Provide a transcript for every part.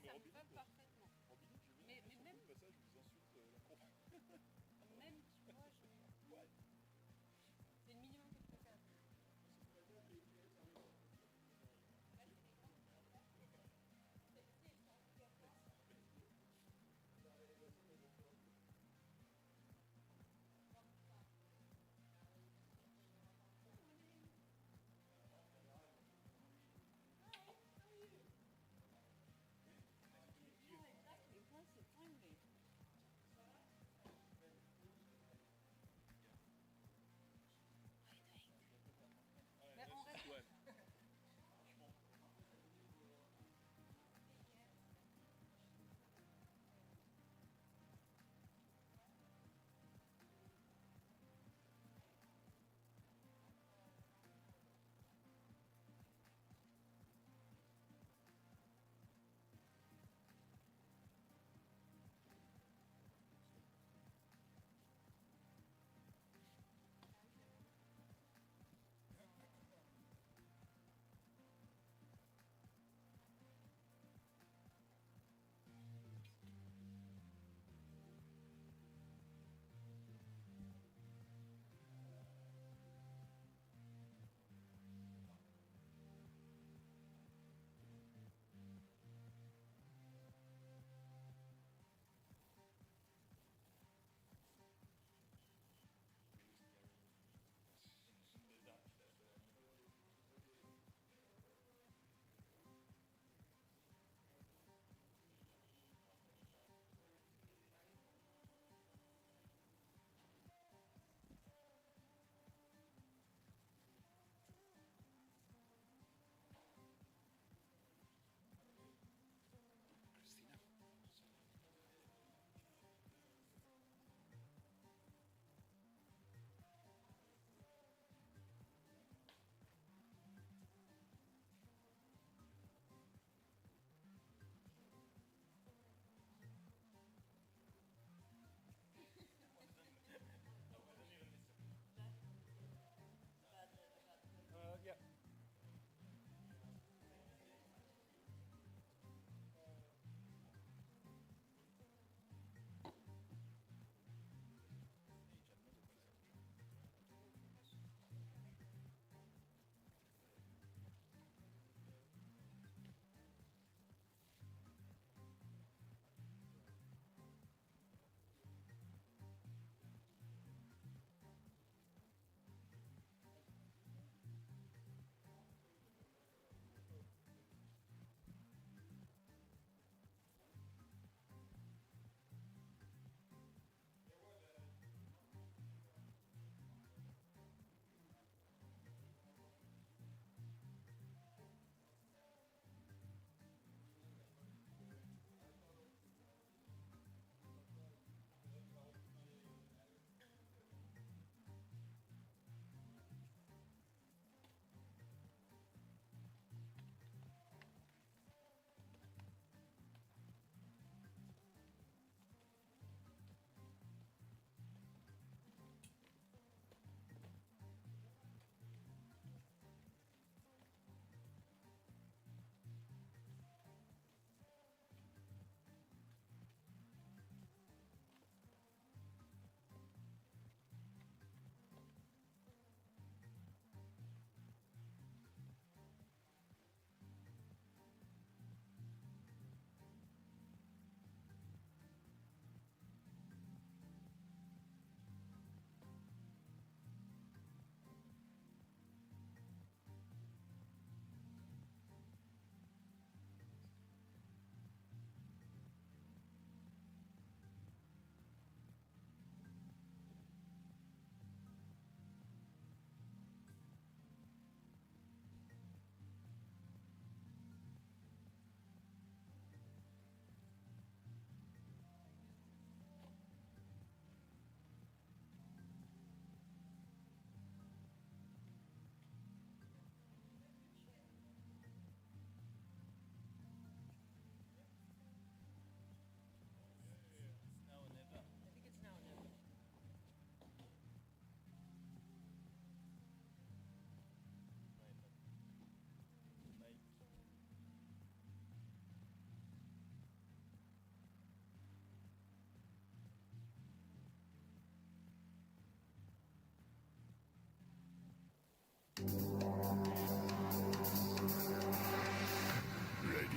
mais ça en me va minute, parfaitement. en minute, je viens Mais sur même, tout le passage où ils insultent la prof. même, tu vois, Ouais. c'est le minimum que je peux faire.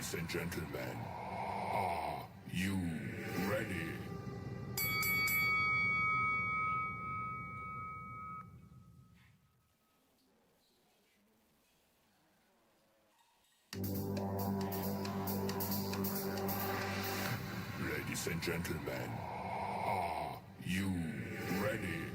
Ladies and gentlemen, are you ready? Ladies and gentlemen, are you ready?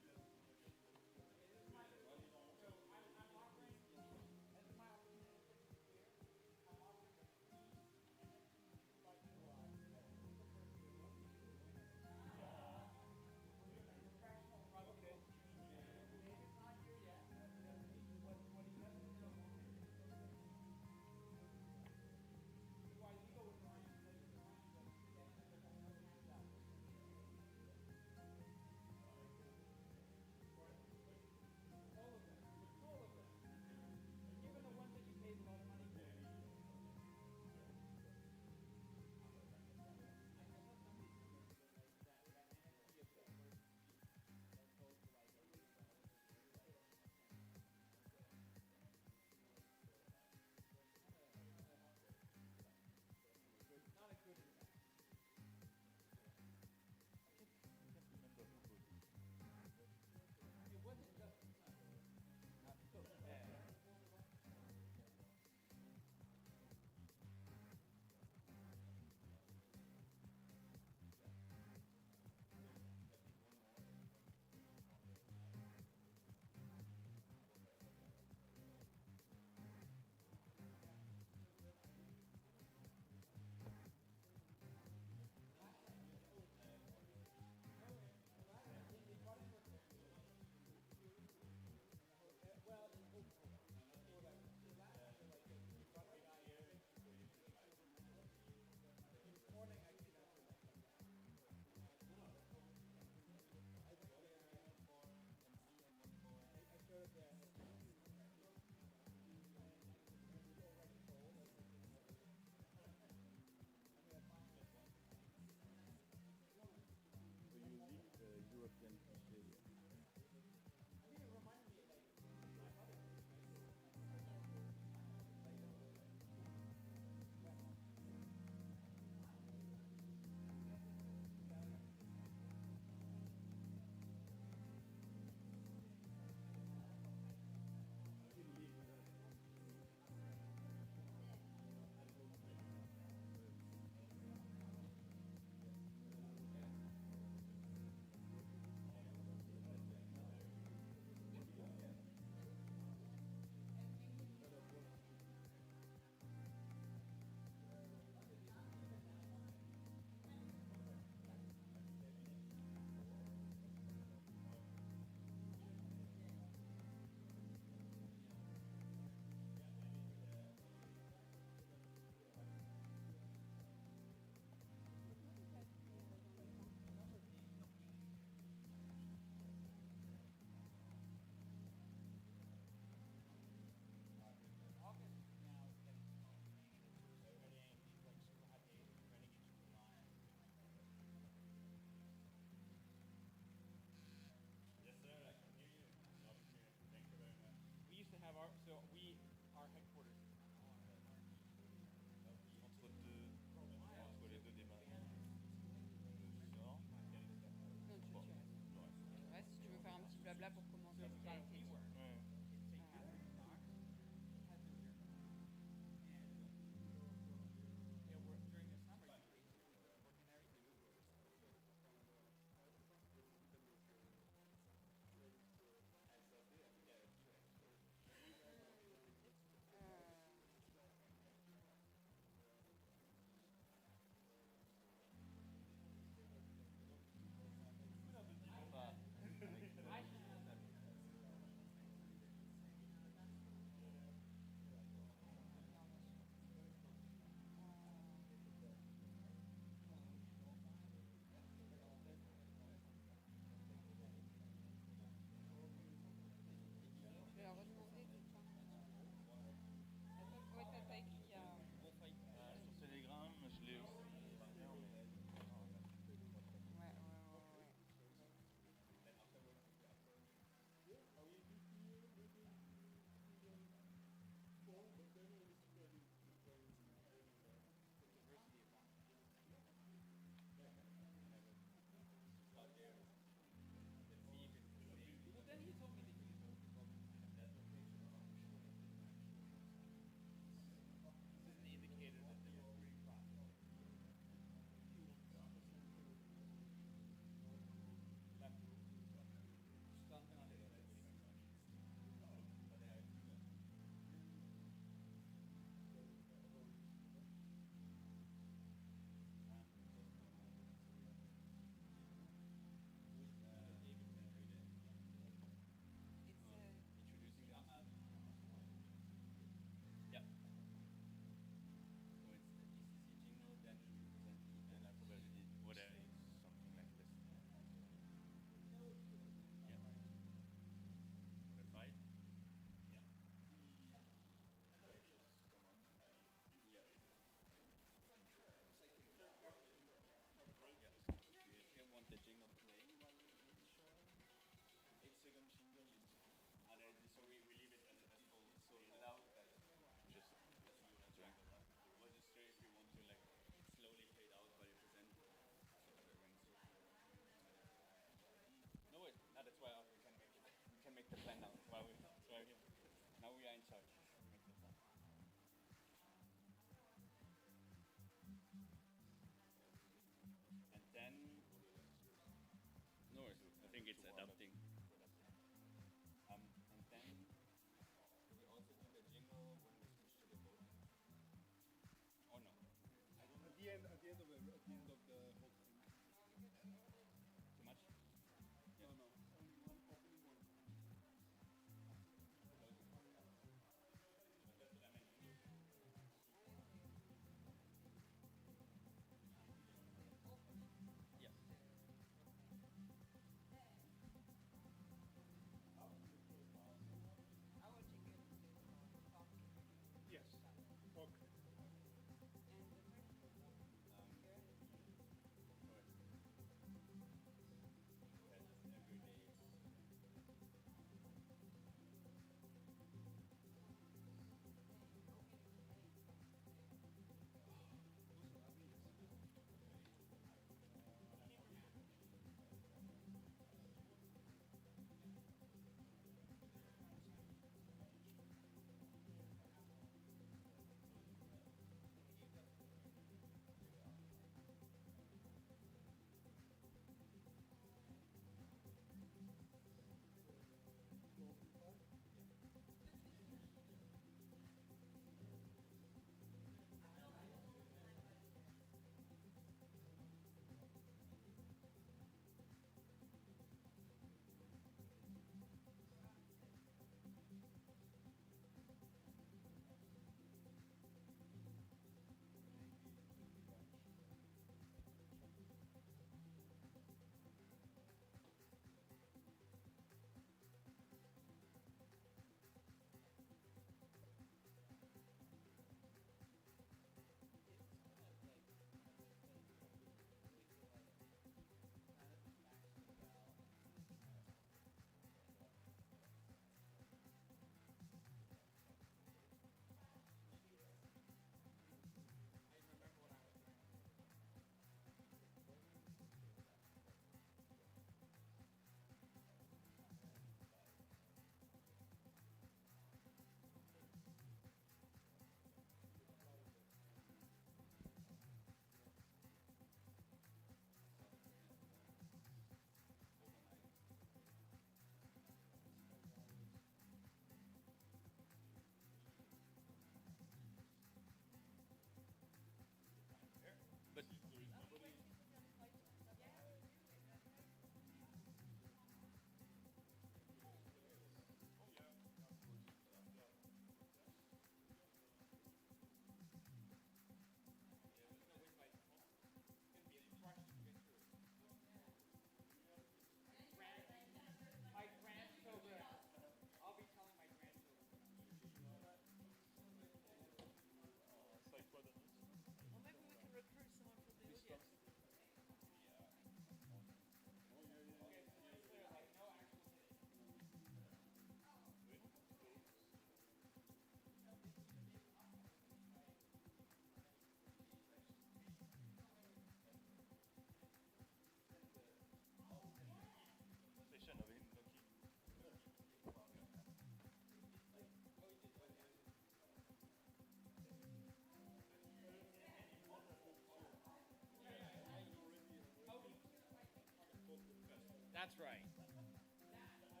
That's right. Yeah.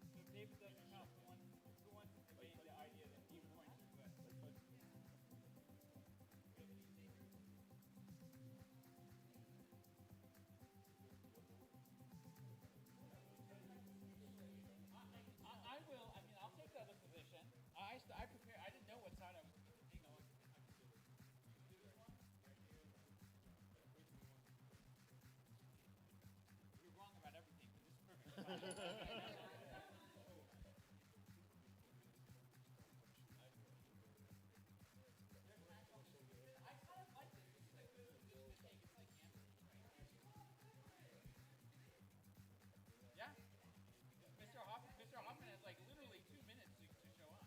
So David doesn't count. The one who made the idea that meme coins are good. I will. I mean, I'll take the other position. I prepare. I didn't know what side I was. You know, you're wrong about everything, but this is perfect. I kind of like this. This is a good take. It's like gambling, right? Yeah. Mr. Hoffman has like literally 2 minutes to show up.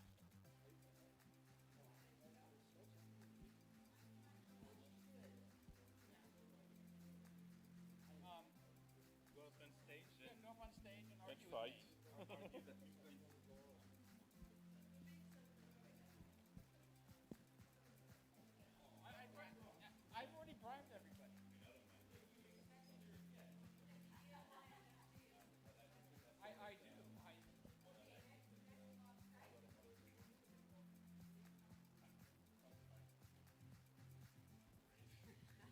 Go up on stage Yeah, and go up on stage and argue fight. with me. Argue that meme coins. I've already bribed everybody. I do.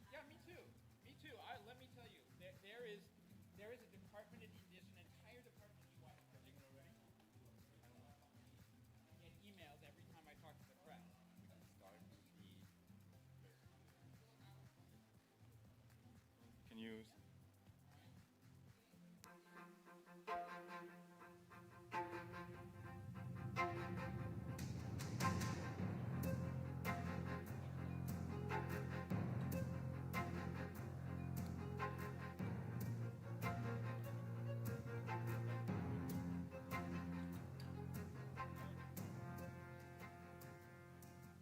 Yeah, me too. Me too. Let me tell you, there is a department. There's an entire department in UI get emails every time I talk to the press. Can you?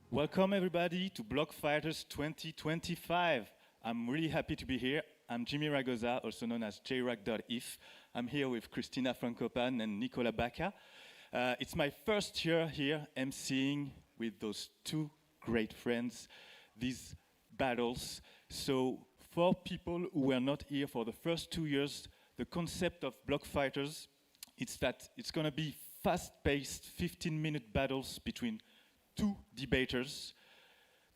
Welcome everybody to Blockfighters 2025. I'm really happy to be here. I'm Jimmy Ragoza, also known as jrag.if. I'm here with Christina Frankopan and Nicola Bacca. It's my first year here emceeing with those two great friends, these battles. So for people who were not here for the first 2 years, the concept of Blockfighters, it's that it's going to be fast-paced 15-minute battles between two debaters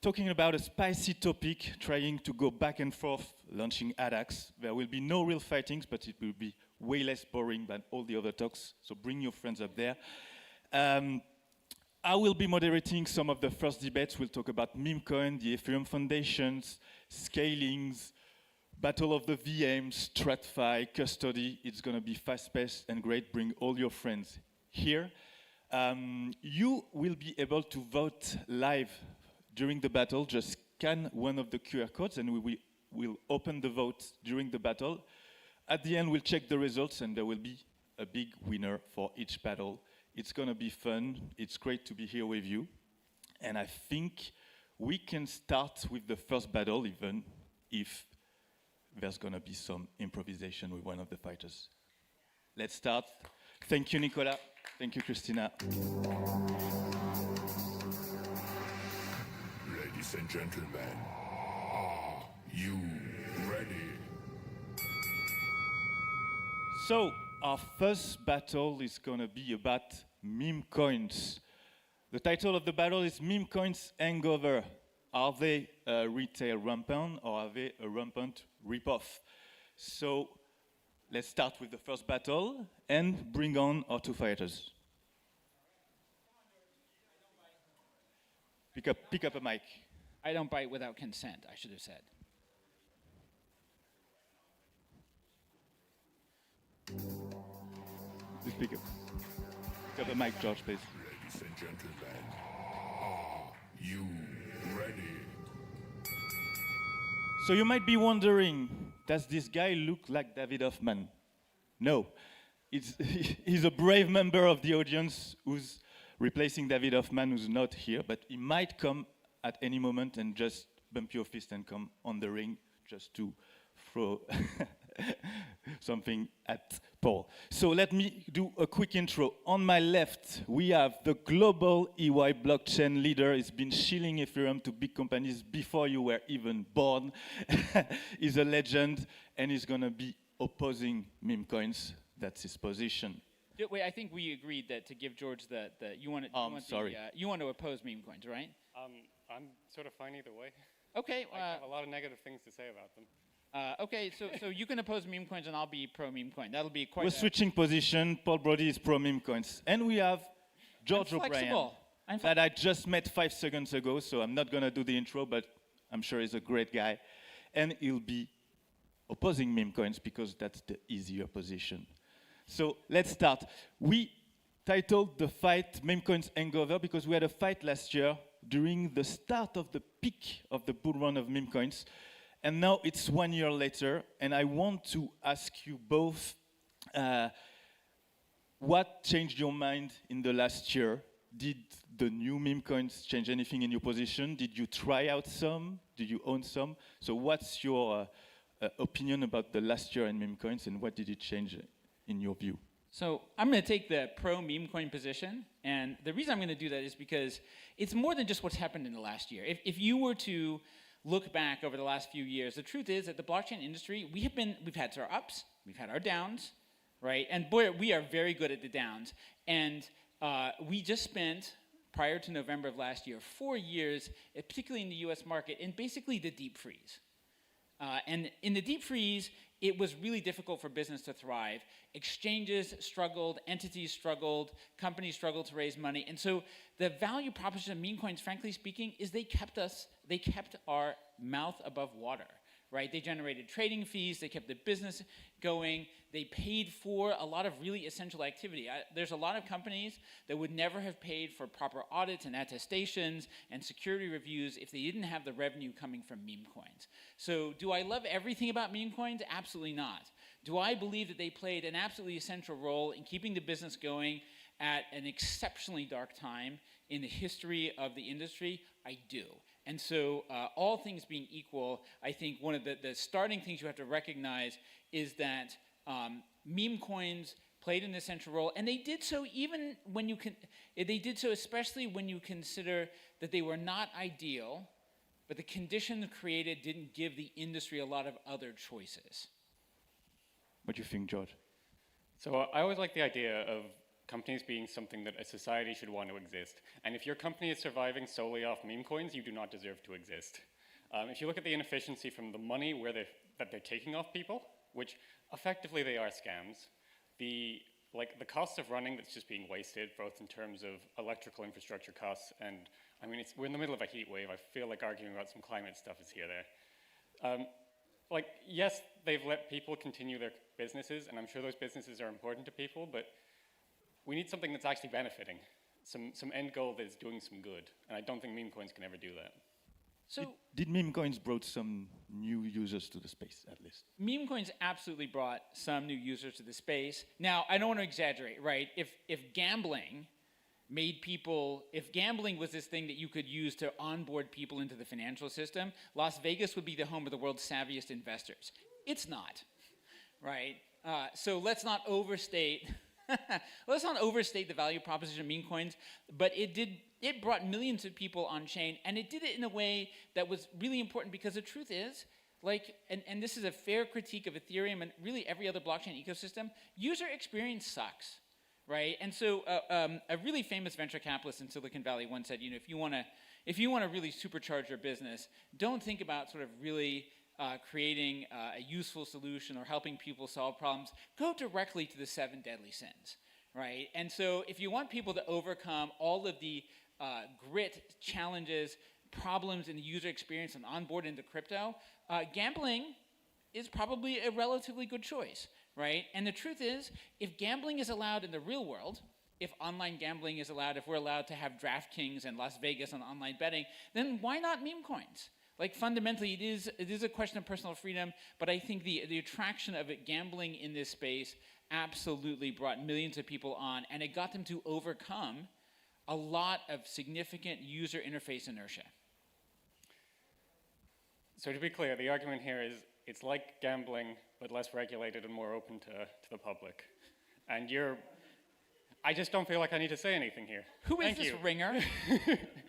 talking about a spicy topic, trying to go back and forth, launching attacks. There will be no real fightings, but it will be way less boring than all the other talks, so bring your friends up there. I will be moderating some of the first debates. We'll talk about meme coin, the Ethereum foundations, scalings, battle of the VMs, TradFi, custody. It's going to be fast-paced and great. Bring all your friends here. You will be able to vote live during the battle. Just scan one of the QR codes and we will open the vote during the battle. At the end, we'll check the results and there will be a big winner for each battle. It's going to be fun. It's great to be here with you. And I think we can start with the first battle, even if there's going to be some improvisation with one of the fighters. Let's start. Thank you, Nicola. Thank you, Christina. Ladies and gentlemen, are you ready? So, our first battle is going to be about meme coins. The title of the battle is Meme Coins Hangover. Are they a retail rampant or are they a rampant ripoff? So, let's start with the first battle and bring on our two fighters. Pick up a mic. I don't bite without consent, I should have said. Please pick up a mic, George, please. Ladies and gentlemen, are you ready? So you might be wondering, does this guy look like David Hoffman? No. He's a brave member of the audience who's replacing David Hoffman, who's not here, but he might come at any moment and just bump your fist and come on the ring just to throw something at Paul. So let me do a quick intro. On my left, we have the global EY blockchain leader. He's been shilling Ethereum to big companies before you were even born. He's a legend, and he's going to be opposing meme coins. That's his position. Wait, I think we agreed that to give George the you want to sorry. You want to oppose meme coins, right? I'm sort of fine either way. Okay. I have a lot of negative things to say about them. Okay, so you can oppose meme coins and I'll be pro meme coin. That'll be quite. We're switching position. Paul Brody is pro meme coins, and we have George O'Brien flexible. that I just met 5 seconds ago. So I'm not gonna do the intro, but I'm sure he's a great guy, and he'll be opposing meme coins because that's the easier position. So let's start. We titled the fight Meme Coins Hangover because we had a fight last year during the start of the peak of the bull run of meme coins. And now it's 1 year later, and I want to ask you both, what changed your mind in the last year? Did the new meme coins change anything in your position? Did you try out some? Did you own some? So what's your opinion about the last year in meme coins, and what did it change in your view? So I'm going to take the pro meme coin position, and the reason I'm going to do that is because it's more than just what's happened in the last year. If you were to look back over the last few years, the truth is that the blockchain industry, we've had our ups, we've had our downs, right? And boy, we are very good at the downs. And we just spent, prior to November of last year, 4 years, particularly in the US market, in basically the deep freeze. And in the deep freeze, it was really difficult for business to thrive. Exchanges struggled, entities struggled, companies struggled to raise money. And so the value proposition of meme coins, frankly speaking, is they kept our mouth above water, right? They generated trading fees, they kept the business going, they paid for a lot of really essential activity. There's a lot of companies that would never have paid for proper audits and attestations and security reviews if they didn't have the revenue coming from meme coins. So do I love everything about meme coins? Absolutely not. Do I believe that they played an absolutely essential role in keeping the business going at an exceptionally dark time in the history of the industry? I do. And so all things being equal, I think one of the starting things you have to recognize is that meme coins played an essential role, and they did so even when they did so especially when you consider that they were not ideal, but the conditions created didn't give the industry a lot of other choices. What do you think, George? So I always like the idea of companies being something that a society should want to exist. And if your company is surviving solely off meme coins, you do not deserve to exist. If you look at the inefficiency from the money that they're taking off people, which effectively they are scams, the cost of running that's just being wasted, both in terms of electrical infrastructure costs and, I mean, we're in the middle of a heat wave. I feel like arguing about some climate stuff is here there. Yes, they've let people continue their businesses, and I'm sure those businesses are important to people, but we need something that's actually benefiting, some end goal that is doing some good, and I don't think meme coins can ever do that. So Did meme coins brought some new users to the space, at least? meme coins absolutely brought some new users to the space. Now, I don't want to exaggerate, right? If gambling was this thing that you could use to onboard people into the financial system, Las Vegas would be the home of the world's savviest investors. It's not, right? So let's not overstate the value proposition of meme coins, but it brought millions of people on chain, and it did it in a way that was really important because the truth is, and this is a fair critique of Ethereum and really every other blockchain ecosystem, user experience sucks. Right, and so a really famous venture capitalist in Silicon Valley once said, if you want to really supercharge your business, don't think about sort of really creating a useful solution or helping people solve problems. Go directly to the 7 deadly sins, right? And so if you want people to overcome all of the grit, challenges, problems in the user experience and onboard into crypto, gambling is probably a relatively good choice. Right? And the truth is, if gambling is allowed in the real world, if online gambling is allowed, if we're allowed to have DraftKings and Las Vegas on online betting, then why not meme coins? Like fundamentally, it is a question of personal freedom, but I think the attraction of it, gambling in this space absolutely brought millions of people on, and it got them to overcome a lot of significant user interface inertia. So to be clear, the argument here is it's like gambling, but less regulated and more open to the public. And I just don't feel like I need to say anything here. Who is Thank this you. ringer?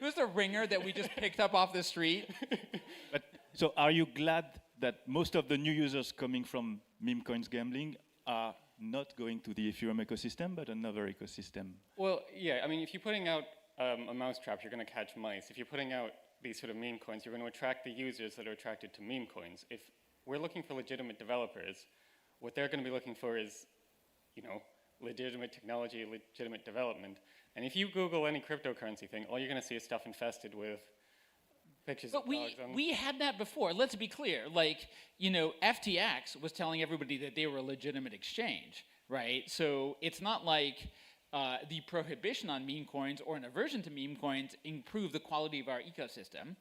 Who's the ringer that we just picked up off the street? But so are you glad that most of the new users coming from meme coins gambling are not going to the Ethereum ecosystem, but another ecosystem? Well, yeah, I mean, if you're putting out a mousetrap, you're going to catch mice. If you're putting out these sort of meme coins, you're going to attract the users that are attracted to meme coins. If we're looking for legitimate developers, what they're going to be looking for is, legitimate technology, legitimate development. And if you Google any cryptocurrency thing, all you're going to see is stuff infested with pictures But of dogs on. we had that before. Let's be clear. Like, FTX was telling everybody that they were a legitimate exchange, right? So it's not like the prohibition on meme coins or an aversion to meme coins improve the quality of our ecosystem.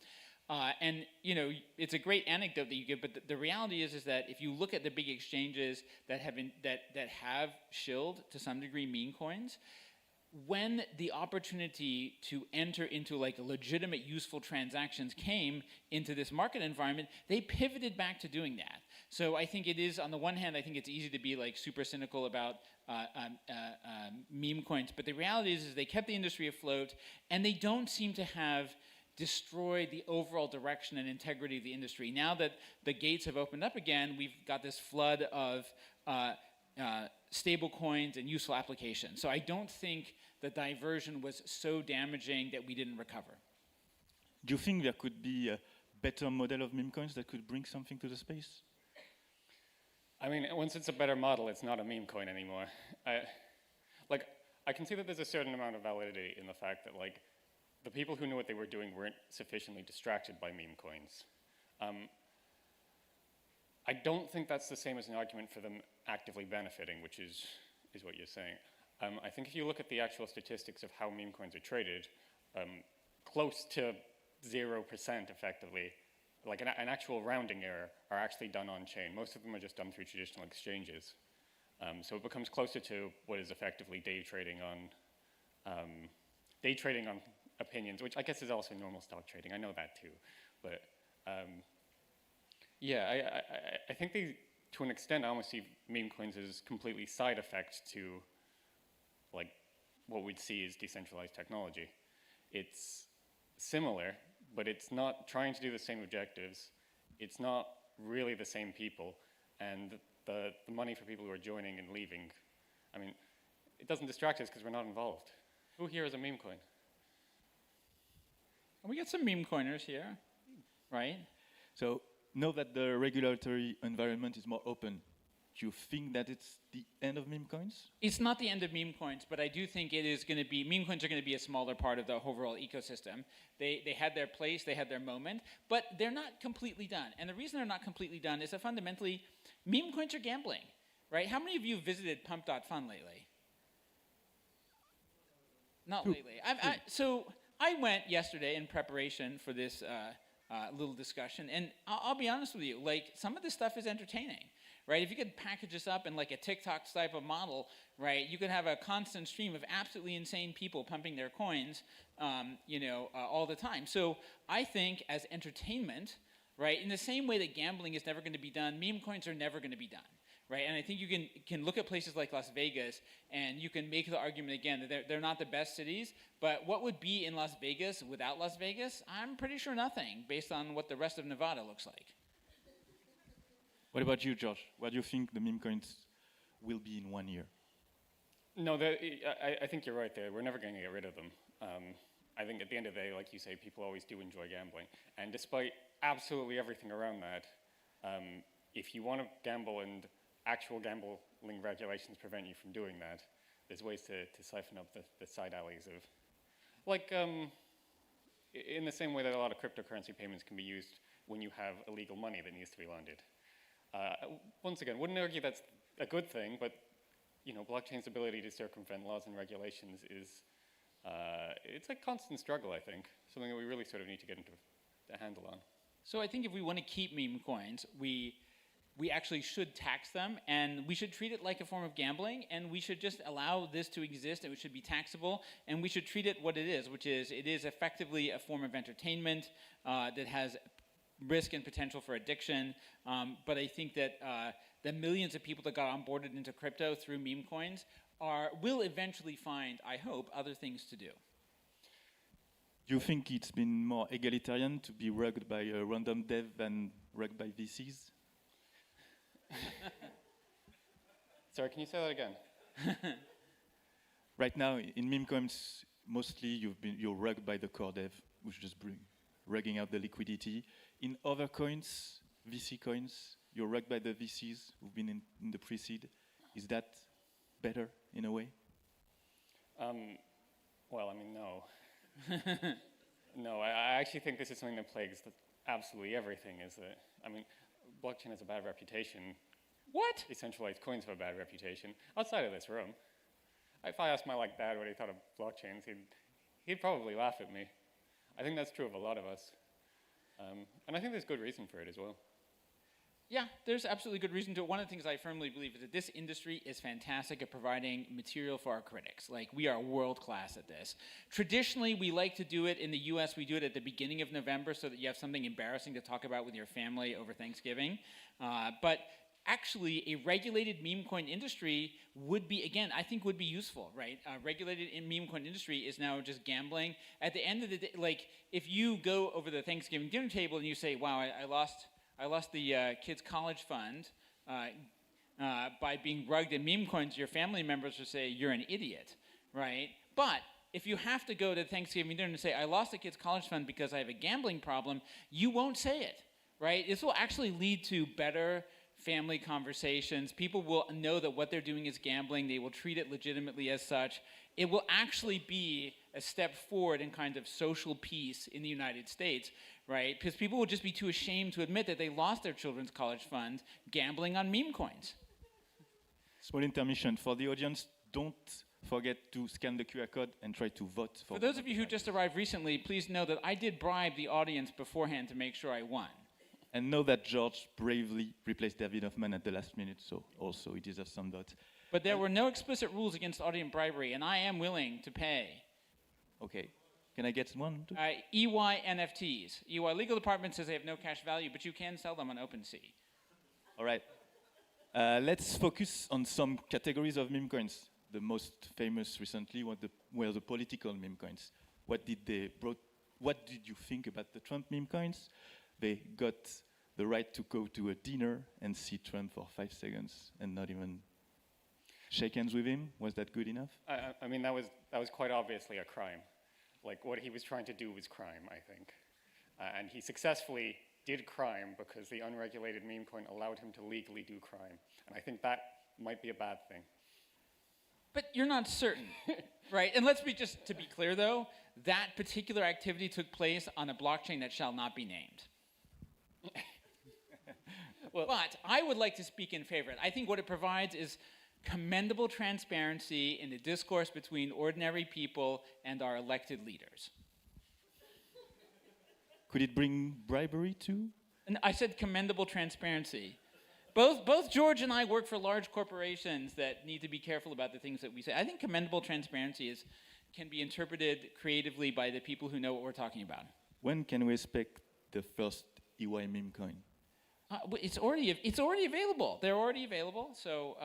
And it's a great anecdote that you give, but the reality is that if you look at the big exchanges that have shilled to some degree meme coins, when the opportunity to enter into like legitimate useful transactions came into this market environment, they pivoted back to doing that. So I think it is, on the one hand, I think it's easy to be like super cynical about meme coins, but the reality is they kept the industry afloat, and they don't seem to have destroyed the overall direction and integrity of the industry. Now that the gates have opened up again, we've got this flood of stable coins and useful applications. So I don't think the diversion was so damaging that we didn't recover. Do you think there could be a better model of meme coins that could bring something to the space? I mean, once it's a better model, it's not a meme coin anymore. I can see that there's a certain amount of validity in the fact that, the people who knew what they were doing weren't sufficiently distracted by meme coins. I don't think that's the same as an argument for them actively benefiting, which is what you're saying. I think if you look at the actual statistics of how meme coins are traded, close to 0% effectively, like an actual rounding error, are actually done on chain. Most of them are just done through traditional exchanges. So it becomes closer to what is effectively day trading on opinions, which I guess is also normal stock trading. I know that too, but I think to an extent, I almost see meme coins as completely side effects to what we'd see as decentralized technology. It's similar, but it's not trying to do the same objectives. It's not really the same people, and the money for people who are joining and leaving, I mean, it doesn't distract us because we're not involved. Who here is a meme coin? We got some meme coiners here, right? So now that the regulatory environment is more open, do you think that it's the end of meme coins? It's not the end of meme coins, but I do think it is going to be, meme coins are going to be a smaller part of the overall ecosystem. They had their place, they had their moment, but they're not completely done. And the reason they're not completely done is that fundamentally, meme coins are gambling, right? How many of you visited pump.fun lately? Not lately. So I went yesterday in preparation for this little discussion, and I'll be honest with you, some of this stuff is entertaining. Right? If you could package this up in like a TikTok type of model, right, you could have a constant stream of absolutely insane people pumping their coins, all the time. So I think as entertainment, right, in the same way that gambling is never going to be done, meme coins are never going to be done, right? And I think you can look at places like Las Vegas, and you can make the argument again that they're not the best cities, but what would be in Las Vegas without Las Vegas? I'm pretty sure nothing, based on what the rest of Nevada looks like. What about you, Josh? Where do you think the meme coins will be in 1 year? No, I think you're right there. We're never going to get rid of them. I think at the end of the day, like you say, people always do enjoy gambling. And despite absolutely everything around that, if you want to gamble and actual gambling regulations prevent you from doing that, there's ways to siphon up the side alleys of, in the same way that a lot of cryptocurrency payments can be used when you have illegal money that needs to be laundered. Once again, wouldn't argue that's a good thing, but blockchain's ability to circumvent laws and regulations is, it's a constant struggle, I think. Something that we really sort of need to get into a handle on. So I think if we want to keep meme coins, we actually should tax them, and we should treat it like a form of gambling, and we should just allow this to exist, and it should be taxable, and we should treat it what it is, which is it is effectively a form of entertainment that has risk and potential for addiction. But I think that the millions of people that got onboarded into crypto through meme coins will eventually find, I hope, other things to do. Do you think it's been more egalitarian to be rugged by a random dev than rugged by VCs? Sorry, can you say that again? Right now, in meme coins, mostly you're rugged by the core dev, which just rugging out the liquidity. In other coins, VC coins, you're rugged by the VCs who've been in the pre-seed. Is that better in a way? Well, I mean, no. No, I actually think this is something that plagues absolutely everything, is that, I mean, blockchain has a bad reputation. What? Decentralized coins have a bad reputation. Outside of this room, if I asked my dad what he thought of blockchains, he'd probably laugh at me. I think that's true of a lot of us. And I think there's good reason for it as well. Yeah, there's absolutely good reason to it. One of the things I firmly believe is that this industry is fantastic at providing material for our critics. Like, we are world class at this. Traditionally, we like to do it in the US, we do it at the beginning of November so that you have something embarrassing to talk about with your family over Thanksgiving. But actually, a regulated meme coin industry would be, again, I think would be useful, right? Regulated meme coin industry is now just gambling. At the end of the day, like, if you go over the Thanksgiving dinner table and you say, wow, I lost the kids' college fund by being rugged in meme coins, your family members will say, you're an idiot, right? But if you have to go to Thanksgiving dinner and say, I lost the kids' college fund because I have a gambling problem, you won't say it, right? This will actually lead to better family conversations. People will know that what they're doing is gambling. They will treat it legitimately as such. It will actually be a step forward in kind of social peace in the United States, right? Because people will just be too ashamed to admit that they lost their children's college fund gambling on meme coins. Small intermission for the audience. Don't forget to scan the QR code and try to vote. For those of you who just arrived recently, please know that I did bribe the audience beforehand to make sure I won. And know that George bravely replaced David Hoffman at the last minute, so also he deserves some vote. But there were no explicit rules against audience bribery, and I am willing to pay. Okay. Can I get one? Two? EY NFTs. EY legal department says they have no cash value, but you can sell them on OpenSea. All right. Let's focus on some categories of meme coins. The most famous recently were the political meme coins. What did you think about the Trump meme coins? They got the right to go to a dinner and see Trump for 5 seconds and not even shake hands with him. Was that good enough? I mean, that was quite obviously a crime. Like, what he was trying to do was crime, I think. And he successfully did crime because the unregulated meme coin allowed him to legally do crime. And I think that might be a bad thing. But you're not certain, right? And let's be just to be clear, though, that particular activity took place on a blockchain that shall not be named. Well, but I would like to speak in favor. I think what it provides is commendable transparency in the discourse between ordinary people and our elected leaders. Could it bring bribery too? And I said commendable transparency. Both George and I work for large corporations that need to be careful about the things that we say. I think commendable transparency can be interpreted creatively by the people who know what we're talking about. When can we expect the first EY meme coin? It's already available. They're already available. So,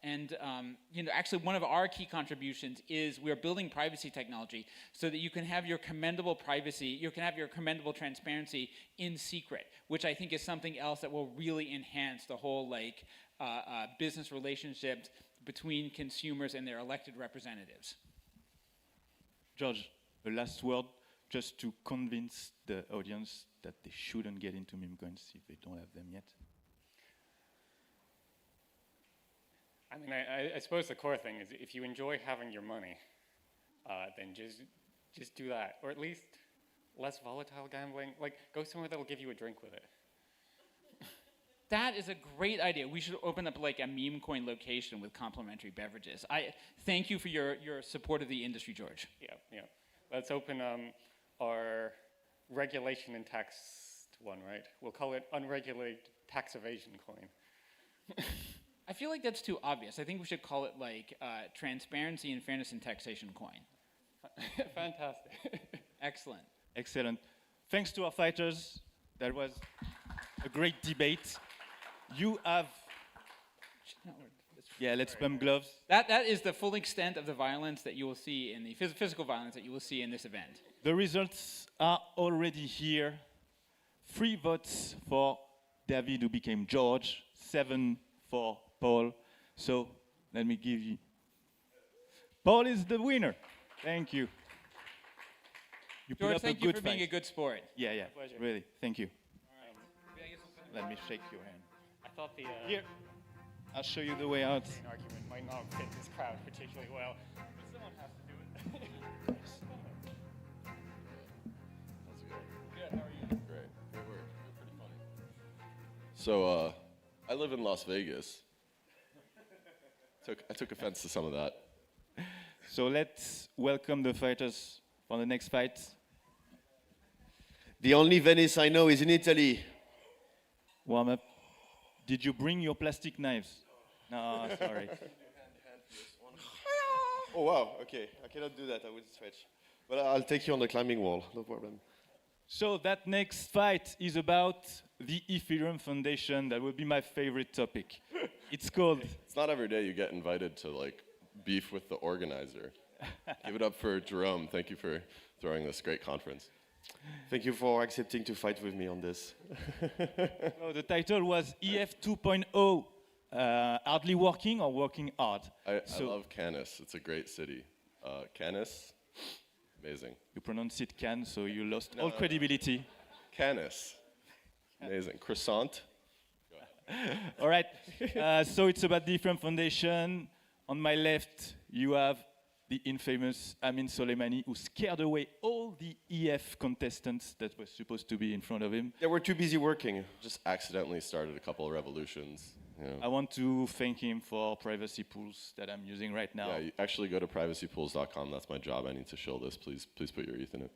actually, one of our key contributions is we're building privacy technology so that you can have your commendable privacy, you can have your commendable transparency in secret, which I think is something else that will really enhance the whole business relationships between consumers and their elected representatives. George, a last word just to convince the audience that they shouldn't get into meme coins if they don't have them yet. I mean, I suppose the core thing is if you enjoy having your money, then just do that. Or at least less volatile gambling. Like, go somewhere that'll give you a drink with it. That is a great idea. We should open up like a meme coin location with complimentary beverages. I thank you for your support of the industry, George. Yeah. Let's open our regulation and tax one, right? We'll call it unregulated tax evasion coin. I feel like that's too obvious. I think we should call it like transparency and fairness in taxation coin. Fantastic. Excellent. Excellent. Thanks to our fighters. That was a great debate. You have... Yeah, let's bump gloves. That is the full extent of the violence that you will see in the physical violence that you will see in this event. The results are already here. 3 votes for David, who became George. 7 for Paul. So let me give you... Paul is the winner. Thank you. You put George, up thank a you good for being a fight. good sport. Yeah, Pleasure. really. Thank you. Let me shake your hand. I thought the Here, I'll show you the way out. argument might not fit this crowd particularly well, but someone has to do it. How's it going? Good, how are you? Great. Great work. You're pretty funny. So, I live in Las Vegas. I took offense to some of that. So let's welcome the fighters for the next fight. The only Venice I know is in Italy. Warm up. Did you bring your plastic knives? No, sorry. Oh wow, okay. I cannot do that, I would stretch. But I'll take you on the climbing wall, no problem. So that next fight is about the Ethereum Foundation. That would be my favorite topic. It's called... It's not every day you get invited to like beef with the organizer. Give it up for Jerome. Thank you for throwing this great conference. Thank you for accepting to fight with me on this. So the title was EF 2.0, hardly working or working hard. I So- love Canis. It's a great city. Canis, amazing. You pronounce it can, so you lost all credibility. Canis, amazing. Croissant. All right. So it's about the Ethereum Foundation. On my left, you have the infamous Amin Soleimani, who scared away all the EF contestants that were supposed to be in front of him. They were too busy working. Just accidentally started a couple of revolutions. You know. I want to thank him for privacy pools that I'm using right now. Yeah, you actually go to privacypools.com. That's my job. I need to show this. Please put your ETH in it.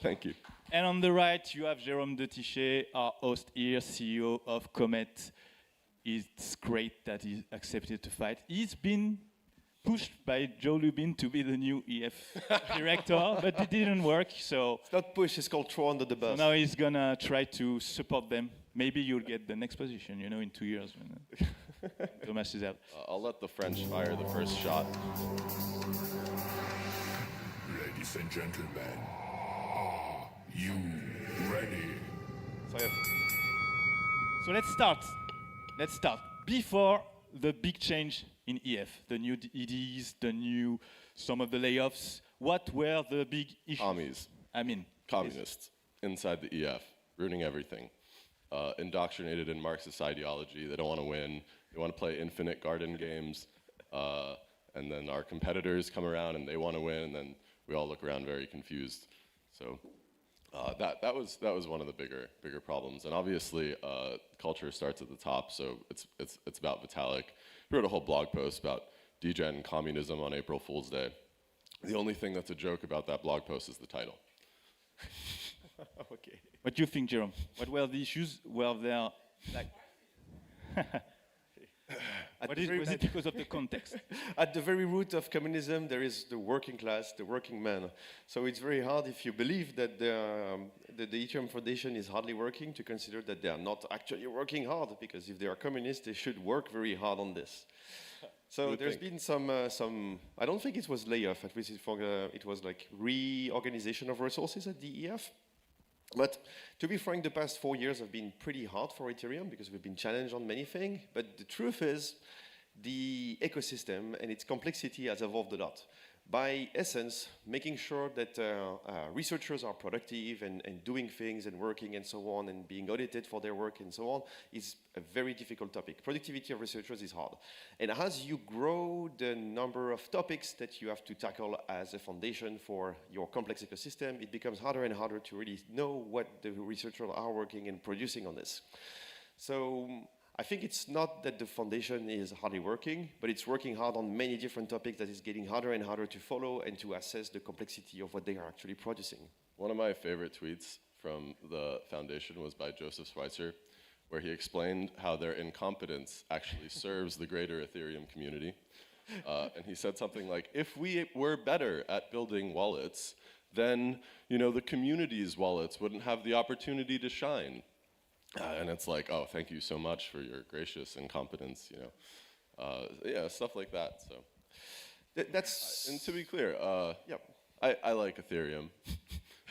Thank you. And on the right, you have Jérôme Detichet, our host here, CEO of Comet. It's great that he accepted to fight. He's been pushed by Joe Lubin to be the new EF director, but it didn't work. So It's not push, it's called throw under the bus. now he's gonna try to support them. Maybe you'll get the next position, you know, in 2 years when Thomas is out. I'll let the French fire the first shot. Ladies and gentlemen, are you ready? So let's start. Let's start. Before the big change in EF, the new EDs, some of the layoffs, what were the big issues? Commies, I mean, communists inside the EF, ruining everything. Indoctrinated in Marxist ideology. They don't want to win. They want to play infinite garden games. And then our competitors come around and they want to win, and then we all look around very confused. So that was one of the bigger problems. And obviously, culture starts at the top. So it's about Vitalik. He wrote a whole blog post about degen communism on April Fool's Day. The only thing that's a joke about that blog post is the title. Okay. what do you think, Jerome? What were the issues? Were there like? Was it because of the context? At the very root of communism, there is the working class, the working man. So it's very hard if you believe that the Ethereum Foundation is hardly working to consider that they are not actually working hard, because if they are communists, they should work very hard on this. So Good there's think. been some, I don't think it was layoff, at least it was like reorganization of resources at the EF. But to be frank, the past 4 years have been pretty hard for Ethereum because we've been challenged on many things. But the truth is, the ecosystem and its complexity has evolved a lot. By essence, making sure that researchers are productive and doing things and working and so on and being audited for their work and so on is a very difficult topic. Productivity of researchers is hard. And as you grow the number of topics that you have to tackle as a foundation for your complex ecosystem, it becomes harder and harder to really know what the researchers are working and producing on this. So I think it's not that the foundation is hardly working, but it's working hard on many different topics that is getting harder and harder to follow and to assess the complexity of what they are actually producing. One of my favorite tweets from the foundation was by Joseph Schweitzer, where he explained how their incompetence actually serves the greater Ethereum community. And he said something like, if we were better at building wallets, then the community's wallets wouldn't have the opportunity to shine. And it's like, oh, thank you so much for your gracious incompetence, yeah, stuff like that. So, That's and to be clear, yeah. I like Ethereum.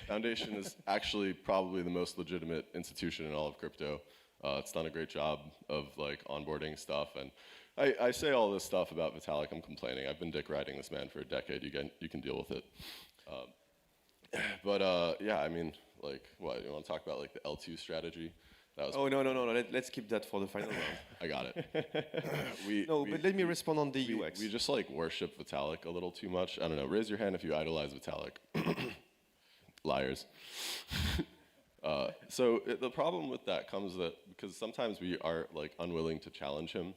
Foundation is actually probably the most legitimate institution in all of crypto. It's done a great job of onboarding stuff, and I say all this stuff about Vitalik. I'm complaining. I've been dick riding this man for a decade. You can deal with it. But yeah, I mean, what you want to talk about, the L2 strategy? That was No. Let's keep that for the final round. I got it. But let me respond on the UX. We just worship Vitalik a little too much. I don't know. Raise your hand if you idolize Vitalik. Liars. So the problem with that comes because sometimes we are unwilling to challenge him,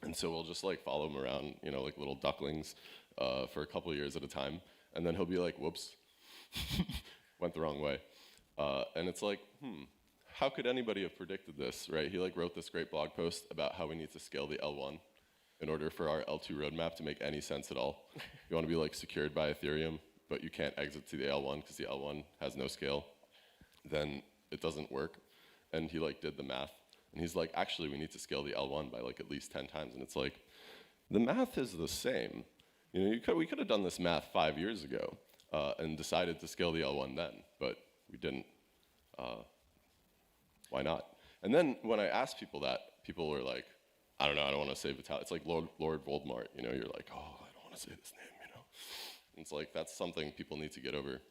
and so we'll just follow him around, like little ducklings, for a couple of years at a time, and then he'll be like, "Whoops, went the wrong way," and it's how could anybody have predicted this, right? He wrote this great blog post about how we need to scale the L1 in order for our L2 roadmap to make any sense at all. You want to be secured by Ethereum, but you can't exit to the L1 because the L1 has no scale. Then it doesn't work. And he did the math, and he's like, actually, we need to scale the L1 by at least 10 times. And it's the math is the same. We could have done this math 5 years ago and decided to scale the L1 then, but we didn't. Why not? And then when I asked people that, people were like, I don't know, I don't want to say Vitalik. It's like Lord Voldemort, you're like, oh, I don't want to say this name, It's that's something people need to get over.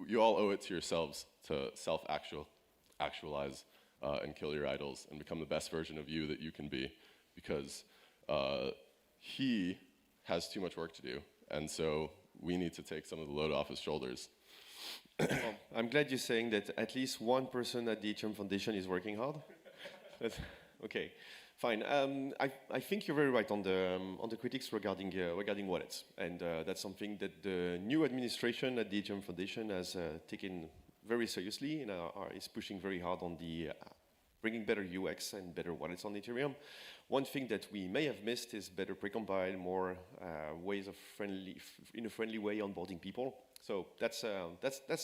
You all owe it to yourselves to self-actualize and kill your idols and become the best version of you that you can be, because he has too much work to do, and so we need to take some of the load off his shoulders. Well, I'm glad you're saying that at least one person at the Ethereum Foundation is working hard. Okay, fine. I think you're very right on the critics regarding wallets, and that's something that the new administration at the Ethereum Foundation has taken very seriously and is pushing very hard on the bringing better UX and better wallets on Ethereum. One thing that we may have missed is better precompile, more ways of in a friendly way onboarding people. So that's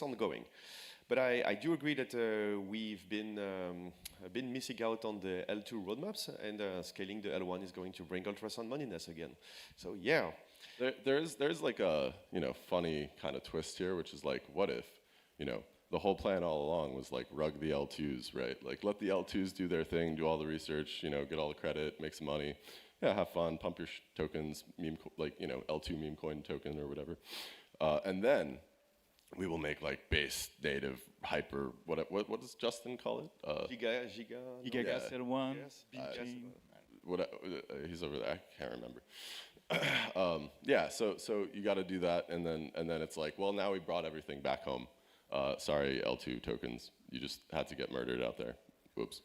ongoing. But I do agree that we've been missing out on the L2 roadmaps, and scaling the L1 is going to bring ultrasound moneyness again. So yeah. There's a funny kind of twist here, which is what if the whole plan all along was rug the L2s, right? Let the L2s do their thing, do all the research, get all the credit, make some money. Yeah, have fun, pump your tokens, L2 meme coin token or whatever. And then we will make base native hyper, what does Justin call it? Giga Gas L1. Yes. He's over there, I can't remember. Yeah, so you got to do that, and then it's well, now we brought everything back home. Sorry, L2 tokens, you just had to get murdered out there. Whoops.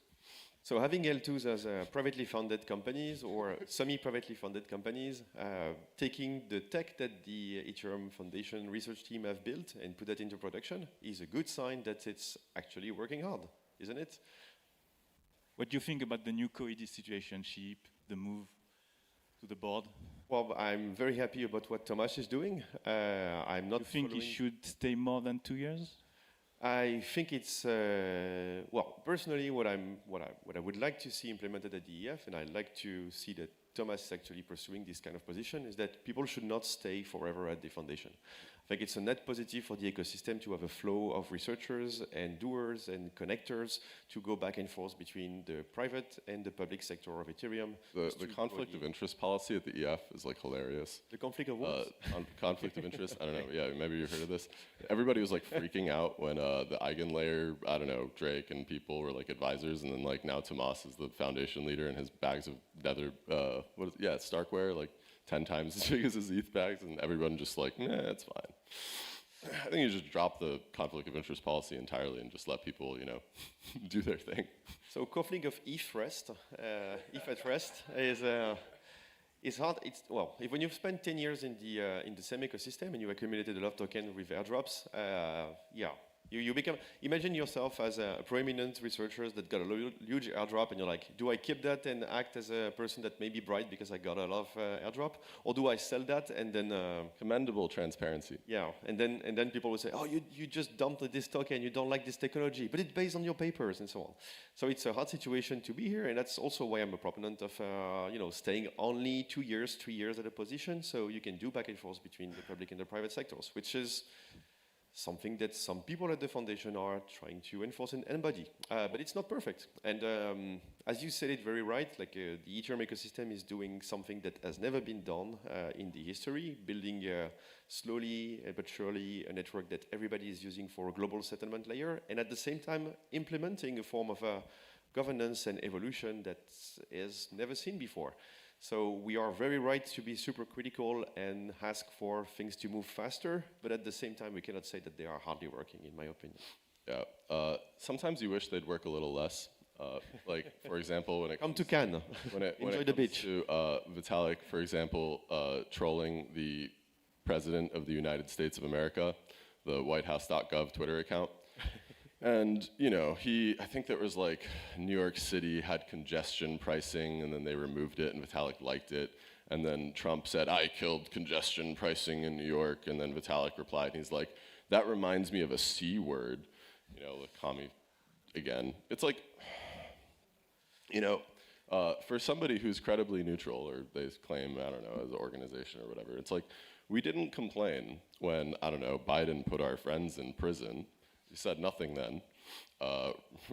So having L2s as privately funded companies or semi-privately funded companies, taking the tech that the Ethereum Foundation research team have built and put that into production is a good sign that it's actually working hard, isn't it? What do you think about the new Coedy situationship, the move to the board? Well, I'm very happy about what Thomas is doing. I'm not. You think he should stay more than 2 years? I think it's well, personally, what I would like to see implemented at the EF, and I'd like to see that Thomas is actually pursuing this kind of position, is that people should not stay forever at the foundation. I think it's a net positive for the ecosystem to have a flow of researchers and doers and connectors to go back and forth between the private and the public sector of Ethereum. The conflict of interest policy at the EF is hilarious. The conflict of what? Conflict of interest? I don't know. Yeah, maybe you've heard of this. Everybody was freaking out when the eigenlayer, I don't know, Drake and people were advisors, and then now Tomas is the foundation leader, and his bags of nether, Starkware, 10 times as big as his ETH bags, and everyone just nah, it's fine. I think you just drop the conflict of interest policy entirely and just let people, do their thing. So conflict of if rest, if at rest is hard. It's well, if when you've spent 10 years in the same ecosystem and you accumulated a lot of tokens with airdrops, yeah. You become, imagine yourself as a prominent researcher that got a huge airdrop and you're like, do I keep that and act as a person that may be bright because I got a lot of airdrop? Or do I sell that and then... Commendable transparency. Yeah, and then people will say, oh, you just dumped this token, you don't like this technology, but it's based on your papers and so on. So it's a hard situation to be here, and that's also why I'm a proponent of staying only 2 years, 3 years at a position, so you can do back and forth between the public and the private sectors, which is something that some people at the foundation are trying to enforce and embody. But it's not perfect. And as you said it very right, like the Ethereum ecosystem is doing something that has never been done in the history, building slowly but surely a network that everybody is using for a global settlement layer, and at the same time implementing a form of governance and evolution that is never seen before. So we are very right to be super critical and ask for things to move faster, but at the same time, we cannot say that they are hardly working, in my opinion. Yeah. Sometimes you wish they'd work a little less. Like, for example, when it Come to Cannes. Enjoy the beach. To Vitalik, for example, trolling the President of the United States of America, the WhiteHouse.gov Twitter account. And, I think there was like New York City had congestion pricing, and then they removed it, and Vitalik liked it. And then Trump said, I killed congestion pricing in New York. And then Vitalik replied, and he's like, that reminds me of a C word, the commie again. It's like, for somebody who's credibly neutral, or they claim, I don't know, as an organization or whatever, it's like, we didn't complain when, I don't know, Biden put our friends in prison. You said nothing then.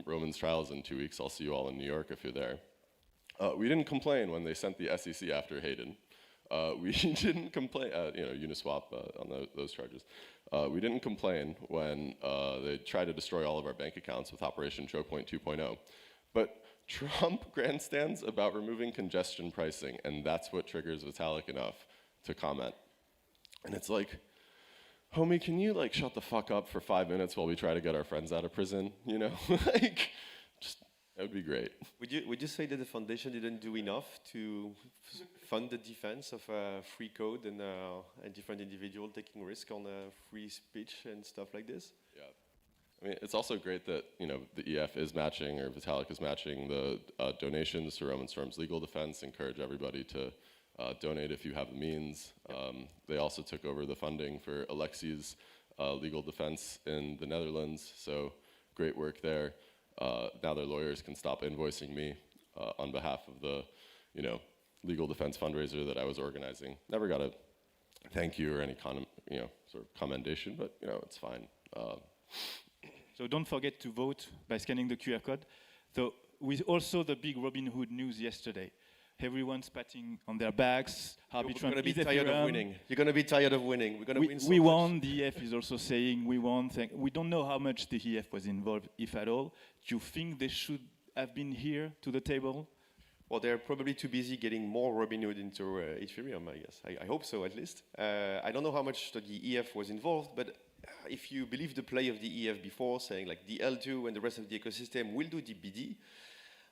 Roman's trial is in 2 weeks. I'll see you all in New York if you're there. We didn't complain when they sent the SEC after Hayden. We didn't complain, Uniswap on those charges. We didn't complain when they tried to destroy all of our bank accounts with Operation Choke Point 2.0. But Trump grandstands about removing congestion pricing, and that's what triggers Vitalik enough to comment. And it's like, homie, can you shut the fuck up for 5 minutes while we try to get our friends out of prison? That would be great. Would you say that the foundation didn't do enough to fund the defense of free code and different individuals taking risk on free speech and stuff like this? Yeah. I mean, it's also great that, the EF is matching, or Vitalik is matching the donations to Roman Storm's legal defense, encourage everybody to donate if you have the means. They also took over the funding for Alexi's legal defense in the Netherlands, so great work there. Now their lawyers can stop invoicing me on behalf of the, legal defense fundraiser that I was organizing. Never got a thank you or any sort of commendation, but it's fine. So don't forget to vote by scanning the QR code. So with also the big Robinhood news yesterday, everyone's patting on their backs. You're going to be tired of winning. You're going to be tired of winning. We're going to win so we much. won. The EF is also saying we won. We don't know how much the EF was involved, if at all. Do you think they should have been here to the table? Well, they're probably too busy getting more Robinhood into Ethereum, I guess. I hope so, at least. I don't know how much the EF was involved, but if you believe the play of the EF before, saying like the L2 and the rest of the ecosystem will do the BD,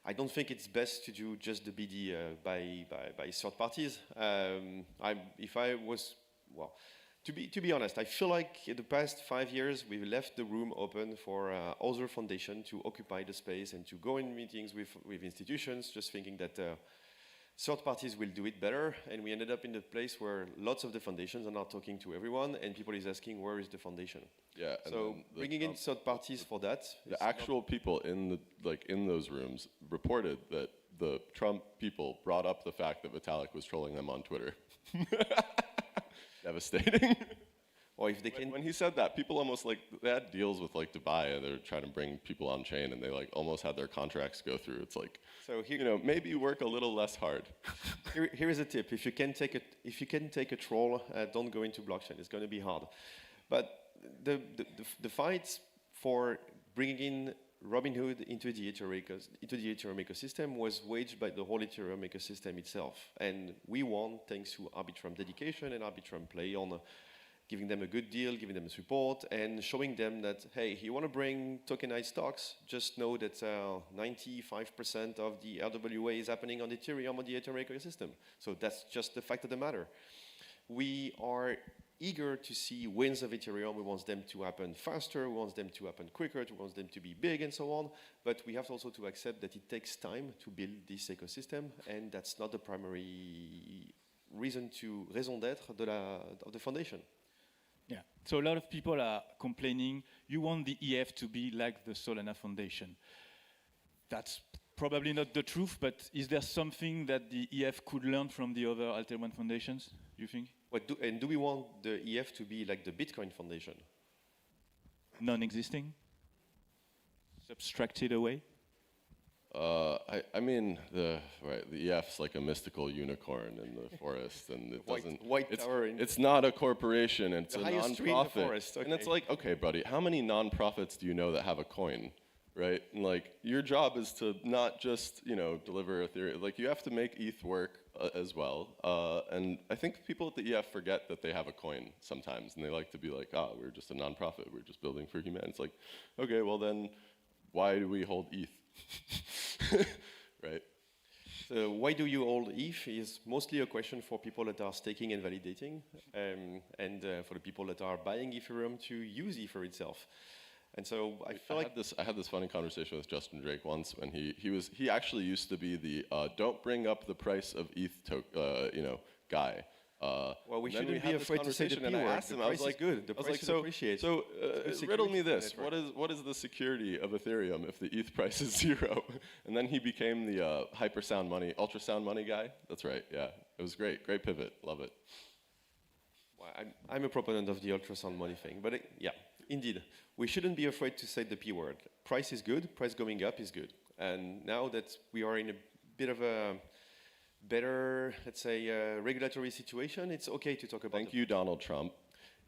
I don't think it's best to do just the BD by third parties. To be honest, I feel like in the past 5 years we've left the room open for other foundations to occupy the space and to go in meetings with institutions, just thinking that third parties will do it better, and we ended up in the place where lots of the foundations are not talking to everyone, and people is asking where is the foundation. Yeah. So bringing in third parties for that. The actual people in those rooms reported that the Trump people brought up the fact that Vitalik was trolling them on Twitter. Devastating. Or if they can. When he said that, people almost they had deals with Dubai, and they're trying to bring people on chain, and they almost had their contracts go through. It's so here, maybe work a little less hard. Here is a tip: if you can take a troll, don't go into blockchain. It's going to be hard. But the fight for bringing in Robinhood into the Ethereum ecosystem was waged by the whole Ethereum ecosystem itself, and we won thanks to Arbitrum dedication and Arbitrum play on giving them a good deal, giving them support, and showing them that, hey, you want to bring tokenized stocks, just know that 95% of the RWA is happening on Ethereum, on the Ethereum ecosystem. So that's just the fact of the matter. We are eager to see wins of Ethereum. We want them to happen faster, we want them to happen quicker, we want them to be big and so on. But we have also to accept that it takes time to build this ecosystem, and that's not the primary raison d'être of the foundation. Yeah. So a lot of people are complaining, you want the EF to be like the Solana Foundation. That's probably not the truth, but is there something that the EF could learn from the other Alter One foundations, you think? And do we want the EF to be like the Bitcoin Foundation? Non-existing? Subtracted away? I mean, the EF's like a mystical unicorn in the forest, and it doesn't. It's not a corporation. It's a non-profit, okay. And it's like, okay, buddy, how many non-profits do you know that have a coin, right? And like, your job is to not just deliver Ethereum. Like, you have to make ETH work as well. And I think people at the EF forget that they have a coin sometimes, and they like to be like, we're just a non-profit. We're just building for humanity. It's like, okay, well then, why do we hold ETH? Right. So why do you hold ETH is mostly a question for people that are staking and validating, and for the people that are buying Ethereum to use Ether itself. And so I had this funny conversation with Justin Drake once when he actually used to be the don't bring up the price of ETH guy. Well, we shouldn't be afraid to say the P word. The price is good. The price is appreciated. So riddle me this: what is the security of Ethereum if the ETH price is 0? And then he became the hypersound money, ultrasound money guy. That's right. Yeah, it was great. Great pivot. Love it. Well, I'm a proponent of the ultrasound money thing, but yeah, indeed, we shouldn't be afraid to say the P word. Price is good. Price going up is good. And now that we are in a bit of a better, let's say, regulatory situation, it's okay to talk about. Thank you, Donald Trump.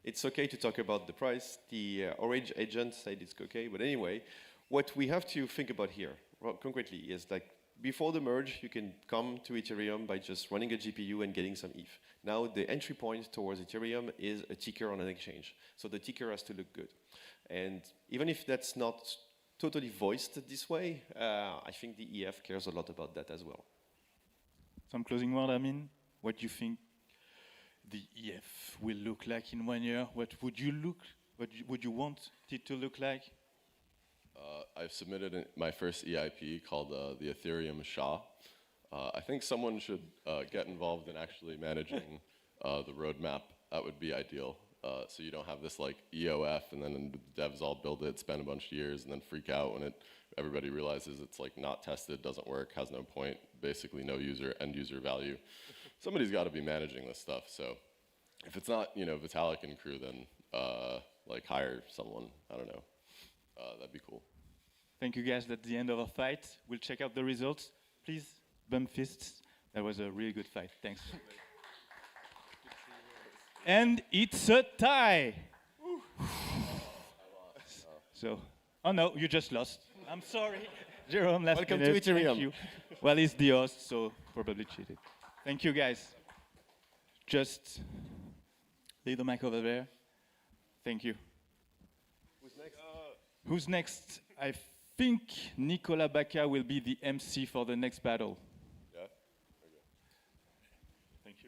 It's okay to talk about the price. The Orange agent said it's okay, but anyway, what we have to think about here, concretely, is like before the merge, you can come to Ethereum by just running a GPU and getting some ETH. Now the entry point towards Ethereum is a ticker on an exchange, so the ticker has to look good. And even if that's not totally voiced this way, I think the EF cares a lot about that as well. Some closing word, Amin? What do you think the EF will look like in 1 year? What would you want it to look like? I've submitted my first EIP called the Ethereum Shah. I think someone should get involved in actually managing the roadmap. That would be ideal. So you don't have this like EOF and then the devs all build it, spend a bunch of years, and then freak out when everybody realizes it's like not tested, doesn't work, has no point, basically no end user value. Somebody's got to be managing this stuff. So if it's not Vitalik and crew, then like hire someone. I don't know. That'd be cool. Thank you guys. That's the end of our fight. We'll check out the results. Please bump fists. That was a really good fight. Thanks. And it's a tie. So, oh no, you just lost. I'm sorry. Jerome, last Welcome minute. to Ethereum. Thank you. Well, he's the host, so probably cheated. Thank you, guys. Just leave the mic over there. Thank you. Who's next? Who's next? I think Nicolas Bacca will be the MC for the next battle. Yeah. Thank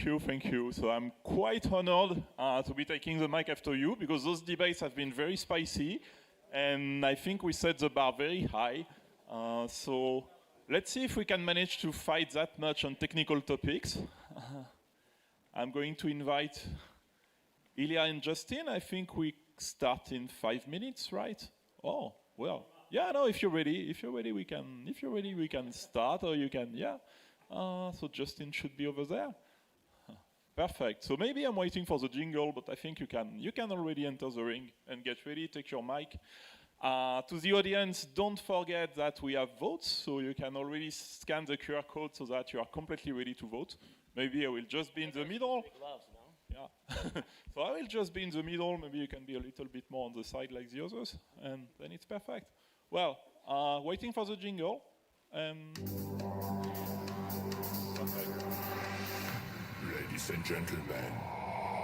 you. Thank you. So I'm quite honored to be taking the mic after you because those debates have been very spicy and I think we set the bar very high. So let's see if we can manage to fight that much on technical topics. I'm going to invite Ilya and Justin. I think we start in 5 minutes, right? Oh, well. Yeah, no, if you're ready, we can start or you can, yeah. So Justin should be over there. Perfect. So maybe I'm waiting for the jingle, but I think you can already enter the ring and get ready, take your mic. To the audience, don't forget that we have votes, so you can already scan the QR code so that you are completely ready to vote. Maybe I will just be in the middle. Yeah. So I will just be in the middle. Maybe you can be a little bit more on the side like the others, and then it's perfect. Well, waiting for the jingle. Perfect. Ladies and gentlemen,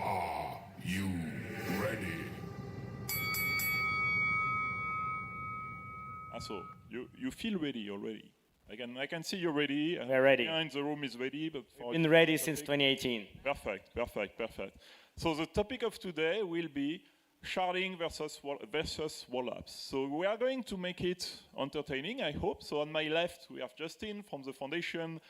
are you ready? So you feel ready already. I can see you're ready. We're ready. Behind the room is ready, but for Been ready since 2018. Perfect. So the topic of today will be sharding versus rollups. So we are going to make it entertaining, I hope. So on my left, we have Justin from the foundation,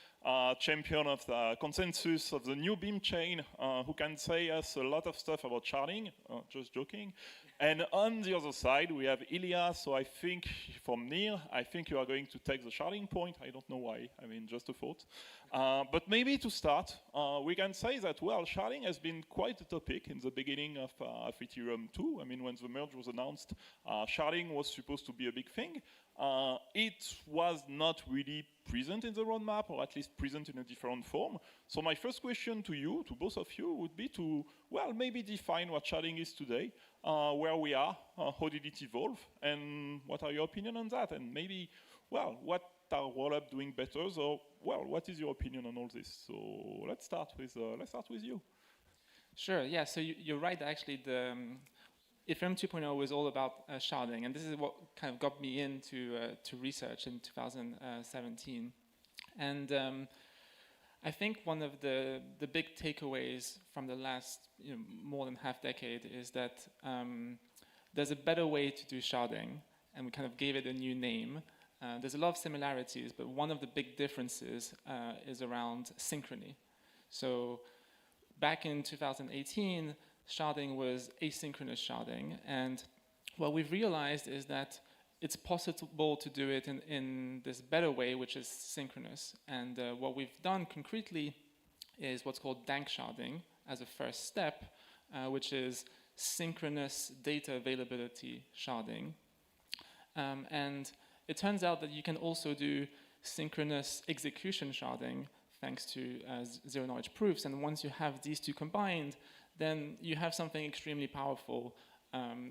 champion of the consensus of the new beam chain, who can say us a lot of stuff about sharding, just joking. And on the other side, we have Ilya. So I think from Neil, I think you are going to take the sharding point. I don't know why, I mean, just a thought. But maybe to start, we can say that, well, sharding has been quite a topic in the beginning of Ethereum 2. I mean, when the merge was announced, sharding was supposed to be a big thing. It was not really present in the roadmap, or at least present in a different form. So my first question to you, to both of you, would be to, well, maybe define what sharding is today, where we are, how did it evolve, and what are your opinion on that? And maybe, well, what are rollup doing better? So, well, what is your opinion on all this? So let's start with you. Sure. Yeah. So you're right. Actually, the Ethereum 2.0 was all about sharding, and this is what kind of got me into to research in 2017. And I think one of the big takeaways from the last more than half decade is that there's a better way to do sharding, and we kind of gave it a new name. There's a lot of similarities, but one of the big differences is around synchrony. So back in 2018, sharding was asynchronous sharding, and what we've realized is that it's possible to do it in this better way, which is synchronous. And what we've done concretely is what's called dank sharding as a first step, which is synchronous data availability sharding. And it turns out that you can also do synchronous execution sharding thanks to zero-knowledge proofs. And once you have these two combined, then you have something extremely powerful,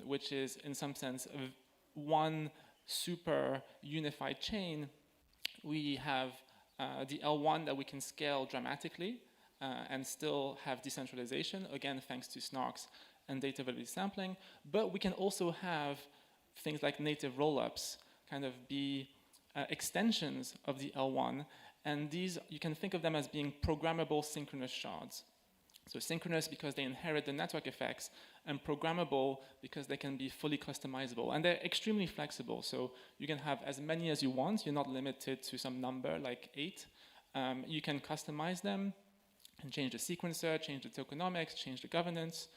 which is, in some sense, one super unified chain. We have the L1 that we can scale dramatically and still have decentralization, again, thanks to snarks and data availability sampling. But we can also have things like native rollups kind of be extensions of the L1. And these, you can think of them as being programmable synchronous shards. So synchronous because they inherit the network effects, and programmable because they can be fully customizable. And they're extremely flexible, so you can have as many as you want. You're not limited to some number like 8. You can customize them and change the sequencer, change the tokenomics, change the governance,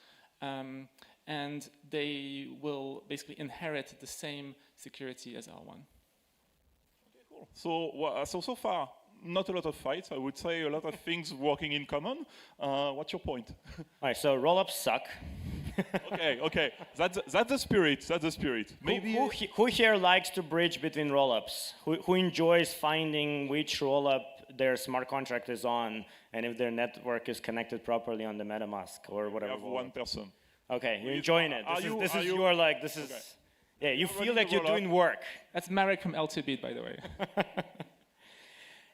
and they will basically inherit the same security as L1. Okay, cool. So far, not a lot of fights. I would say a lot of things working in common. What's your point? All right, so rollups suck. Okay. That's the spirit. Maybe Who here likes to bridge between rollups? Who enjoys finding which rollup their smart contract is on, and if their network is connected properly on the MetaMask or whatever? We have one person. Okay, you're enjoying it. Yeah, you feel like you're doing work. That's Marek from L2Beat, by the way.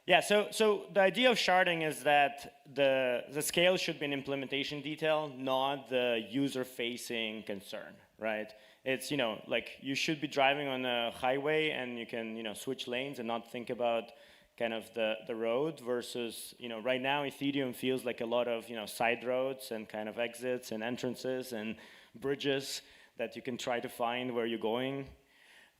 Yeah, so the idea of sharding is that the scale should be an implementation detail, not the user-facing concern, right? It's, like you should be driving on a highway and you can, switch lanes and not think about kind of the road versus, right now Ethereum feels like a lot of, side roads and kind of exits and entrances and bridges that you can try to find where you're going.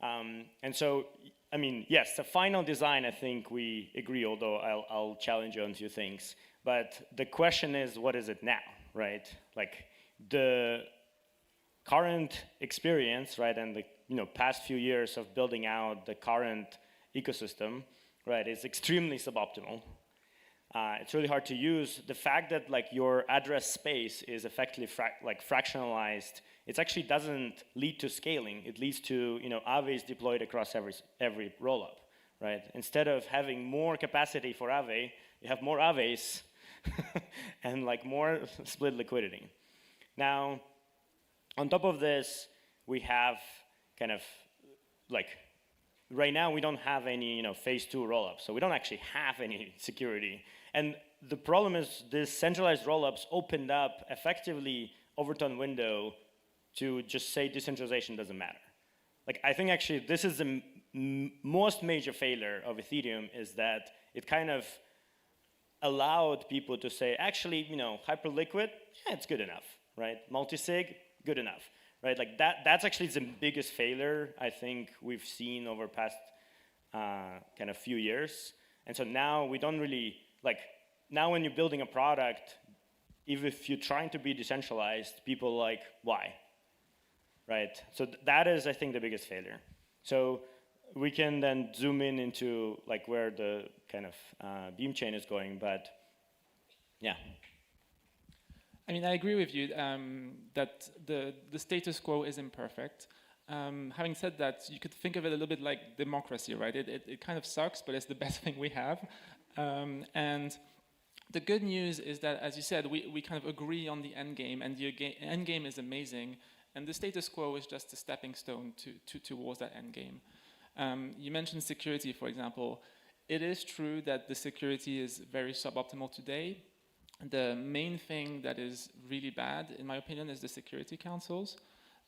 And so, I mean, yes, the final design, I think we agree, although I'll challenge you on a few things. But the question is, what is it now, right? Like the current experience, right, and the past few years of building out the current ecosystem, right, is extremely suboptimal. It's really hard to use. The fact that like your address space is effectively fractionalized, it actually doesn't lead to scaling. It leads to Aaves deployed across every rollup, right? Instead of having more capacity for Aave, you have more Aaves and like more split liquidity. Now, on top of this, we have kind of like right now we don't have any phase 2 rollups, so we don't actually have any security. And the problem is this centralized rollups opened up effectively overton window to just say decentralization doesn't matter. Like, I think actually this is the most major failure of Ethereum, is that it kind of allowed people to say, actually, you know, Hyperliquid, yeah, it's good enough, right? Multisig, good enough, right? Like that's actually the biggest failure I think we've seen over past kind of few years. And so now we don't really, like, now when you're building a product, even if you're trying to be decentralized, people like, why? Right? So that is, I think, the biggest failure. So we can then zoom in into like where the kind of beam chain is going, but yeah. I mean, I agree with you that the status quo is imperfect. Having said that, you could think of it a little bit like democracy, right? It kind of sucks, but it's the best thing we have. And the good news is that, as you said, we kind of agree on the end game, and the end game is amazing, and the status quo is just a stepping stone towards that end game. You mentioned security, for example. It is true that the security is very suboptimal today. The main thing that is really bad, in my opinion, is the security councils.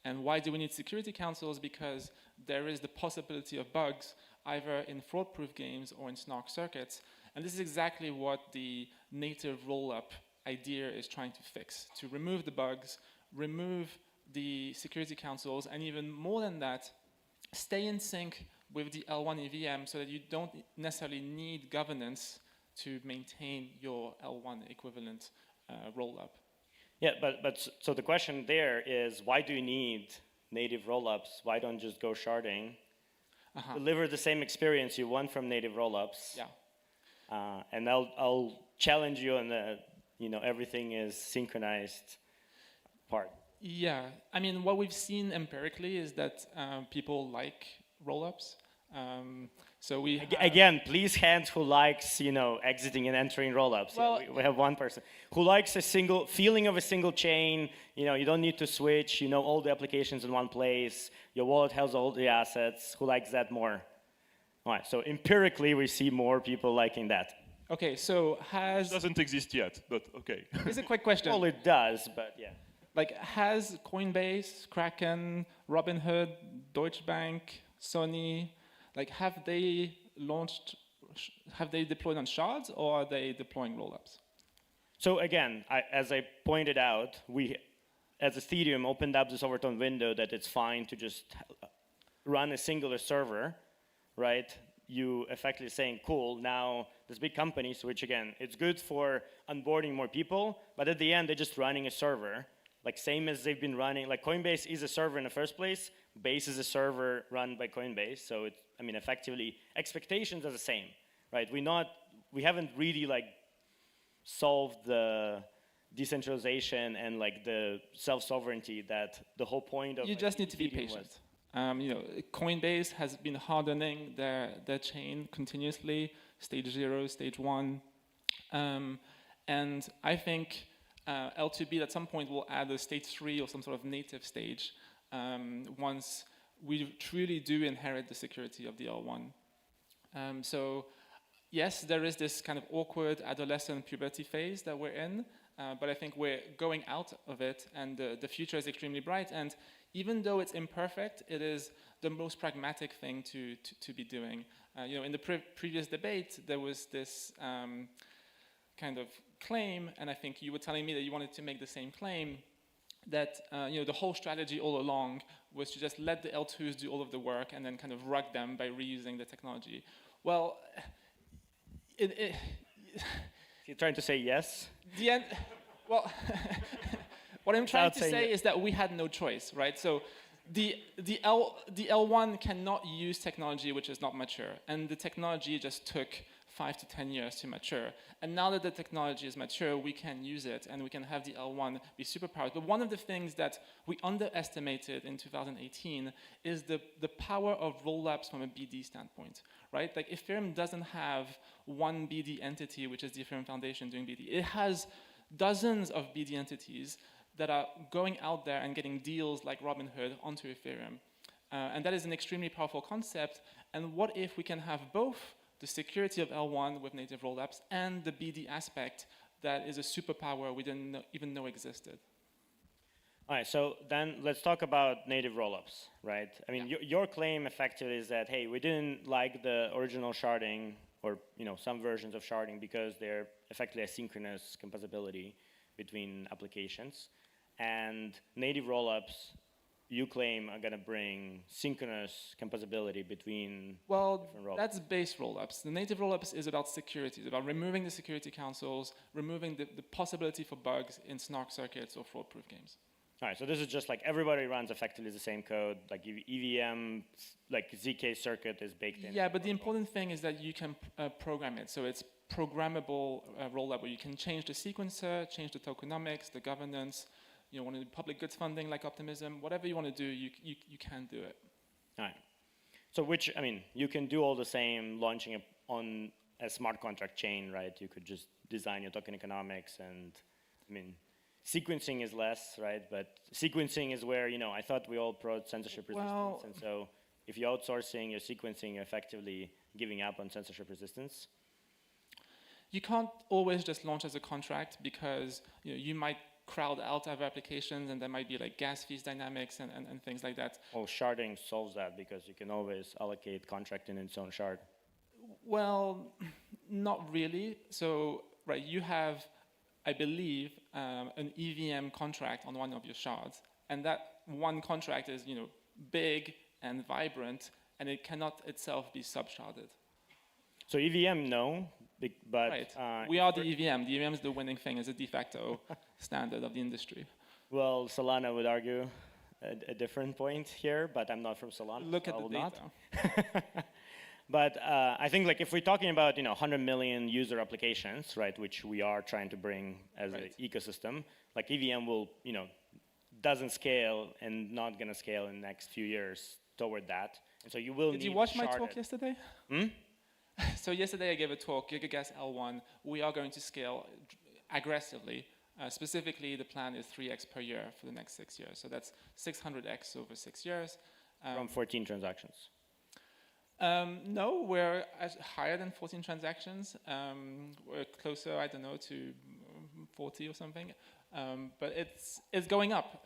And why do we need security councils? Because there is the possibility of bugs, either in fraud-proof games or in snark circuits. And this is exactly what the native roll-up idea is trying to fix, to remove the bugs, remove the security councils, and even more than that, stay in sync with the L1 EVM so that you don't necessarily need governance to maintain your L1 equivalent roll-up. Yeah, but so the question there is, why do you need native rollups? Why don't just go sharding? Deliver the same experience you want from native rollups. Yeah. And I'll challenge you on the, you know, everything is synchronized part. Yeah, I mean, what we've seen empirically is that people like rollups. So we again, please hands who likes, you know, exiting and entering rollups. Well, yeah, we have one person who likes a single feeling of a single chain. You know, you don't need to switch. You know, all the applications in one place. Your wallet has all the assets. Who likes that more? All right. So empirically, we see more people liking that. Okay. So It doesn't exist yet, but okay. Here's a quick question. Well, it does, but yeah. Like, has Coinbase, Kraken, Robinhood, Deutsche Bank, Sony, like, have they deployed on shards, or are they deploying rollups? So again, as I pointed out, we, as Ethereum, opened up this overton window that it's fine to just run a singular server, right? You effectively saying, cool, now there's big companies, which again, it's good for onboarding more people, but at the end, they're just running a server. Like, same as they've been running, like Coinbase is a server in the first place, Base is a server run by Coinbase, so it's, I mean, effectively, expectations are the same, right? We haven't really, like, solved the decentralization and, like, the self-sovereignty that the whole point of... You just need to be patient. You know, Coinbase has been hardening their chain continuously, stage 0, stage 1, and I think L2B at some point will add a stage 3 or some sort of native stage once we truly do inherit the security of the L1. So yes, there is this kind of awkward adolescent puberty phase that we're in, but I think we're going out of it, and the future is extremely bright. And even though it's imperfect, it is the most pragmatic thing to be doing. You know, in the previous debate, there was this kind of claim, and I think you were telling me that you wanted to make the same claim, that you know, the whole strategy all along was to just let the L2s do all of the work and then kind of rug them by reusing the technology. Well, You're trying to say yes? the end, well, what I'm trying to say is that we had no choice, right? So the L1 cannot use technology which is not mature, and the technology just took 5 to 10 years to mature. And now that the technology is mature, we can use it, and we can have the L1 be superpowered. But one of the things that we underestimated in 2018 is the power of rollups from a BD standpoint, right? Like, Ethereum doesn't have one BD entity, which is the Ethereum Foundation doing BD. It has dozens of BD entities that are going out there and getting deals like Robinhood onto Ethereum. And that is an extremely powerful concept. And what if we can have both the security of L1 with native rollups, and the BD aspect that is a superpower we didn't even know existed. All right, so then let's talk about native rollups, right? I mean, your claim effectively is that, hey, we didn't like the original sharding or some versions of sharding because they're effectively asynchronous composability between applications. And native rollups, you claim, are going to bring synchronous composability between different rollups. That's base rollups. The native rollups is about security. It's about removing the security councils, removing the possibility for bugs in snark circuits or fraud-proof games. All right, so this is just like everybody runs effectively the same code, like EVM, like ZK circuit is baked in. Yeah, but the important thing is that you can program it. So it's programmable rollup where you can change the sequencer, change the tokenomics, the governance. You want to do public goods funding like optimism, whatever you want to do, you can do it. All right. So you can do all the same launching on a smart contract chain, right? You could just design your token economics and, sequencing is less, right? But sequencing is where, I thought we all pro censorship resistance. And so if you're outsourcing your sequencing, you're effectively giving up on censorship resistance. You can't always just launch as a contract because you might crowd out other applications and there might be like gas fees dynamics and things like that. Well, sharding solves that because you can always allocate contract in its own shard. Well, not really. So, right, you have, I believe, an EVM contract on one of your shards, and that one contract is, big and vibrant, and it cannot itself be sub-sharded. So EVM, no, but right. We are the EVM. The EVM is the winning thing as a de facto standard of the industry. Well, Solana would argue a different point here, but I'm not from Solana. Look so at I the will data. not. But I think if we're talking about 100 million user applications, right, which we are trying to bring as an ecosystem, like EVM will doesn't scale and not gonna scale in the next few years toward that, and so you will. Did you watch my talk yesterday? Hmm? So yesterday I gave a talk, GigaGas L1. We are going to scale aggressively. Specifically, the plan is 3x per year for the next 6 years. So that's 600x over 6 years. From 14 transactions. No, we're higher than 14 transactions. We're closer, I don't know, to 40 or something. But it's going up.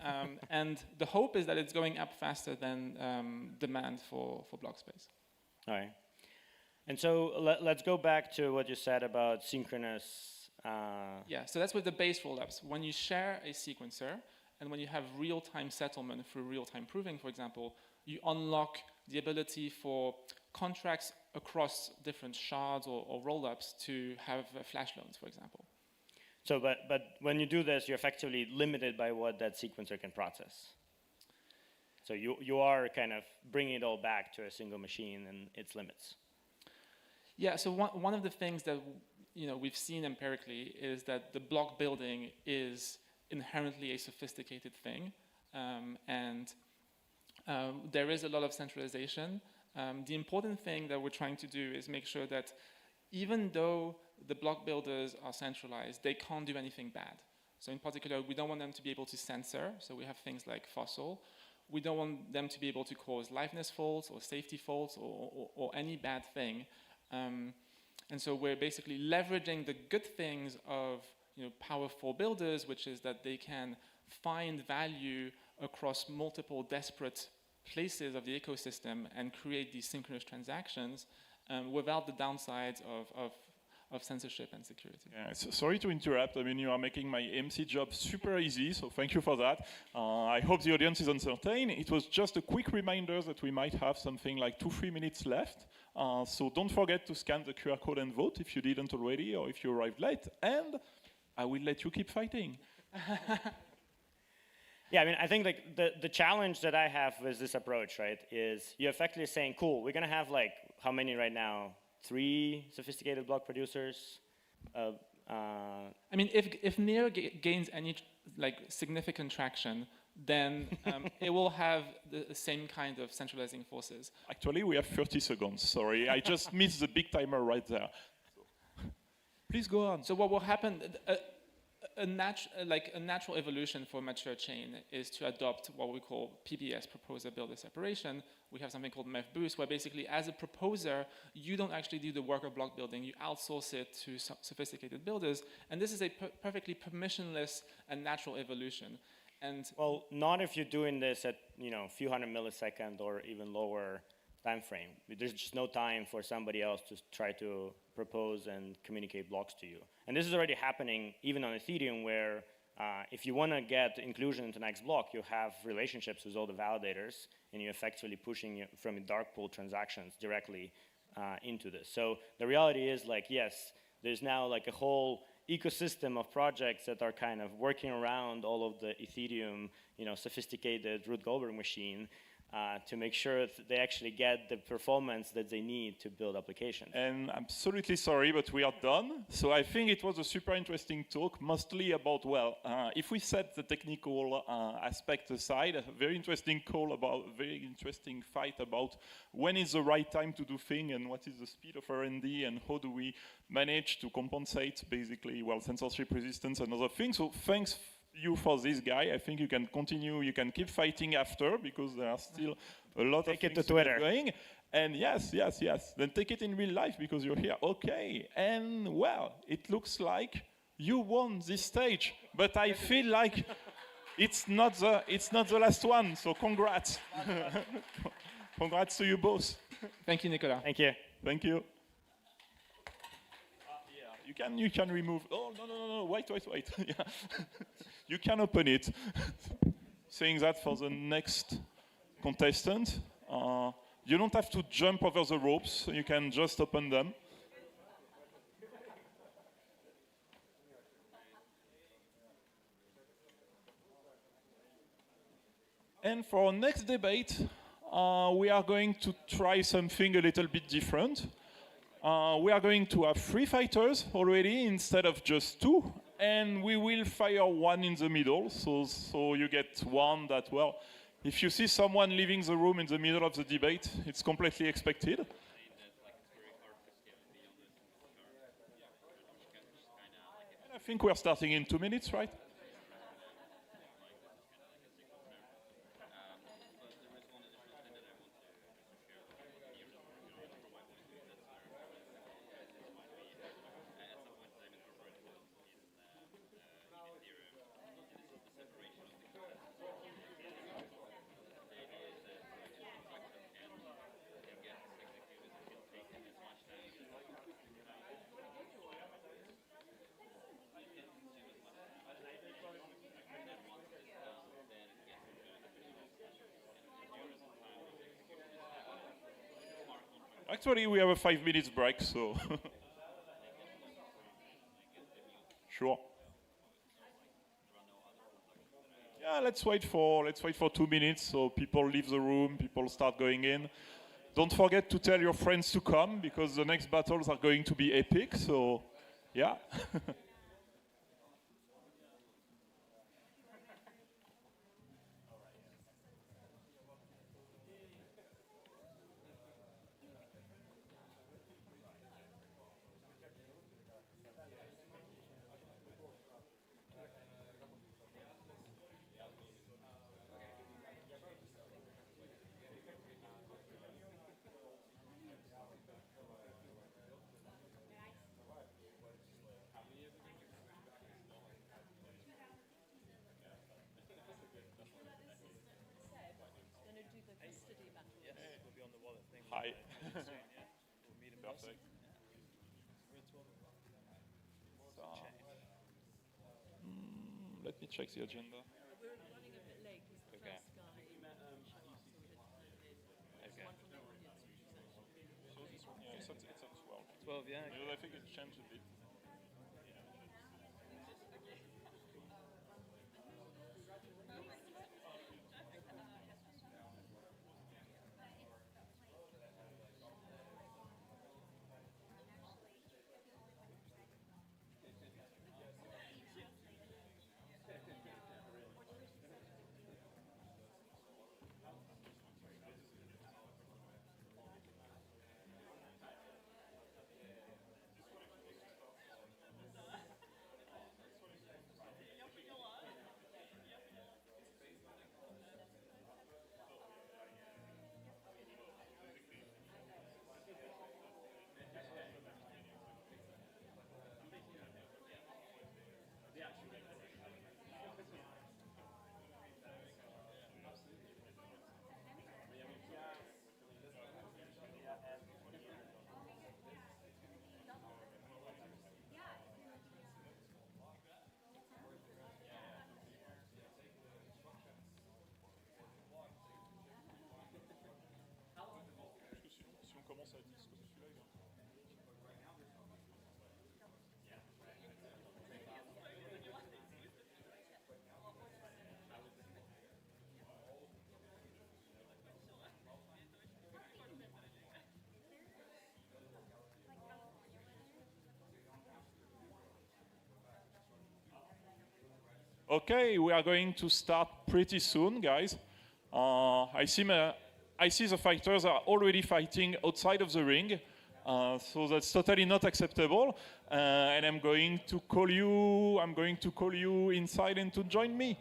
And the hope is that it's going up faster than demand for block space. All right. And so let's go back to what you said about synchronous. Yeah, so that's with the base rollups. When you share a sequencer and when you have real-time settlement through real-time proving, for example, you unlock the ability for contracts across different shards or rollups to have flash loans, for example. So, but when you do this, you're effectively limited by what that sequencer can process. So you are kind of bringing it all back to a single machine and its limits. Yeah, so one of the things that we've seen empirically is that the block building is inherently a sophisticated thing, and there is a lot of centralization. The important thing that we're trying to do is make sure that even though the block builders are centralized, they can't do anything bad. So in particular, we don't want them to be able to censor, so we have things like fossil. We don't want them to be able to cause liveness faults or safety faults or any bad thing. And so we're basically leveraging the good things of powerful builders, which is that they can find value across multiple desperate places of the ecosystem and create these synchronous transactions without the downsides of censorship and security. Yeah, sorry to interrupt. I mean, you are making my MC job super easy, so thank you for that. I hope the audience is entertained. It was just a quick reminder that we might have something like 2-3 minutes left. So don't forget to scan the QR code and vote if you didn't already or if you arrived late. And I will let you keep fighting. Yeah, I mean, I think like the challenge that I have with this approach, right, is you're effectively saying, cool, we're going to have like, how many right now? 3 sophisticated block producers. I mean, if Neo gains any significant traction, then it will have the same kind of centralizing forces. Actually, we have 30 seconds. Sorry, I just missed the big timer right there. Please go on. So what will happen? like a natural evolution for a mature chain is to adopt what we call PBS, proposer builder separation. We have something called MEF boost, where basically as a proposer, you don't actually do the work of block building, you outsource it to sophisticated builders, and this is a perfectly permissionless and natural evolution. And well, not if you're doing this at a few hundred milliseconds or even lower time frame. There's just no time for somebody else to try to propose and communicate blocks to you. And this is already happening even on Ethereum, where if you want to get inclusion into the next block, you have relationships with all the validators, and you're effectively pushing from dark pool transactions directly into this. So the reality is, like, yes, there's now like a whole ecosystem of projects that are kind of working around all of the Ethereum, sophisticated Rube Goldberg machine, to make sure that they actually get the performance that they need to build applications. And I'm absolutely sorry, but we are done. So I think it was a super interesting talk, mostly about, well, if we set the technical aspect aside, a very interesting fight about when is the right time to do things and what is the speed of R&D and how do we manage to compensate basically, well, censorship resistance and other things. So thanks you for this guy. I think you can continue, you can keep fighting after, because there are still a lot of things to Twitter going. And yes. Then take it in real life because you're here. Okay. And well, it looks like you won this stage, but I feel like it's not the last one. So congrats. Congrats to you both. thank you, Nicolas. Thank you. Thank you. You can remove. Oh no! Wait. Yeah. You can open it. Saying that for the next contestant, you don't have to jump over the ropes. You can just open them. And for our next debate, we are going to try something a little bit different. We are going to have 3 fighters already instead of just 2, and we will fire one in the middle, so you get one that, well, if you see someone leaving the room in the middle of the debate, it's completely expected. And I think we're starting in 2 minutes, right? Actually, we have a 5 minutes break, so sure. Yeah, let's wait for 2 minutes so people leave the room, people start going in. Don't forget to tell your friends to come because the next battles are going to be epic. So, yeah. Hi. Perfect. So, let me check the agenda. We're running a bit late because the first guy shut off, so we didn't one from the audience, which was actually really So this one, yeah, it's at 12. 12, yeah. Because I think it changed a bit. Okay, we are going to start pretty soon, guys. I see the fighters are already fighting outside of the ring, so that's totally not acceptable. And I'm going to call you inside and to join me.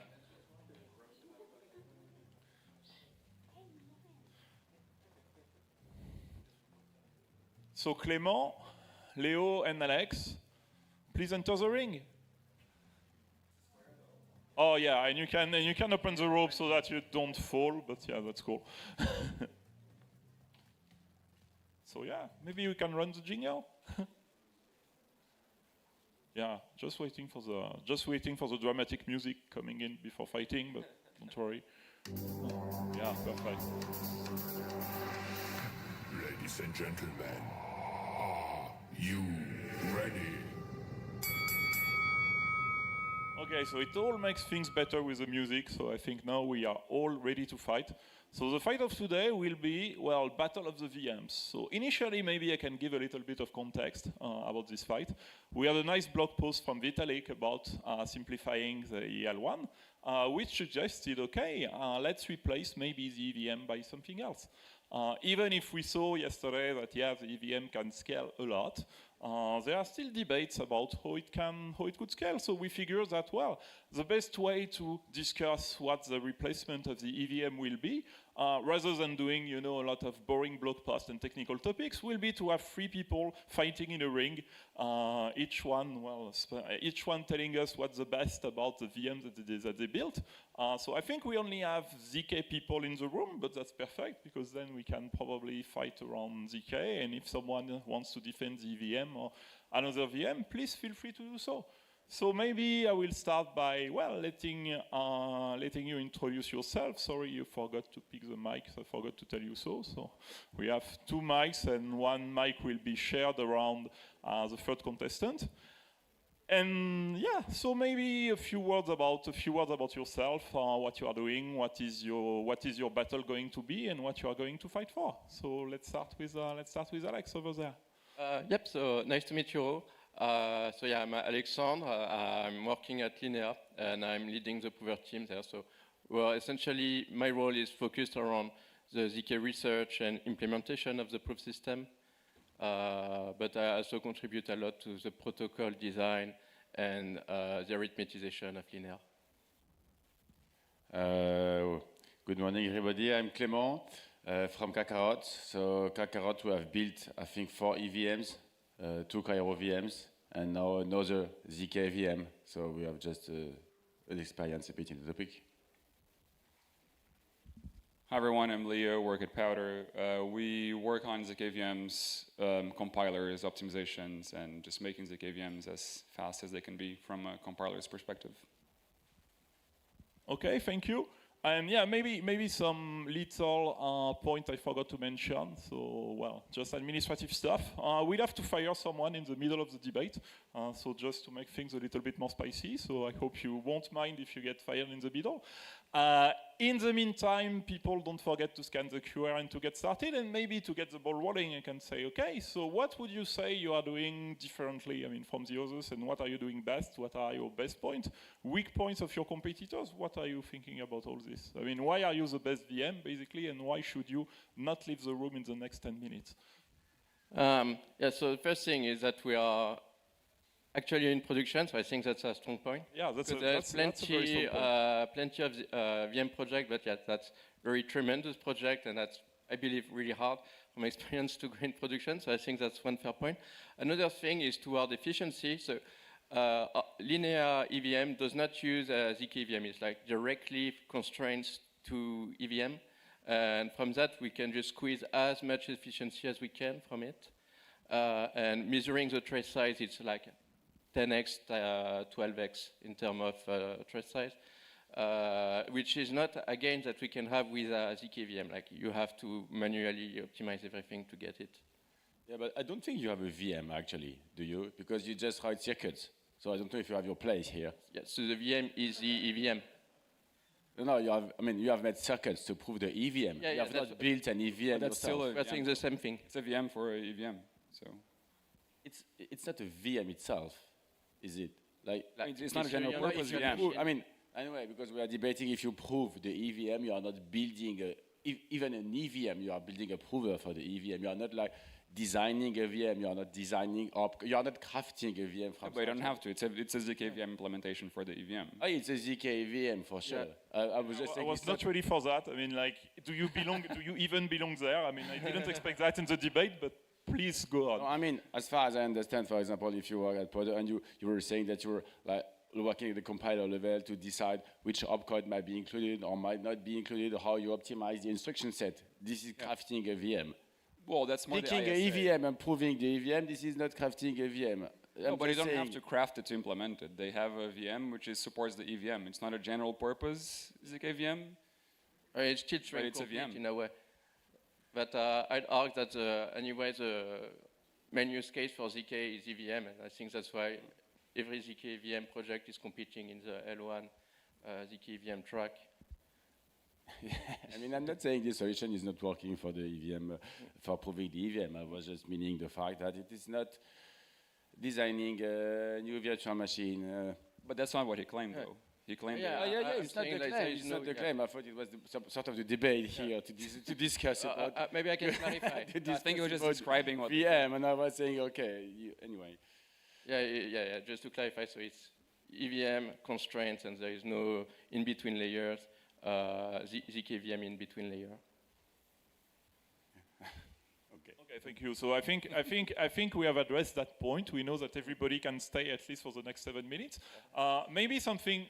So Clément, Leo, and Alex, please enter the ring. Oh yeah, and you can open the rope so that you don't fall. But yeah, that's cool. So yeah, maybe we can run the jingle. Yeah, just waiting for the dramatic music coming in before fighting. But don't worry. Yeah, perfect. Ladies and gentlemen, are you ready? Okay, so it all makes things better with the music, so I think now we are all ready to fight. So the fight of today will be, well, Battle of the VMs. So initially, maybe I can give a little bit of context about this fight. We had a nice blog post from Vitalik about simplifying the EL1, which suggested, okay, let's replace maybe the EVM by something else. Even if we saw yesterday that, yeah, the EVM can scale a lot, there are still debates about how it could scale. So we figured that, well, the best way to discuss what the replacement of the EVM will be, rather than doing, a lot of boring blog posts and technical topics, will be to have 3 people fighting in a ring, each one telling us what's the best about the VM that they built. So I think we only have ZK people in the room, but that's perfect, because then we can probably fight around ZK, and if someone wants to defend the EVM or another VM, please feel free to do so. So maybe I will start by, well, letting you introduce yourself. Sorry, you forgot to pick the mic, so I forgot to tell you so. So we have 2 mics, and 1 mic will be shared around the third contestant. And yeah, so maybe a few words about yourself, what you are doing, what is your battle going to be, and what you are going to fight for. So let's start with Alex over there. Yep. So nice to meet you all. So yeah, I'm Alexandre. I'm working at Linea, and I'm leading the Prover team there. So, well, essentially, my role is focused around the ZK research and implementation of the proof system. But I also contribute a lot to the protocol design and the arithmetization of Linea. Good morning, everybody. I'm Clément from Kakarot. So Kakarot, we have built, I think, 4 EVMs, 2 Cairo VMs, and now another ZK VM. So we have just an experience a bit in the topic. Hi everyone, I'm Leo, work at Powder. We work on ZK VMs, compilers, optimizations, and just making ZK VMs as fast as they can be from a compiler's perspective. Okay, thank you. And yeah, maybe some little point I forgot to mention. So, well, just administrative stuff. We'll have to fire someone in the middle of the debate. So just to make things a little bit more spicy. So I hope you won't mind if you get fired in the middle. In the meantime, people don't forget to scan the QR and to get started, and maybe to get the ball rolling, you can say, okay, so what would you say you are doing differently, from the others, and what are you doing best? What are your best points? Weak points of your competitors? What are you thinking about all this? Why are you the best VM, basically, and why should you not leave the room in the next 10 minutes? Yeah, so the first thing is that we are actually in production, so I think that's a strong point. Yeah, that's a very strong point. Plenty of VM projects, but yeah, that's very tremendous project, and that's, I believe, really hard from experience to go in production. So I think that's one fair point. Another thing is toward efficiency. So Linea EVM does not use ZK EVM. It's like directly constraints to EVM, and from that we can just squeeze as much efficiency as we can from it. And measuring the trace size, it's like 10x, 12x in terms of trace size, which is not, again, that we can have with ZK VM. Like, you have to manually optimize everything to get it. Yeah, but I don't think you have a VM, actually, do you? Because you just write circuits. So I don't know if you have your place here. Yeah, so the VM is the EVM. No, you have made circuits to prove the EVM. Yeah, you have not built an EVM That's still a We're saying the same thing. It's a VM for a EVM, so. It's not a VM itself, is it? It's not a general purpose VM. Anyway, because we are debating if you prove the EVM, you are not building even an EVM, you are building a prover for the EVM. You are not like designing a VM, you are not designing you are not crafting a VM from But you don't have to. It's a ZK VM implementation for the EVM. Oh, it's a ZK VM for sure. Yeah. I was just I was not ready for that. I mean, like, do you even belong there? I mean, I didn't expect that in the debate, but please go on. No, I mean, as far as I understand, for example, if you were at Product and you were saying that you were like working at the compiler level to decide which opcode might be included or might not be included, or how you optimize the instruction set. This is crafting a VM. Well, that's more Picking the a ISA. EVM and proving the EVM, this is not crafting a VM. No, but you don't have to craft it to implement it. They have a VM which supports the EVM. It's not a general purpose ZK VM. It's still but it's a complete VM. in a way. But I'd argue that anyway the main use case for ZK is EVM, and I think that's why every ZK VM project is competing in the L1 ZK VM track. I mean, I'm not saying the solution is not working for the EVM, for proving the EVM. I was just meaning the fact that it is not designing a new virtual machine. But that's not what he claimed, though. He claimed it's not the claim. It's not the claim. I thought it was sort of the debate here to discuss about. Maybe I can clarify. I think it was just describing what VM, and I was saying, okay, anyway. Yeah. Just to clarify, so it's EVM constraints, and there is no in-between layers. ZK VM in between layer. Okay, thank you. So I think we have addressed that point. We know that everybody can stay at least for the next 7 minutes. Maybe something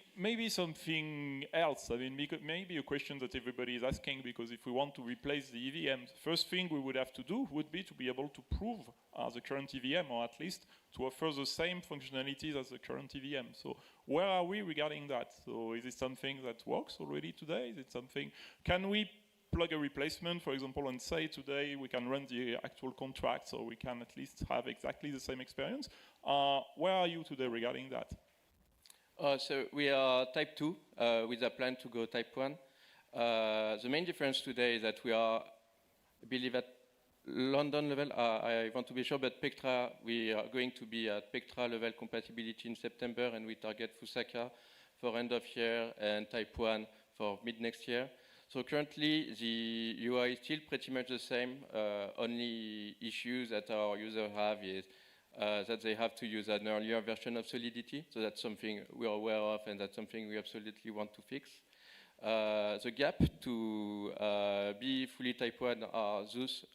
else. I mean, maybe a question that everybody is asking, because if we want to replace the EVM, the first thing we would have to do would be to be able to prove the current EVM, or at least to offer the same functionalities as the current EVM. So where are we regarding that? So is it something that works already today? Is it something? Can we plug a replacement, for example, and say today we can run the actual contract, so we can at least have exactly the same experience? Where are you today regarding that? So we are type 2 with a plan to go type 1. The main difference today is that we are, I believe, at London level. I want to be sure, but Pectra, we are going to be at Pectra level compatibility in September, and we target Fusaka for end of year and type 1 for mid next year. So currently, the UI is still pretty much the same. Only issues that our users have is that they have to use an earlier version of Solidity. So that's something we are aware of, and that's something we absolutely want to fix. The gap to be fully type 1 are those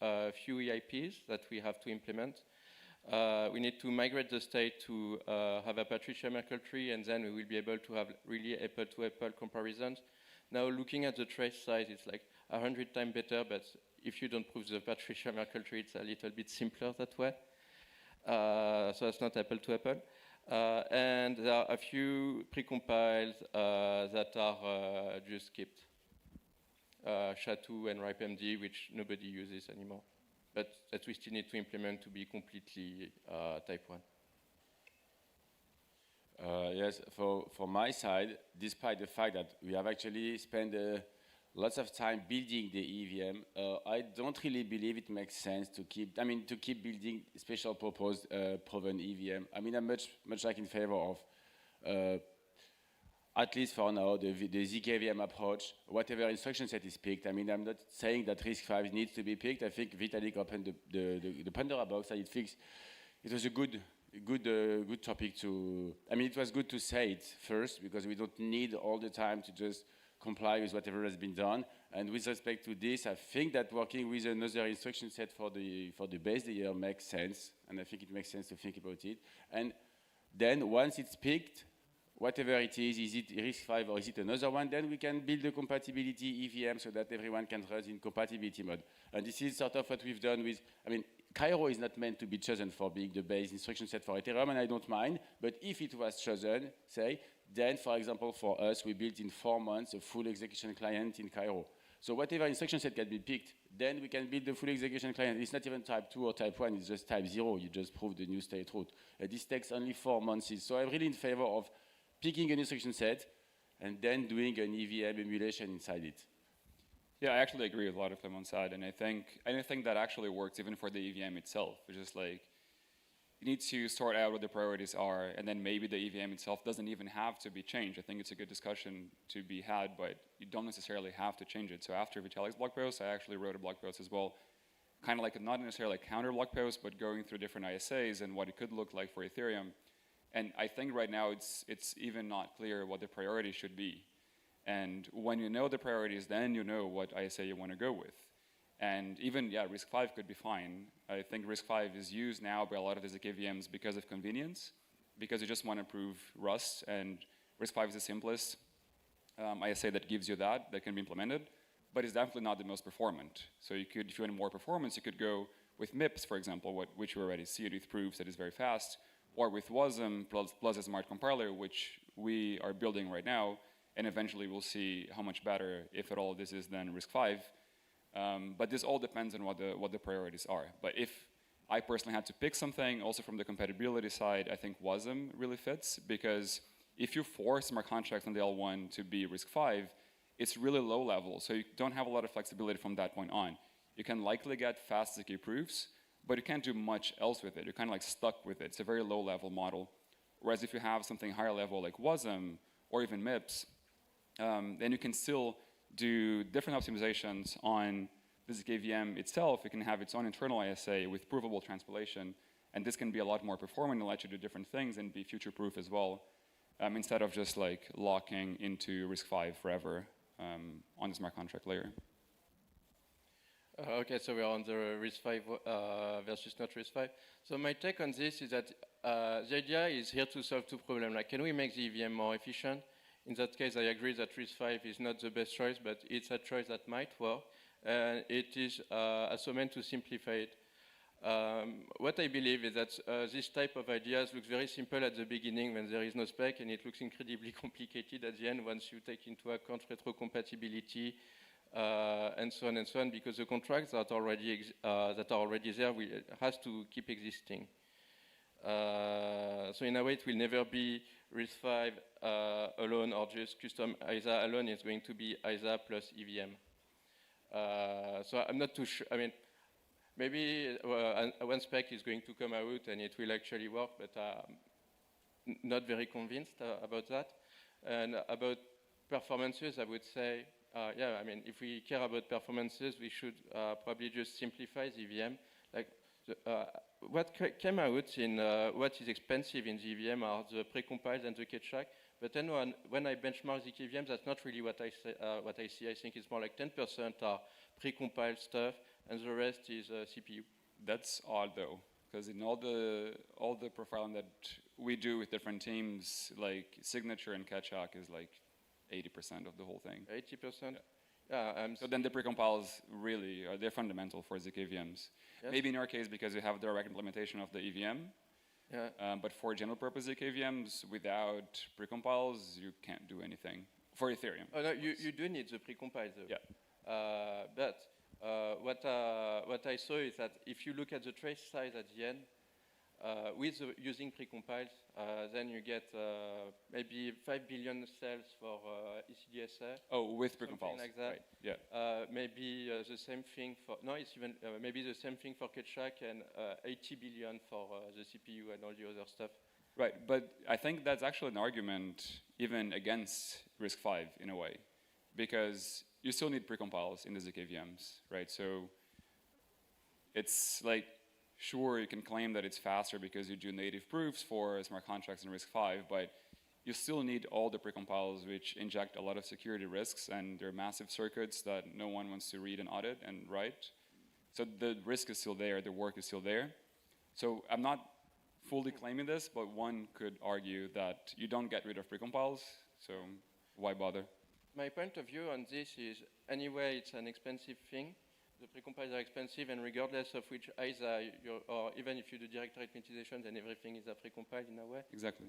few EIPs that we have to implement. We need to migrate the state to have a Patricia Merkle tree, and then we will be able to have really apple-to-apple comparisons. Now, looking at the trace size, it's like 100 times better, but if you don't prove the Patricia Merkle tree, it's a little bit simpler that way. So it's not apple-to-apple. And there are a few precompiled that are just skipped. SHA-2 and RIPEMD, which nobody uses anymore, but that we still need to implement to be completely type 1. Yes, for my side, despite the fact that we have actually spent lots of time building the EVM, I don't really believe it makes sense to keep building special purpose proven EVM. I mean, I'm much like in favor of, at least for now, the ZKVM approach. Whatever instruction set is picked. I mean, I'm not saying that RISC-V needs to be picked. I think Vitalik opened the Pandora box and it was a good topic to. I mean, it was good to say it first, because we don't need all the time to just comply with whatever has been done. And with respect to this, I think that working with another instruction set for the base layer makes sense, and I think it makes sense to think about it. And then once it's picked, whatever it is it RISC-V or is it another one, then we can build the compatibility EVM so that everyone can run in compatibility mode. And this is sort of what we've done with, I mean, Cairo is not meant to be chosen for being the base instruction set for Ethereum, and I don't mind, but if it was chosen, say, then, for example, for us, we built in 4 months a full execution client in Cairo. So whatever instruction set can be picked, then we can build the full execution client. It's not even type 2 or type 1, it's just type 0. You just prove the new state root. This takes only 4 months. So I'm really in favor of picking an instruction set and then doing an EVM emulation inside it. Yeah, I actually agree with a lot of them on side, and I think that actually works even for the EVM itself. It's just like, you need to sort out what the priorities are, and then maybe the EVM itself doesn't even have to be changed. I think it's a good discussion to be had, but you don't necessarily have to change it. So after Vitalik's blog post, I actually wrote a blog post as well, kind of like not necessarily a counter blog post, but going through different ISAs and what it could look like for Ethereum. And I think right now it's even not clear what the priority should be. And when you know the priorities, then you know what ISA you want to go with. And even, yeah, RISC-V could be fine. I think RISC-V is used now by a lot of the ZKVMs because of convenience, because you just want to prove Rust, and RISC-V is the simplest ISA that gives you that can be implemented, but it's definitely not the most performant. So you could, if you want more performance, you could go with MIPS, for example, which we already see with proofs that is very fast, or with WASM plus a smart compiler, which we are building right now, and eventually we'll see how much better, if at all, this is than RISC-V. But this all depends on what the priorities are. But if I personally had to pick something, also from the compatibility side, I think WASM really fits, because if you force smart contracts on the L1 to be RISC-V, it's really low level, so you don't have a lot of flexibility from that point on. You can likely get fast ZK proofs, but you can't do much else with it. You're kind of like stuck with it. It's a very low level model. Whereas if you have something higher level like WASM or even MIPS, then you can still do different optimizations on the ZKVM itself. It can have its own internal ISA with provable transpilation, and this can be a lot more performant and let you do different things and be future-proof as well, instead of just like locking into RISC-V forever on the smart contract layer. Okay, so we're on the RISC-V versus not RISC-V. So my take on this is that the idea is here to solve two problems. Like, can we make the EVM more efficient? In that case, I agree that RISC-V is not the best choice, but it's a choice that might work. And it is also meant to simplify it. What I believe is that this type of ideas looks very simple at the beginning when there is no spec, and it looks incredibly complicated at the end once you take into account retrocompatibility and so on, because the contracts that are already there has to keep existing. So in a way, it will never be RISC-V alone or just custom ISA alone. It's going to be ISA plus EVM. So I'm not too sure. I mean, maybe one spec is going to come out and it will actually work, but not very convinced about that. And about performances, I would say, yeah, I mean, if we care about performances, we should probably just simplify the EVM. Like, what came out in what is expensive in the EVM are the precompiled and the ketchup. But then when I benchmark the KVM, that's not really what I see. I think it's more like 10% are precompiled stuff, and the rest is CPU. That's odd though, because in all the profiling that we do with different teams, like signature and ketchup is like 80% of the whole thing. 80%. Yeah. So then the precompiles really they're fundamental for ZKVMs. Yes. Maybe in your case because you have direct implementation of the EVM. Yeah. But for general purpose ZKVMs, without precompiles, you can't do anything for Ethereum. Oh, no, you do need the precompile though. Yeah. But what I saw is that if you look at the trace size at the end, with using precompiles, then you get maybe 5 billion cells for ECDSA. Oh, with precompiles, like that. Right? Yeah. Maybe the same thing for it's even maybe the same thing for Ketchak and 80 billion for the CPU and all the other stuff. Right, but I think that's actually an argument even against RISC-V in a way, because you still need precompiles in the ZKVMs, right? So it's like, sure, you can claim that it's faster because you do native proofs for smart contracts in RISC-V, but you still need all the precompiles, which inject a lot of security risks, and they're massive circuits that no one wants to read and audit and write. So the risk is still there, the work is still there. So I'm not fully claiming this, but one could argue that you don't get rid of precompiles, so why bother? My point of view on this is, anyway, it's an expensive thing. The precompiles are expensive, and regardless of which ISA, or even if you do direct arithmetization, then everything is a precompiled in a way. Exactly.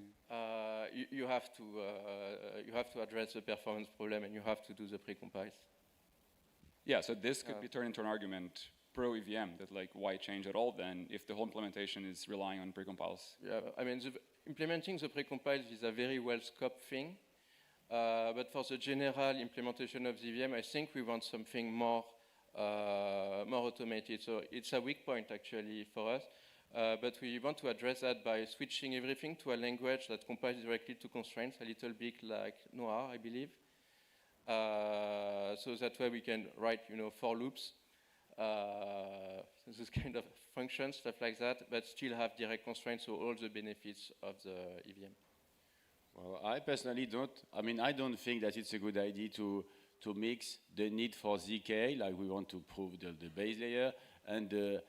You have to address the performance problem, and you have to do the precompiles. Yeah, so this could be turned into an argument pro-EVM, that like, why change at all then if the whole implementation is relying on precompiles? Yeah, I mean, implementing the precompiles is a very well-scoped thing, but for the general implementation of the EVM, I think we want something more automated. So it's a weak point actually for us. But we want to address that by switching everything to a language that compiles directly to constraints, a little bit like Noir, I believe. So that way we can write, for loops, this kind of functions, stuff like that, but still have direct constraints, so all the benefits of the EVM. Well, I personally don't. I mean, I don't think that it's a good idea to mix the need for ZK, like we want to prove the base layer, and the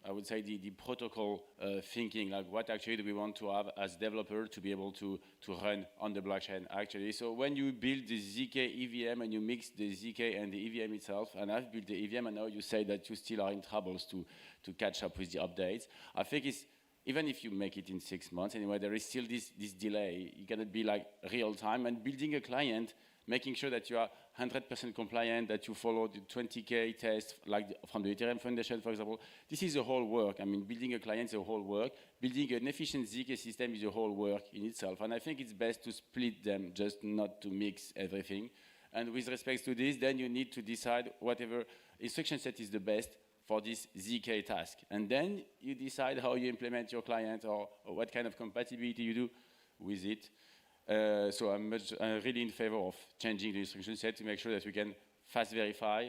I would say the protocol thinking, like what actually do we want to have as developer to be able to run on the blockchain actually. So when you build the ZK EVM and you mix the ZK and the EVM itself, and I've built the EVM and now you say that you still are in troubles to catch up with the updates, I think it's, even if you make it in 6 months anyway, there is still this delay. You cannot be like real time, and building a client, making sure that you are 100% compliant, that you follow the 20K test, like from the Ethereum Foundation, for example. This is a whole work. I mean, building a client is a whole work. Building an efficient ZK system is a whole work in itself. And I think it's best to split them, just not to mix everything. And with respect to this, then you need to decide whatever instruction set is the best for this ZK task. And then you decide how you implement your client or what kind of compatibility you do with it. So I'm really in favor of changing the instruction set to make sure that we can fast verify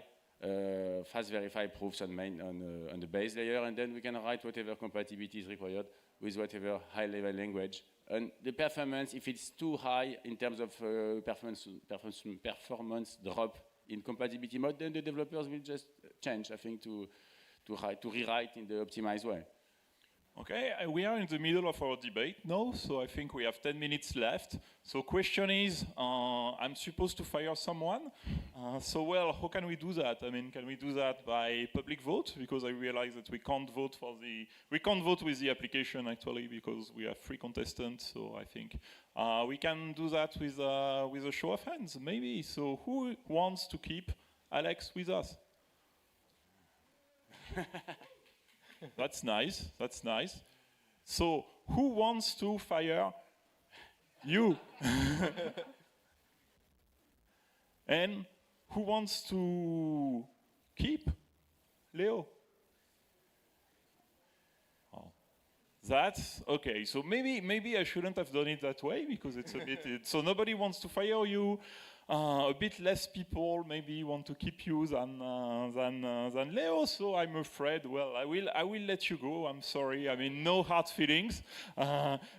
proofs on the base layer, and then we can write whatever compatibility is required with whatever high-level language. And the performance, if it's too high in terms of performance drop in compatibility mode, then the developers will just change, I think, to rewrite in the optimized way. Okay, we are in the middle of our debate now, so I think we have 10 minutes left. So question is, I'm supposed to fire someone. Well, how can we do that? I mean, can we do that by public vote? Because I realize that we can't vote with the application actually, because we have 3 contestants. So I think we can do that with a show of hands, maybe. So who wants to keep Alex with us? That's nice, that's nice. So, who wants to fire you? And who wants to keep Leo? Oh. That's okay. So maybe I shouldn't have done it that way, because it's a bit. So nobody wants to fire you. A bit less people maybe want to keep you than Leo. So I'm afraid. Well, I will let you go. I'm sorry. I mean, no hard feelings.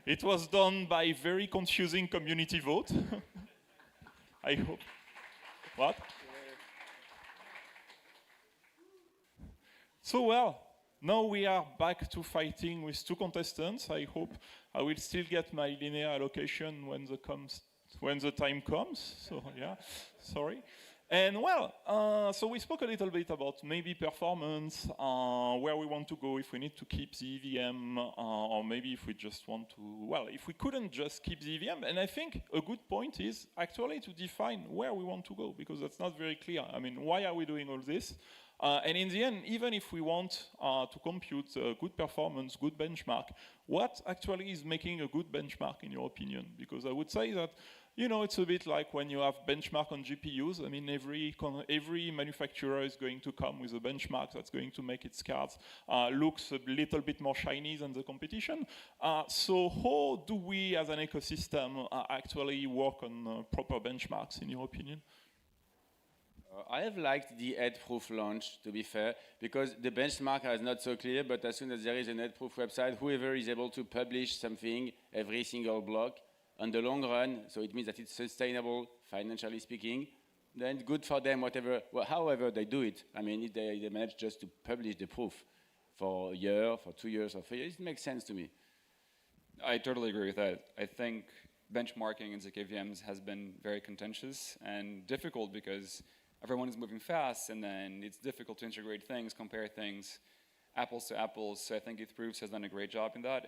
It was done by very confusing community vote. I hope. What? So well, now we are back to fighting with 2 contestants. I hope I will still get my linear allocation when the time comes. So yeah, sorry. And well, so we spoke a little bit about maybe performance, where we want to go, if we need to keep the EVM, or maybe if we just want to, well, if we couldn't just keep the EVM. And I think a good point is actually to define where we want to go, because that's not very clear. I mean, why are we doing all this? And in the end, even if we want to compute good performance, good benchmark, what actually is making a good benchmark in your opinion? Because I would say that, you know, it's a bit like when you have benchmark on GPUs. I mean, every manufacturer is going to come with a benchmark that's going to make its cards looks a little bit more shiny than the competition. So how do we as an ecosystem actually work on proper benchmarks in your opinion? I have liked the head-proof launch, to be fair, because the benchmark is not so clear, but as soon as there is an head-proof website, whoever is able to publish something every single block, on the long run, so it means that it's sustainable, financially speaking, then good for them, however they do it. I mean, if they manage just to publish the proof for a year, for 2 years, or 3 years, it makes sense to me. I totally agree with that. I think benchmarking in ZKVMs has been very contentious and difficult because everyone is moving fast, and then it's difficult to integrate things, compare things, apples to apples. So I think ETH-Proofs has done a great job in that.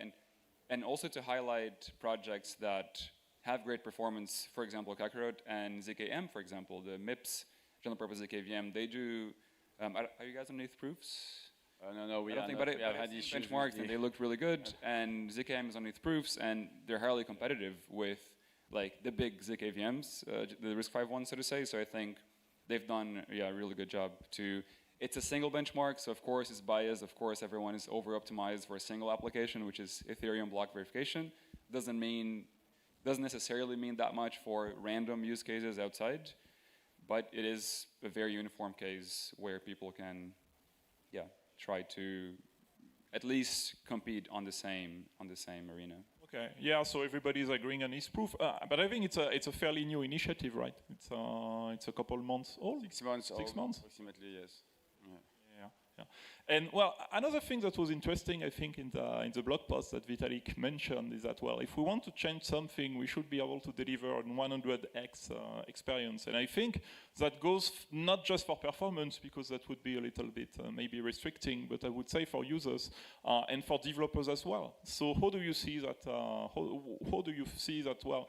And also to highlight projects that have great performance, for example, Kakarot and ZKM, for example, the MIPS, general purpose ZKVM, they do, are you guys on ETH-Proofs? No, we have had issues. Benchmarked, and they looked really good, and ZKM is on ETH-Proofs, and they're highly competitive with like the big ZKVMs, the RISC-V ones, so to say. So I think they've done a really good job to it's a single benchmark, so of course it's biased. Of course, everyone is over-optimized for a single application, which is Ethereum block verification. Doesn't necessarily mean that much for random use cases outside, but it is a very uniform case where people can, try to at least compete on the same arena. Okay. Yeah. So everybody's agreeing on this proof, but I think it's a fairly new initiative, right? It's a couple months old. 6 months. 6 months. Approximately, yes. Yeah. And well, another thing that was interesting, I think, in the blog post that Vitalik mentioned is that, well, if we want to change something, we should be able to deliver an 100x experience. And I think that goes not just for performance, because that would be a little bit maybe restricting, but I would say for users and for developers as well. So how do you see that? How do you see that? Well,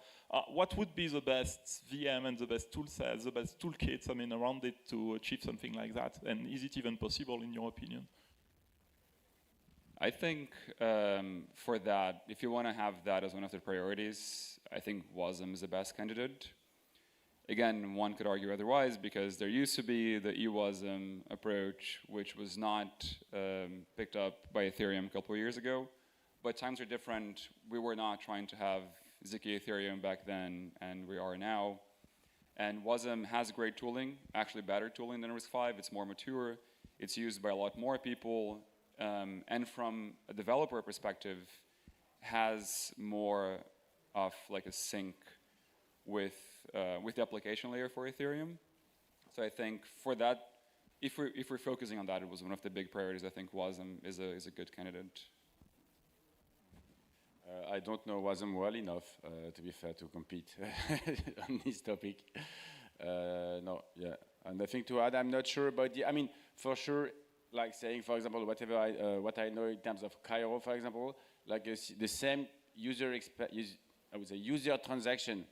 what would be the best VM and the best tool sets, the best toolkits, around it to achieve something like that? And is it even possible in your opinion? I think for that, if you want to have that as one of the priorities, I think WASM is the best candidate. Again, one could argue otherwise, because there used to be the eWASM approach, which was not picked up by Ethereum a couple of years ago. But times are different. We were not trying to have ZK Ethereum back then, and we are now. And WASM has great tooling, actually better tooling than RISC-V. It's more mature. It's used by a lot more people. And from a developer perspective, has more of like a sync with the application layer for Ethereum. So I think for that, if we're focusing on that, it was one of the big priorities. I think WASM is a good candidate. I don't know WASM well enough, to be fair, to compete on this topic. No, yeah. And I think to add, I'm not sure about for sure, like saying, for example, what I know in terms of Cairo, for example, like the same user transaction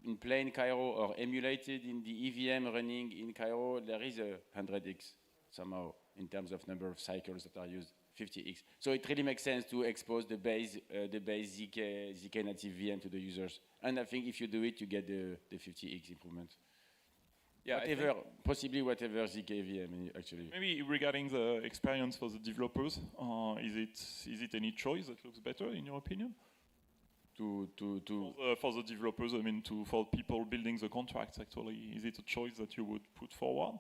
in plain Cairo or emulated in the EVM running in Cairo, there is a 100x somehow in terms of number of cycles that are used, 50x. So it really makes sense to expose the base ZK native VM to the users. And I think if you do it, you get the 50x improvement. Yeah, possibly whatever ZK VM actually. Maybe regarding the experience for the developers, is it any choice that looks better in your opinion? For the developers, for people building the contracts, actually, is it a choice that you would put forward?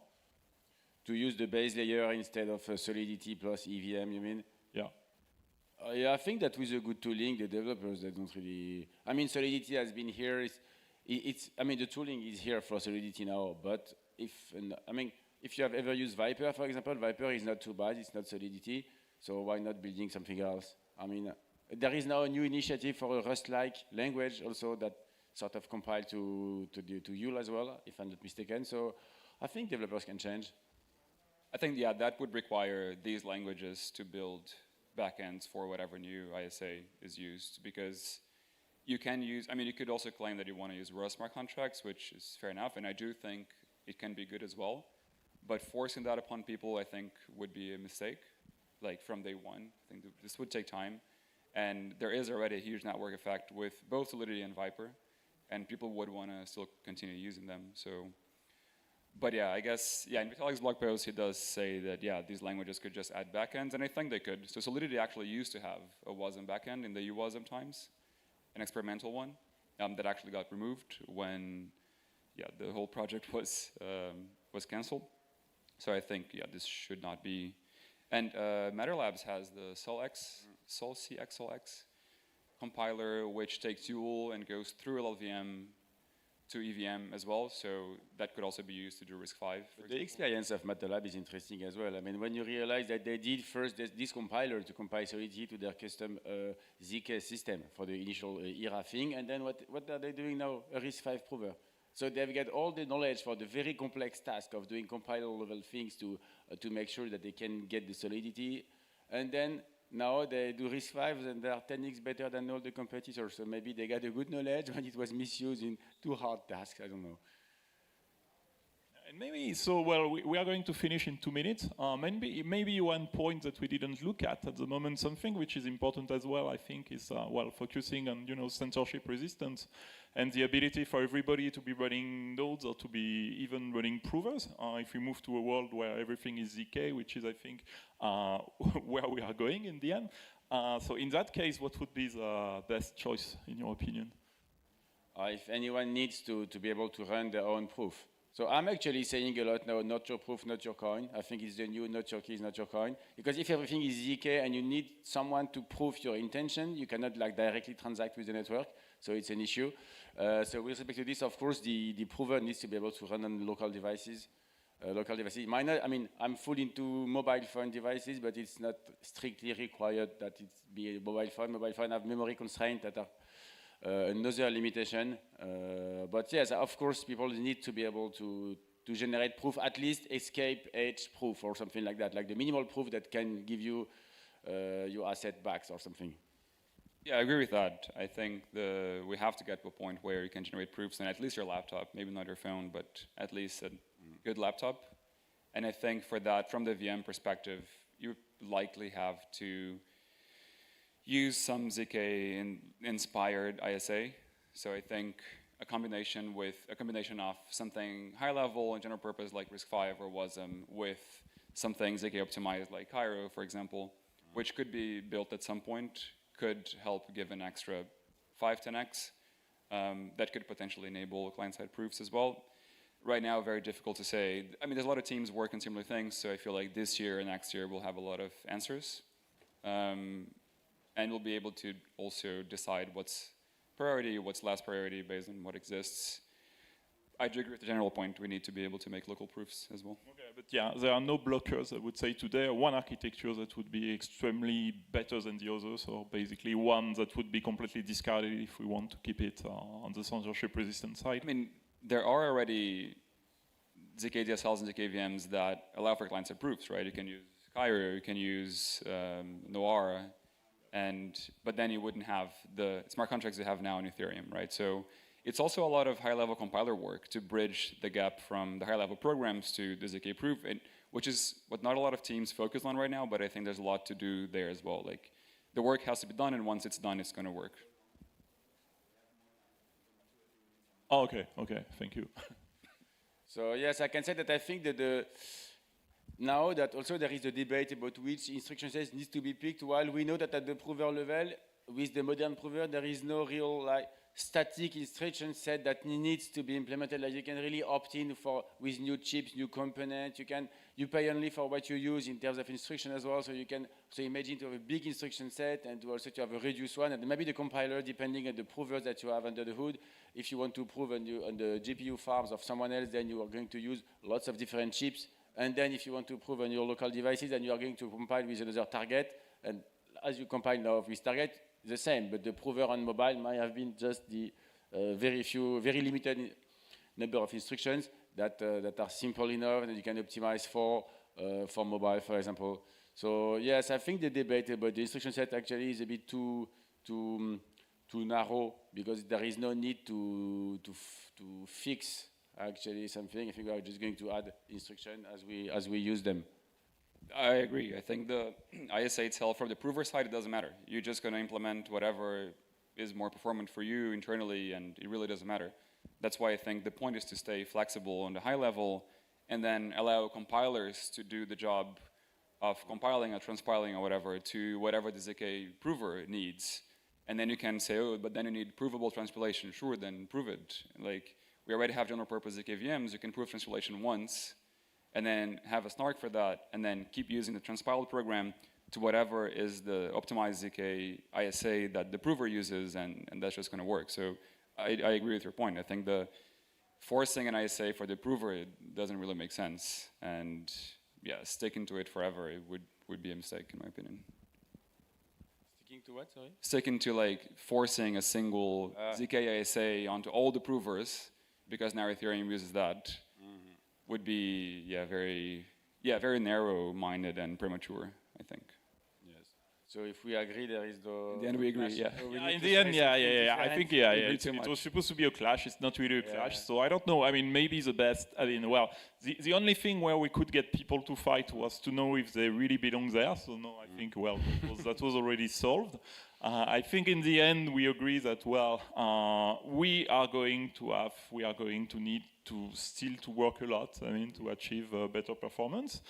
To use the base layer instead of Solidity plus EVM, you mean? Yeah. Yeah, I think that with a good tooling, the developers, they don't really. Solidity has been here. The tooling is here for Solidity now. But if you have ever used Viper, for example, Viper is not too bad. It's not Solidity. So why not building something else? There is now a new initiative for a Rust-like language also that sort of compiled to Yule as well, if I'm not mistaken. So I think developers can change. I think, that would require these languages to build backends for whatever new ISA is used, because you can use, you could also claim that you want to use Rust smart contracts, which is fair enough, and I do think it can be good as well. But forcing that upon people, I think, would be a mistake, like from day one. I think this would take time. And there is already a huge network effect with both Solidity and Viper, and people would want to still continue using them. So, but I guess, in Vitalik's blog post, he does say that, these languages could just add backends, and I think they could. So Solidity actually used to have a WASM backend in the UWASM times, an experimental one, that actually got removed when, the whole project was canceled. So I think, this should not be. And Matter Labs has the SolCXLX compiler, which takes Yule and goes through LLVM to EVM as well. So that could also be used to do RISC-V. The experience of MATLAB is interesting as well. When you realize that they did first this compiler to compile Solidity to their custom ZK system for the initial era thing, and then what are they doing now? A RISC-V prover. So they've got all the knowledge for the very complex task of doing compiler level things to make sure that they can get the Solidity. And then now they do RISC-V and they are 10x better than all the competitors. So maybe they got a good knowledge when it was misused in too hard tasks. I don't know. And maybe, so well, we are going to finish in 2 minutes. Maybe one point that we didn't look at the moment, something which is important as well, I think, is well, focusing on censorship resistance and the ability for everybody to be running nodes or to be even running provers. If we move to a world where everything is ZK, which is, I think, where we are going in the end. So in that case, what would be the best choice in your opinion? If anyone needs to be able to run their own proof. So I'm actually saying a lot now, not your proof, not your coin. I think it's the new, not your keys, not your coin. Because if everything is ZK and you need someone to prove your intention, you cannot like directly transact with the network. So it's an issue. So with respect to this, of course, the prover needs to be able to run on local devices. Might not, I mean, I'm full into mobile phone devices, but it's not strictly required that it be a mobile phone. Mobile phone have memory constraints that are another limitation. But yes, of course, people need to be able to generate proof, at least escape edge proof or something like that, like the minimal proof that can give you your asset back or something. Yeah, I agree with that. I think we have to get to a point where you can generate proofs on at least your laptop, maybe not your phone, but at least a good laptop. And I think for that, from the VM perspective, you likely have to use some ZK-inspired ISA. So I think a combination of something high level and general purpose like RISC-V or WASM with something ZK optimized like Cairo, for example, which could be built at some point, could help give an extra 5-10x. That could potentially enable client-side proofs as well. Right now, very difficult to say. I mean, there's a lot of teams working similar things, so I feel like this year and next year we'll have a lot of answers. And we'll be able to also decide what's priority, what's last priority based on what exists. I do agree with the general point. We need to be able to make local proofs as well. Okay, but yeah, there are no blockers, I would say, today. One architecture that would be extremely better than the others, or basically one that would be completely discarded if we want to keep it on the censorship resistant side. I mean, there are already ZK DSLs and ZK VMs that allow for client-side proofs, right? You can use Cairo, you can use Noir, but then you wouldn't have the smart contracts you have now in Ethereum, right? So it's also a lot of high-level compiler work to bridge the gap from the high-level programs to the ZK proof, which is what not a lot of teams focus on right now, but I think there's a lot to do there as well. Like, the work has to be done, and once it's done, it's going to work. Oh, okay, thank you. So yes, I can say that I think that now that also there is a debate about which instruction set needs to be picked, while we know that at the prover level, with the modern prover, there is no real static instruction set that needs to be implemented. Like you can really opt in with new chips, new components. You pay only for what you use in terms of instruction as well. So you can imagine to have a big instruction set and to also to have a reduced one, and maybe the compiler, depending on the provers that you have under the hood. If you want to prove on the GPU farms of someone else, then you are going to use lots of different chips. And then if you want to prove on your local devices, then you are going to compile with another target. And as you compile now with target, the same, but the prover on mobile might have been just the very limited number of instructions that are simple enough and you can optimize for mobile, for example. So yes, I think the debate about the instruction set actually is a bit too narrow, because there is no need to fix actually something. I think we are just going to add instruction as we use them. I agree. I think the ISA itself, from the prover side, it doesn't matter. You're just going to implement whatever is more performant for you internally, and it really doesn't matter. That's why I think the point is to stay flexible on the high level and then allow compilers to do the job of compiling or transpiling or whatever to whatever the ZK prover needs. And then you can say, oh, but then you need provable transpilation. Sure, then prove it. Like, we already have general purpose ZK VMs. You can prove transpilation once, and then have a snark for that, and then keep using the transpiled program to whatever is the optimized ZK ISA that the prover uses, and that's just going to work. So I agree with your point. I think the forcing an ISA for the prover, it doesn't really make sense. And yeah, sticking to it forever, it would be a mistake, in my opinion. Sticking to what, sorry? Sticking to like forcing a single ZK ISA onto all the provers, because now Ethereum uses that. Would be very narrow-minded and premature, I think. Yes. So if we agree, there is the. In the end, we agree, clash. yeah. So we Yeah, need in to the end, say yeah. something I different. think, Agree it too was much. supposed to be a clash. It's not really a clash. Yeah. So I don't know. I mean, maybe the best. I mean, well, the only thing where we could get people to fight was to know if they really belong there. So no, I think, well, that was already solved. I think in the end, we agree that, well, we are going to need to still to work a lot, I mean, to achieve better performance.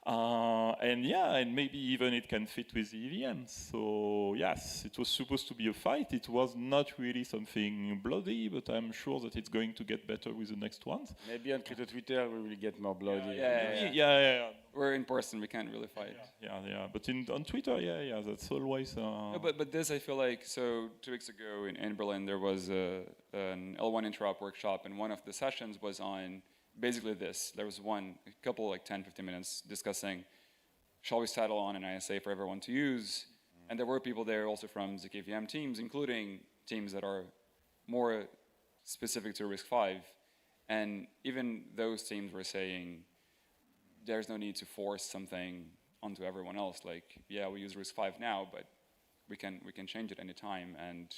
And maybe even it can fit with the EVM. So yes, it was supposed to be a fight. It was not really something bloody, but I'm sure that it's going to get better with the next ones. Maybe on crypto Twitter we will get more bloody. Yeah. We're in person, we can't really fight. Yeah. But on Twitter, that's always. No, but this, I feel like, so 2 weeks ago in Berlin, there was an L1 interop workshop, and one of the sessions was on basically this. There was a couple, like 10, 15 minutes discussing, shall we settle on an ISA for everyone to use? And there were people there also from ZKVM teams, including teams that are more specific to RISC-V. And even those teams were saying, there's no need to force something onto everyone else. Like, yeah, we use RISC-V now, but we can change it anytime. And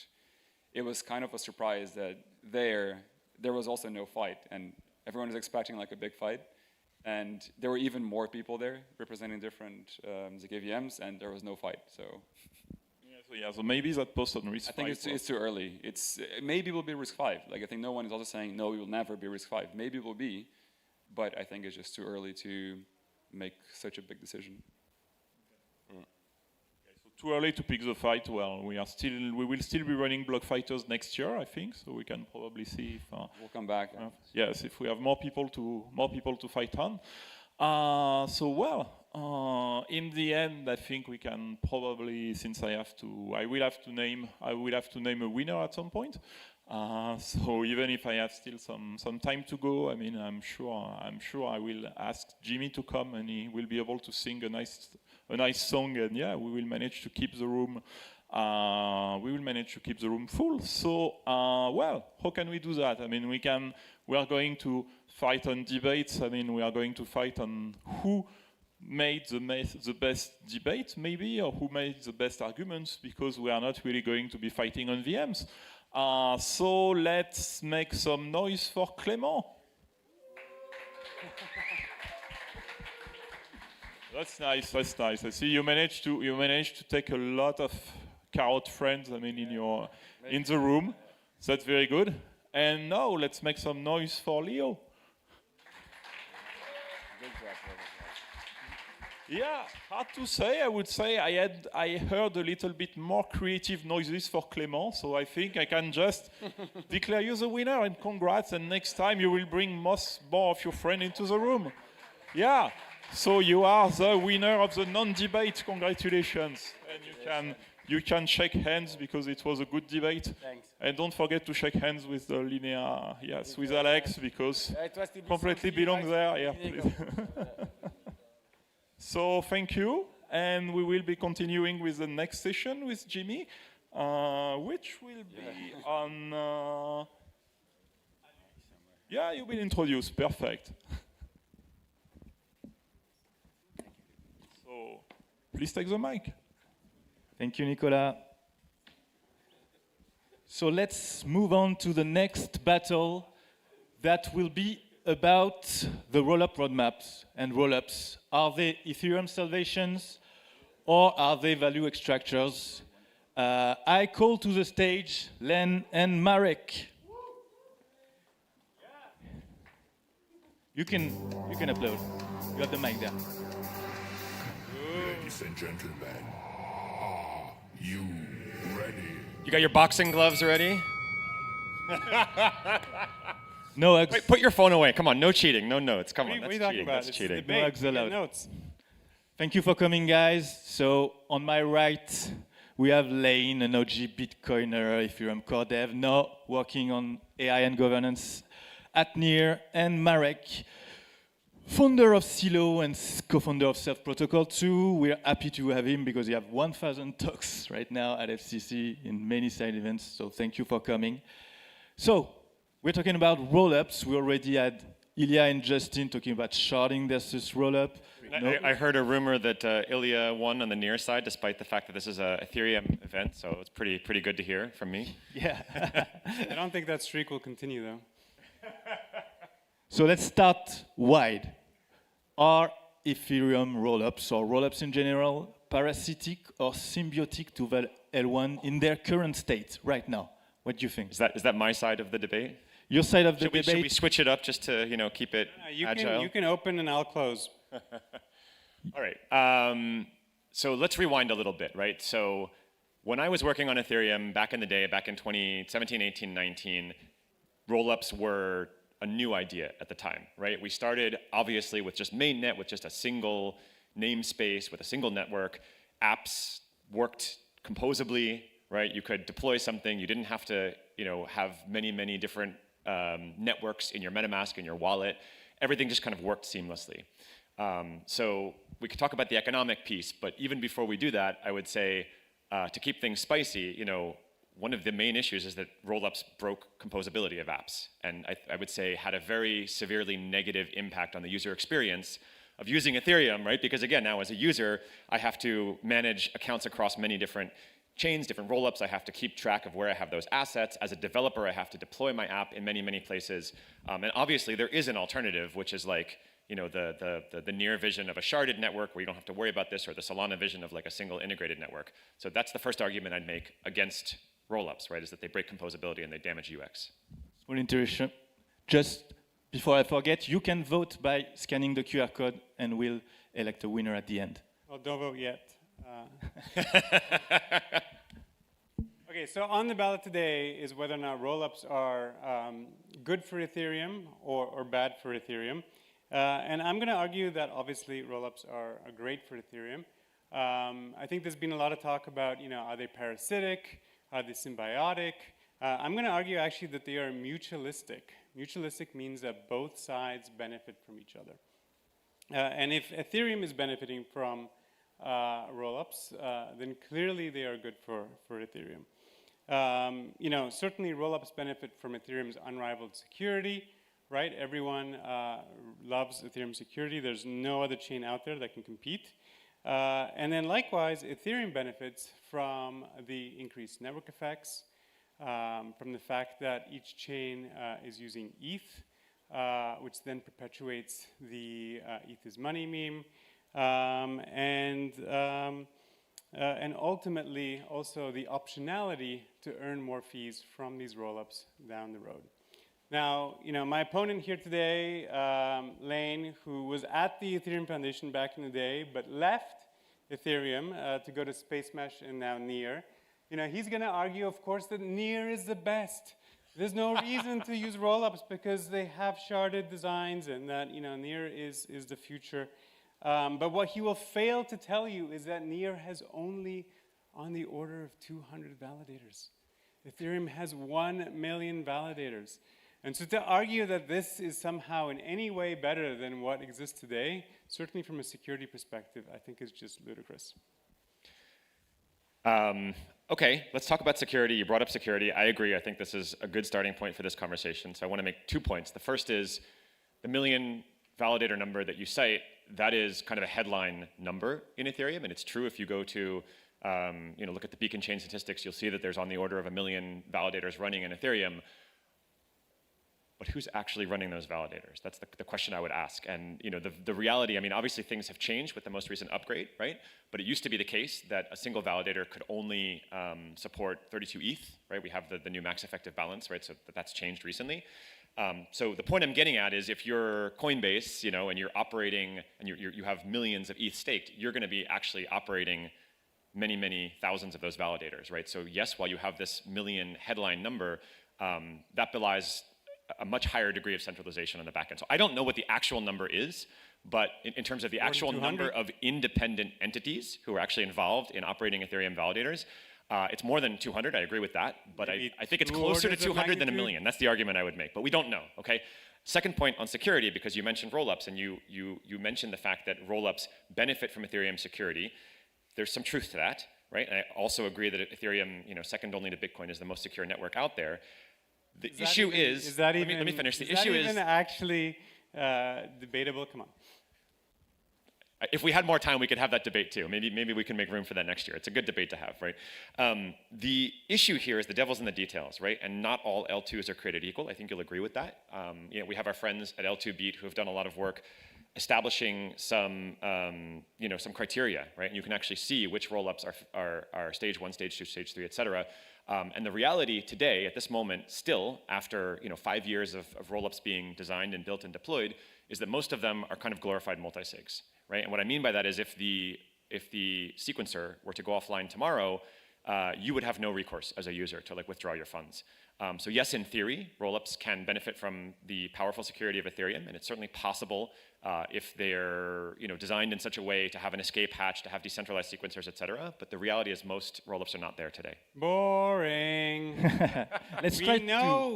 it was kind of a surprise that there was also no fight, and everyone was expecting like a big fight. And there were even more people there representing different ZKVMs, and there was no fight. So maybe that post on RISC-V. I think it's too early. Maybe it will be RISC-V. Like, I think no one is also saying, no, we will never be RISC-V. Maybe it will be, but I think it's just too early to make such a big decision. Too early to pick the fight. Well, we will still be running Blockfighters next year, I think. So we can probably see if we'll come back. Yes, if we have more people to fight on. In the end, I think we can probably, since I will have to name a winner at some point. So even if I have still some time to go, I mean, I'm sure I will ask Jimmy to come, and he will be able to sing a nice song, and we will manage to keep the room. Full. So, how can we do that? I mean, we are going to fight on debates. I mean, we are going to fight on who made the best debate, maybe, or who made the best arguments, because we are not really going to be fighting on VMs. So let's make some noise for Clément. That's nice. I see you managed to take a lot of Carrot friends, I mean, in the room. That's very good. And now let's make some noise for Leo. Yeah, hard to say. I would say I heard a little bit more creative noises for Clément, so I think I can just declare you the winner, and congrats. And next time you will bring more of your friends into the room. Yeah. So you are the winner of the non-debate. Congratulations. And you can shake hands because it was a good debate. Thanks. And don't forget to shake hands with the Linnea, with Alex, because it completely belong there. Yeah, please. So thank you. And we will be continuing with the next session with Jimmy, which will be on... you will introduce. Perfect. So please take the mic. Thank you, Nicolas. So let's move on to the next battle that will be about the rollup roadmaps and rollups. Are they Ethereum salvations or are they value extractors? I call to the stage Len and Marek. You can applaud. You have the mic there. Ladies and gentlemen, are you ready? You got your boxing gloves ready? No, wait, put your phone away. Come on, no cheating, no notes. Come on, What are that's you talking cheating. about? That's It's cheating. debate. No X allowed. Notes. Thank you for coming, guys. So on my right, we have Lane, an OG Bitcoiner, Ethereum core dev, now working on AI and governance at NEAR, and Marek, founder of Silo and co-founder of Self Protocol 2. We're happy to have him because you have 1,000 talks right now at FCC in many side events. So thank you for coming. So we're talking about rollups. We already had Ilya and Justin talking about sharding versus rollup. No? I heard a rumor that Ilya won on the near side, despite the fact that this is a Ethereum event. So it's pretty good to hear from me. Yeah. I don't think that streak will continue, though. So let's start wide. Are Ethereum rollups or rollups in general parasitic or symbiotic to the L1 in their current state right now? What do you think? Is that my side of the debate? Your side of the debate. Should we switch it up just to keep it agile? You can open and I'll close. All right. So let's rewind a little bit, right? So when I was working on Ethereum back in the day, back in 2017, 18, 19, rollups were a new idea at the time, right? We started obviously with just mainnet, with just a single namespace, with a single network. Apps worked composably, right? You could deploy something. You didn't have to, have many different networks in your MetaMask, in your wallet. Everything just kind of worked seamlessly. So we could talk about the economic piece, but even before we do that, I would say to keep things spicy, one of the main issues is that rollups broke composability of apps, and I would say had a very severely negative impact on the user experience of using Ethereum, right? Because again, now as a user, I have to manage accounts across many different chains, different rollups. I have to keep track of where I have those assets. As a developer, I have to deploy my app in many places. And obviously, there is an alternative, which is like the near vision of a sharded network where you don't have to worry about this, or the Solana vision of like a single integrated network. So that's the first argument I'd make against rollups, right? Is that they break composability and they damage UX. Well, interesting. Just before I forget, you can vote by scanning the QR code, and we'll elect a winner at the end. Well, don't vote yet. Okay, so on the ballot today is whether or not rollups are good for Ethereum or bad for Ethereum. And I'm going to argue that obviously rollups are great for Ethereum. I think there's been a lot of talk about, are they parasitic? Are they symbiotic? I'm going to argue actually that they are mutualistic. Mutualistic means that both sides benefit from each other. And if Ethereum is benefiting from rollups, then clearly they are good for Ethereum. Certainly rollups benefit from Ethereum's unrivaled security, right? Everyone loves Ethereum security. There's no other chain out there that can compete. And then likewise, Ethereum benefits from the increased network effects, from the fact that each chain is using ETH, which then perpetuates the ETH is money meme. And ultimately also the optionality to earn more fees from these rollups down the road. Now, my opponent here today, Lane, who was at the Ethereum Foundation back in the day, but left Ethereum to go to Space Mesh and now Near, he's going to argue, of course, that Near is the best. There's no reason to use rollups because they have sharded designs, and that Near is the future. But what he will fail to tell you is that Near has only on the order of 200 validators. Ethereum has 1 million validators. And so to argue that this is somehow in any way better than what exists today, certainly from a security perspective, I think is just ludicrous. Okay, let's talk about security. You brought up security. I agree. I think this is a good starting point for this conversation. So I want to make 2 points. The first is the million validator number that you cite. That is kind of a headline number in Ethereum, and it's true if you go to look at the beacon chain statistics, you'll see that there's on the order of 1 million validators running in Ethereum. But who's actually running those validators? That's the question I would ask. And the reality, obviously things have changed with the most recent upgrade, right? But it used to be the case that a single validator could only support 32 ETH, right? We have the new max effective balance, right? So that's changed recently. So the point I'm getting at is if you're Coinbase, and you're operating and you have millions of ETH staked, you're going to be actually operating many thousands of those validators, right? So yes, while you have this million headline number, that belies a much higher degree of centralization on the back end. So I don't know what the actual number is, but in terms of the actual number of independent entities who are actually involved in operating Ethereum validators, it's more than 200, I agree with that, but I think it's closer to 200 than 1 million. That's the argument I would make, but we don't know, okay? Second point on security, because you mentioned rollups, and you mentioned the fact that rollups benefit from Ethereum security. There's some truth to that, right? And I also agree that Ethereum, second only to Bitcoin, is the most secure network out there. The issue is, let me finish. The issue is, actually debatable. Come on. If we had more time, we could have that debate too. Maybe we can make room for that next year. It's a good debate to have, right? The issue here is the devil's in the details, right? And not all L2s are created equal. I think you'll agree with that. We have our friends at L2 Beat who have done a lot of work establishing some, some criteria, right? And you can actually see which rollups are stage 1, stage 2, stage 3, et cetera. And the reality today, at this moment, still, after 5 years of rollups being designed and built and deployed, is that most of them are kind of glorified multisigs, right? And what I mean by that is if the sequencer were to go offline tomorrow, you would have no recourse as a user to withdraw your funds. So yes, in theory, rollups can benefit from the powerful security of Ethereum, and it's certainly possible if they're designed in such a way to have an escape hatch, to have decentralized sequencers, et cetera. But the reality is most rollups are not there today. Boring.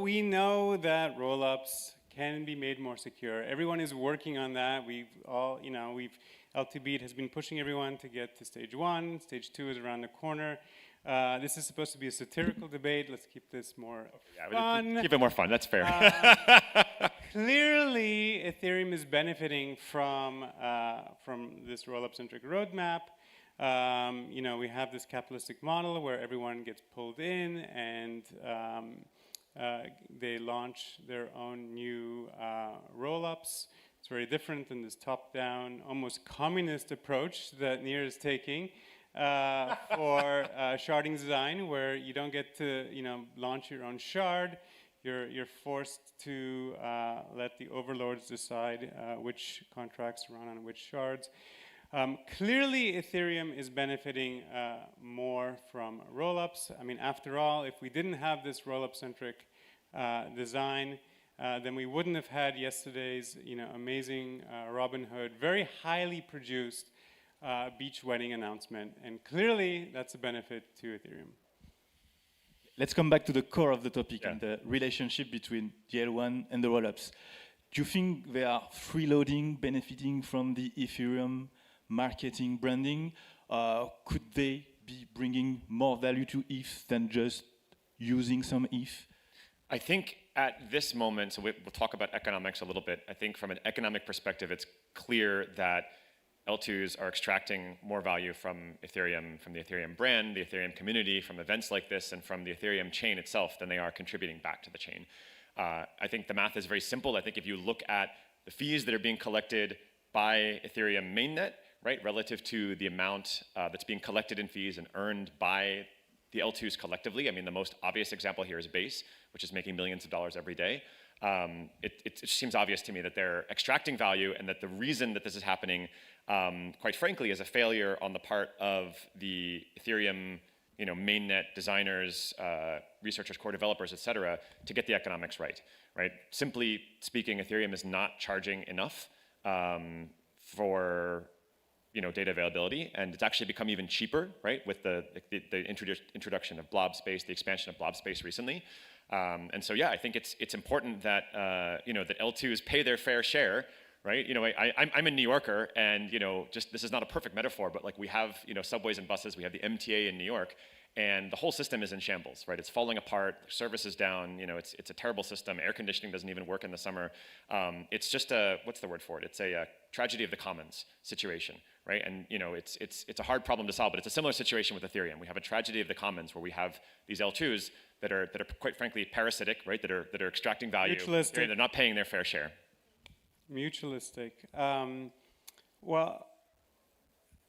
We know that rollups can be made more secure. Everyone is working on that. L2Beat has been pushing everyone to get to stage 1. Stage 2 is around the corner. This is supposed to be a satirical debate. Let's keep this more fun. Keep it more fun. That's fair. Clearly, Ethereum is benefiting from this rollup-centric roadmap. We have this capitalistic model where everyone gets pulled in and they launch their own new rollups. It's very different than this top-down, almost communist approach that Nir is taking for sharding design, where you don't get to launch your own shard. You're forced to let the overlords decide which contracts run on which shards. Clearly, Ethereum is benefiting more from rollups. I mean, after all, if we didn't have this rollup-centric design, then we wouldn't have had yesterday's amazing Robinhood, very highly produced beach wedding announcement. And clearly, that's a benefit to Ethereum. Let's come back to the core of the topic and the relationship between the L1 and the rollups. Do you think they are freeloading, benefiting from the Ethereum marketing branding? Could they be bringing more value to ETH than just using some ETH? I think at this moment, so we'll talk about economics a little bit. I think from an economic perspective, it's clear that L2s are extracting more value from Ethereum, from the Ethereum brand, the Ethereum community, from events like this, and from the Ethereum chain itself than they are contributing back to the chain. I think the math is very simple. I think if you look at the fees that are being collected by Ethereum mainnet, right, relative to the amount that's being collected in fees and earned by the L2s collectively, I mean, the most obvious example here is Base, which is making millions of dollars every day. It seems obvious to me that they're extracting value and that the reason that this is happening, quite frankly, is a failure on the part of the Ethereum mainnet designers, researchers, core developers, et cetera, to get the economics right. Simply speaking, Ethereum is not charging enough for data availability, and it's actually become even cheaper, right, with the introduction of blob space, the expansion of blob space recently. And so, yeah, I think it's important that that L2s pay their fair share, right? I'm a New Yorker, and just this is not a perfect metaphor, but we have subways and buses, we have the MTA in New York, and the whole system is in shambles, right? It's falling apart, service is down, it's a terrible system, air conditioning doesn't even work in the summer. It's just what's the word for it? It's a tragedy of the commons situation, right? And it's a hard problem to solve, but it's a similar situation with Ethereum. We have a tragedy of the commons where we have these L2s that are quite frankly parasitic, right? That are extracting value. Mutualistic. They're not paying their fair share. Mutualistic. Well,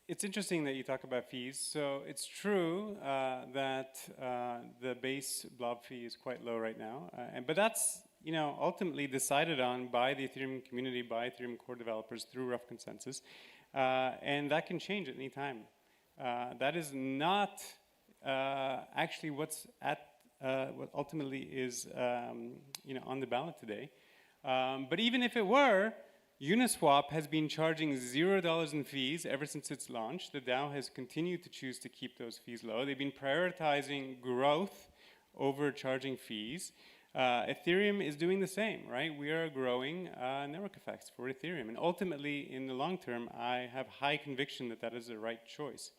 it's interesting that you talk about fees. So it's true that the base blob fee is quite low right now, but that's ultimately decided on by the Ethereum community, by Ethereum core developers through rough consensus, and that can change at any time. That is not actually what ultimately is on the ballot today. But even if it were, Uniswap has been charging $0 in fees ever since its launch. The DAO has continued to choose to keep those fees low. They've been prioritizing growth over charging fees. Ethereum is doing the same, right? We are growing network effects for Ethereum. And ultimately, in the long term, I have high conviction that that is the right choice.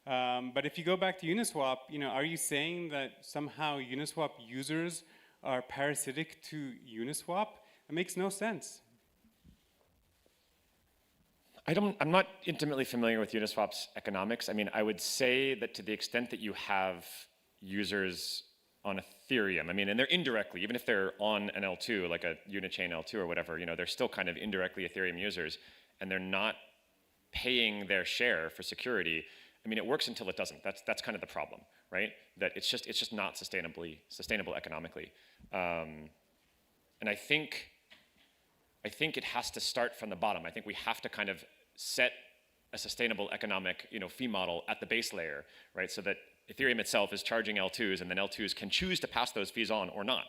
But if you go back to Uniswap, are you saying that somehow Uniswap users are parasitic to Uniswap? It makes no sense. I'm not intimately familiar with Uniswap's economics. I mean, I would say that to the extent that you have users on Ethereum, I mean, and they're indirectly, even if they're on an L2, like a Unichain L2 or whatever, they're still kind of indirectly Ethereum users, and they're not paying their share for security. I mean, it works until it doesn't. That's kind of the problem, right? That it's just not sustainable economically. And I think it has to start from the bottom. I think we have to kind of set a sustainable economic, fee model at the base layer, right? So that Ethereum itself is charging L2s, and then L2s can choose to pass those fees on or not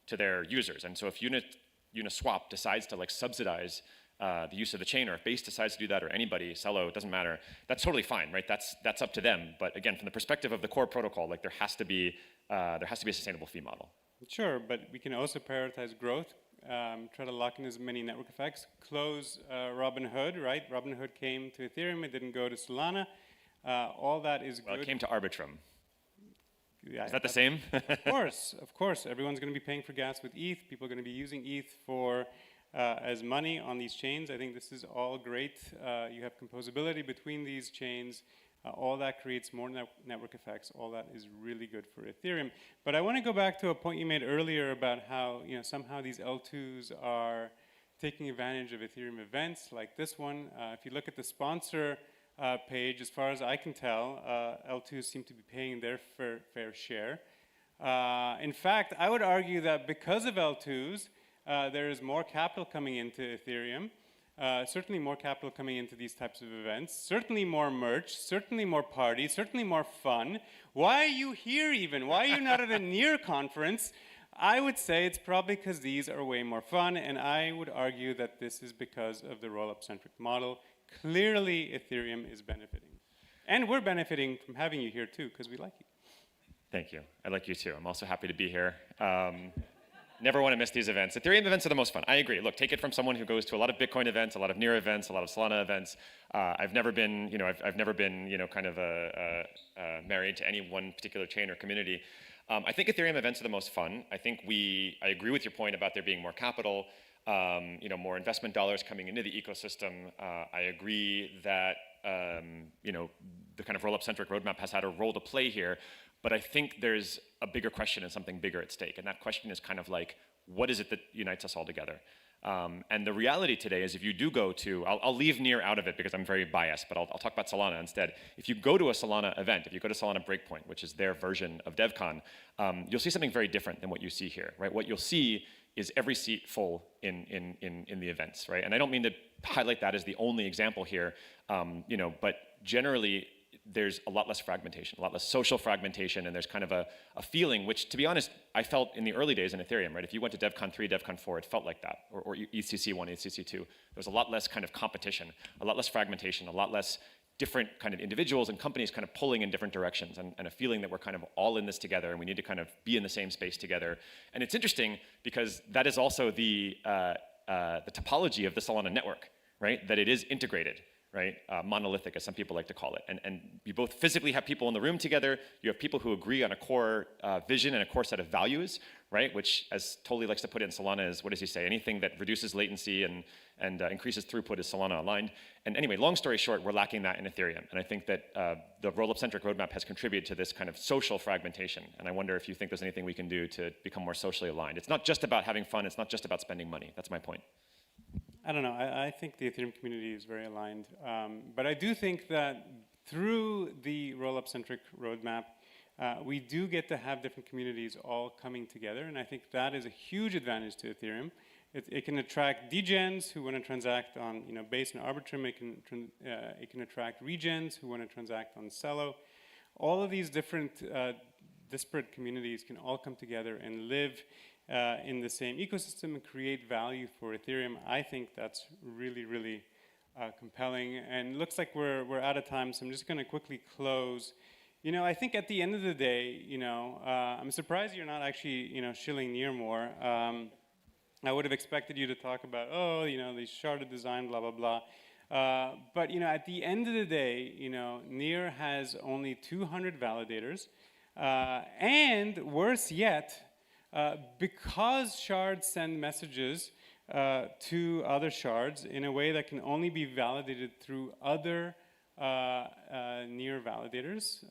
to their users. And so if Uniswap decides to subsidize the use of the chain, or if Base decides to do that, or anybody, Celo, it doesn't matter, that's totally fine, right? That's up to them. But again, from the perspective of the core protocol, there has to be a sustainable fee model. Sure, but we can also prioritize growth. Try to lock in as many network effects, close Robinhood, right? Robinhood came to Ethereum, it didn't go to Solana. All that is good. Well, it came to Arbitrum. Yeah, is that the same? Of course. Everyone's going to be paying for gas with ETH. People are going to be using ETH for as money on these chains. I think this is all great. You have composability between these chains. All that creates more network effects. All that is really good for Ethereum. But I want to go back to a point you made earlier about how somehow these L2s are taking advantage of Ethereum events like this one. If you look at the sponsor page, as far as I can tell, L2s seem to be paying their fair share. In fact, I would argue that because of L2s, there is more capital coming into Ethereum. Certainly more capital coming into these types of events, certainly more merch, certainly more parties, certainly more fun. Why are you here even? Why are you not at a near conference? I would say it's probably because these are way more fun, and I would argue that this is because of the roll-up-centric model. Clearly, Ethereum is benefiting. And we're benefiting from having you here too, because we like you. Thank you. I like you too. I'm also happy to be here. Never want to miss these events. Ethereum events are the most fun. I agree. Look, take it from someone who goes to a lot of Bitcoin events, a lot of Near events, a lot of Solana events. I've never been, kind of married to any one particular chain or community. I think Ethereum events are the most fun. I agree with your point about there being more capital, more investment dollars coming into the ecosystem. I agree that, the kind of roll-up-centric roadmap has had a role to play here. But I think there's a bigger question and something bigger at stake. And that question is kind of like, what is it that unites us all together? And the reality today is if you do go to, I'll leave Near out of it because I'm very biased, but I'll talk about Solana instead. If you go to a Solana event, if you go to Solana Breakpoint, which is their version of DevCon, you'll see something very different than what you see here, right? What you'll see is every seat full in the events, right? And I don't mean to highlight that as the only example here, but generally, there's a lot less fragmentation, a lot less social fragmentation, and there's kind of a feeling, which, to be honest, I felt in the early days in Ethereum, right? If you went to DevCon 3, DevCon 4, it felt like that, or ECC 1, ECC 2. There was a lot less kind of competition, a lot less fragmentation, a lot less different kind of individuals and companies kind of pulling in different directions, and a feeling that we're kind of all in this together, and we need to kind of be in the same space together. And it's interesting because that is also the topology of the Solana network, right? That it is integrated. Right? Monolithic, as some people like to call it. And you both physically have people in the room together. You have people who agree on a core vision and a core set of values, right? Which, as Toli likes to put it in Solana, is, what does he say? Anything that reduces latency and increases throughput is Solana aligned. And anyway, long story short, we're lacking that in Ethereum. And I think that the roll-up-centric roadmap has contributed to this kind of social fragmentation. And I wonder if you think there's anything we can do to become more socially aligned. It's not just about having fun. It's not just about spending money. That's my point. I don't know. I think the Ethereum community is very aligned. But I do think that through the roll-up-centric roadmap, we do get to have different communities all coming together. And I think that is a huge advantage to Ethereum. It can attract degens who want to transact on Base and Arbitrum. It can attract regens who want to transact on Celo. All of these different disparate communities can all come together and live in the same ecosystem and create value for Ethereum. I think that's really, really compelling. And looks like we're out of time, so I'm just going to quickly close. I think at the end of the day, I'm surprised you're not actually, shilling Near more. I would have expected you to talk about, the sharded design, blah, blah, blah. But, at the end of the day, Near has only 200 validators. And worse yet, because shards send messages to other shards in a way that can only be validated through other near validators.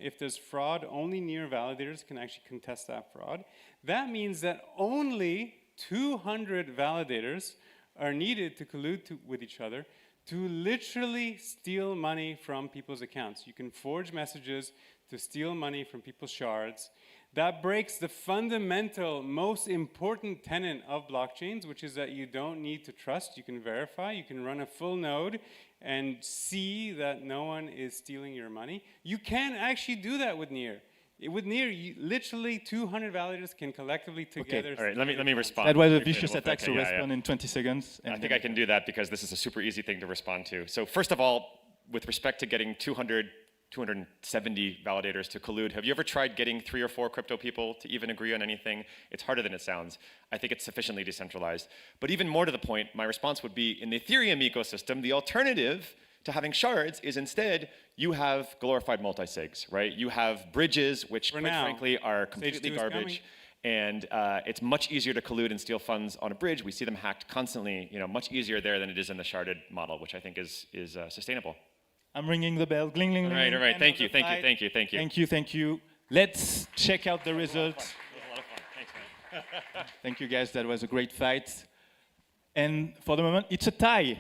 If there's fraud, only near validators can actually contest that fraud. That means that only 200 validators are needed to collude with each other to literally steal money from people's accounts. You can forge messages to steal money from people's shards. That breaks the fundamental, most important tenet of blockchains, which is that you don't need to trust, you can verify, you can run a full node and see that no one is stealing your money. You can actually do that with Near. With Near, literally 200 validators can collectively together. All right, let me respond. That was a vicious Okay, attack, so yeah, respond in 20 seconds. I think I can do that because this is a super easy thing to respond to. So first of all, with respect to getting 270 validators to collude, have you ever tried getting 3 or 4 crypto people to even agree on anything? It's harder than it sounds. I think it's sufficiently decentralized. But even more to the point, my response would be, in the Ethereum ecosystem, the alternative to having shards is instead you have glorified multi-sigs, right? You have bridges, which quite frankly are completely garbage. And it's much easier to collude and steal funds on a bridge. We see them hacked constantly, much easier there than it is in the sharded model, which I think is sustainable. I'm ringing the bell. Gling, gling, gling. All right. Thank you. Thank you. Let's check out the results. That was a lot of fun. Thanks, man. Thank you, guys. That was a great fight. And for the moment, it's a tie.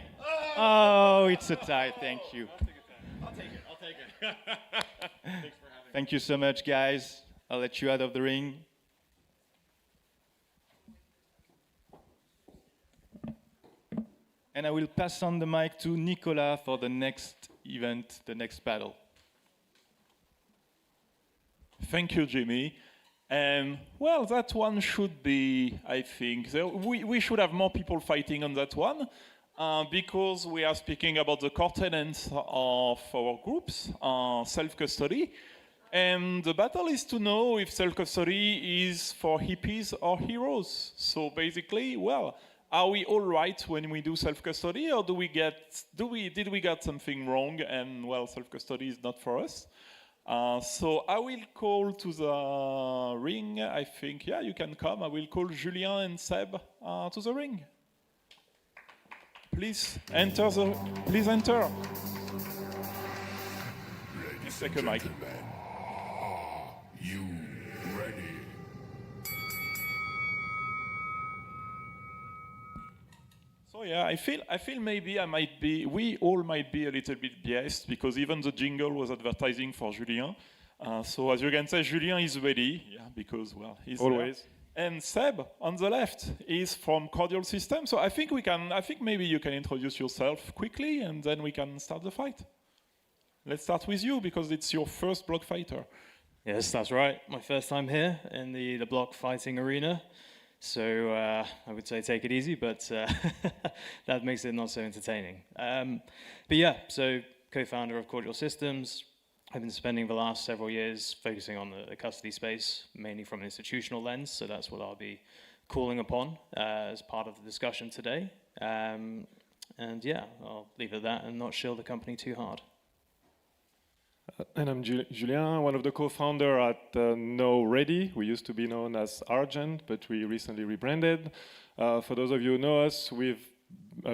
Oh, it's a tie. Thank you. I'll take it. Thanks for having me. Thank you so much, guys. I'll let you out of the ring. And I will pass on the mic to Nicolas for the next event, the next battle. Thank you, Jimmy. Well, that one should be, I think, we should have more people fighting on that one because we are speaking about the core tenets of our groups, self-custody. And the battle is to know if self-custody is for hippies or heroes. So basically, well, are we all right when we do self-custody, or did we get something wrong and, well, self-custody is not for us? So I will call to the ring, I think. Yeah, you can come. I will call Julien and Seb to the ring. Please enter. Please enter. Please take a mic. Are you ready? So yeah, I feel maybe we all might be a little bit biased because even the jingle was advertising for Julien. So as you can say, Julien is ready, yeah, because well, he's always there. And Seb on the left is from Cordial System. So I think maybe you can introduce yourself quickly, and then we can start the fight. Let's start with you because it's your first Blockfighter. Yes, that's right. My first time here in the block fighting arena. So I would say take it easy, but that makes it not so entertaining. But yeah, so co-founder of Cordial Systems. I've been spending the last several years focusing on the custody space, mainly from an institutional lens. So that's what I'll be calling upon as part of the discussion today. And yeah, I'll leave it at that and not shield the company too hard. And I'm Julien, one of the co-founders at Now Ready. We used to be known as Argent, but we recently rebranded. For those of you who know us, we've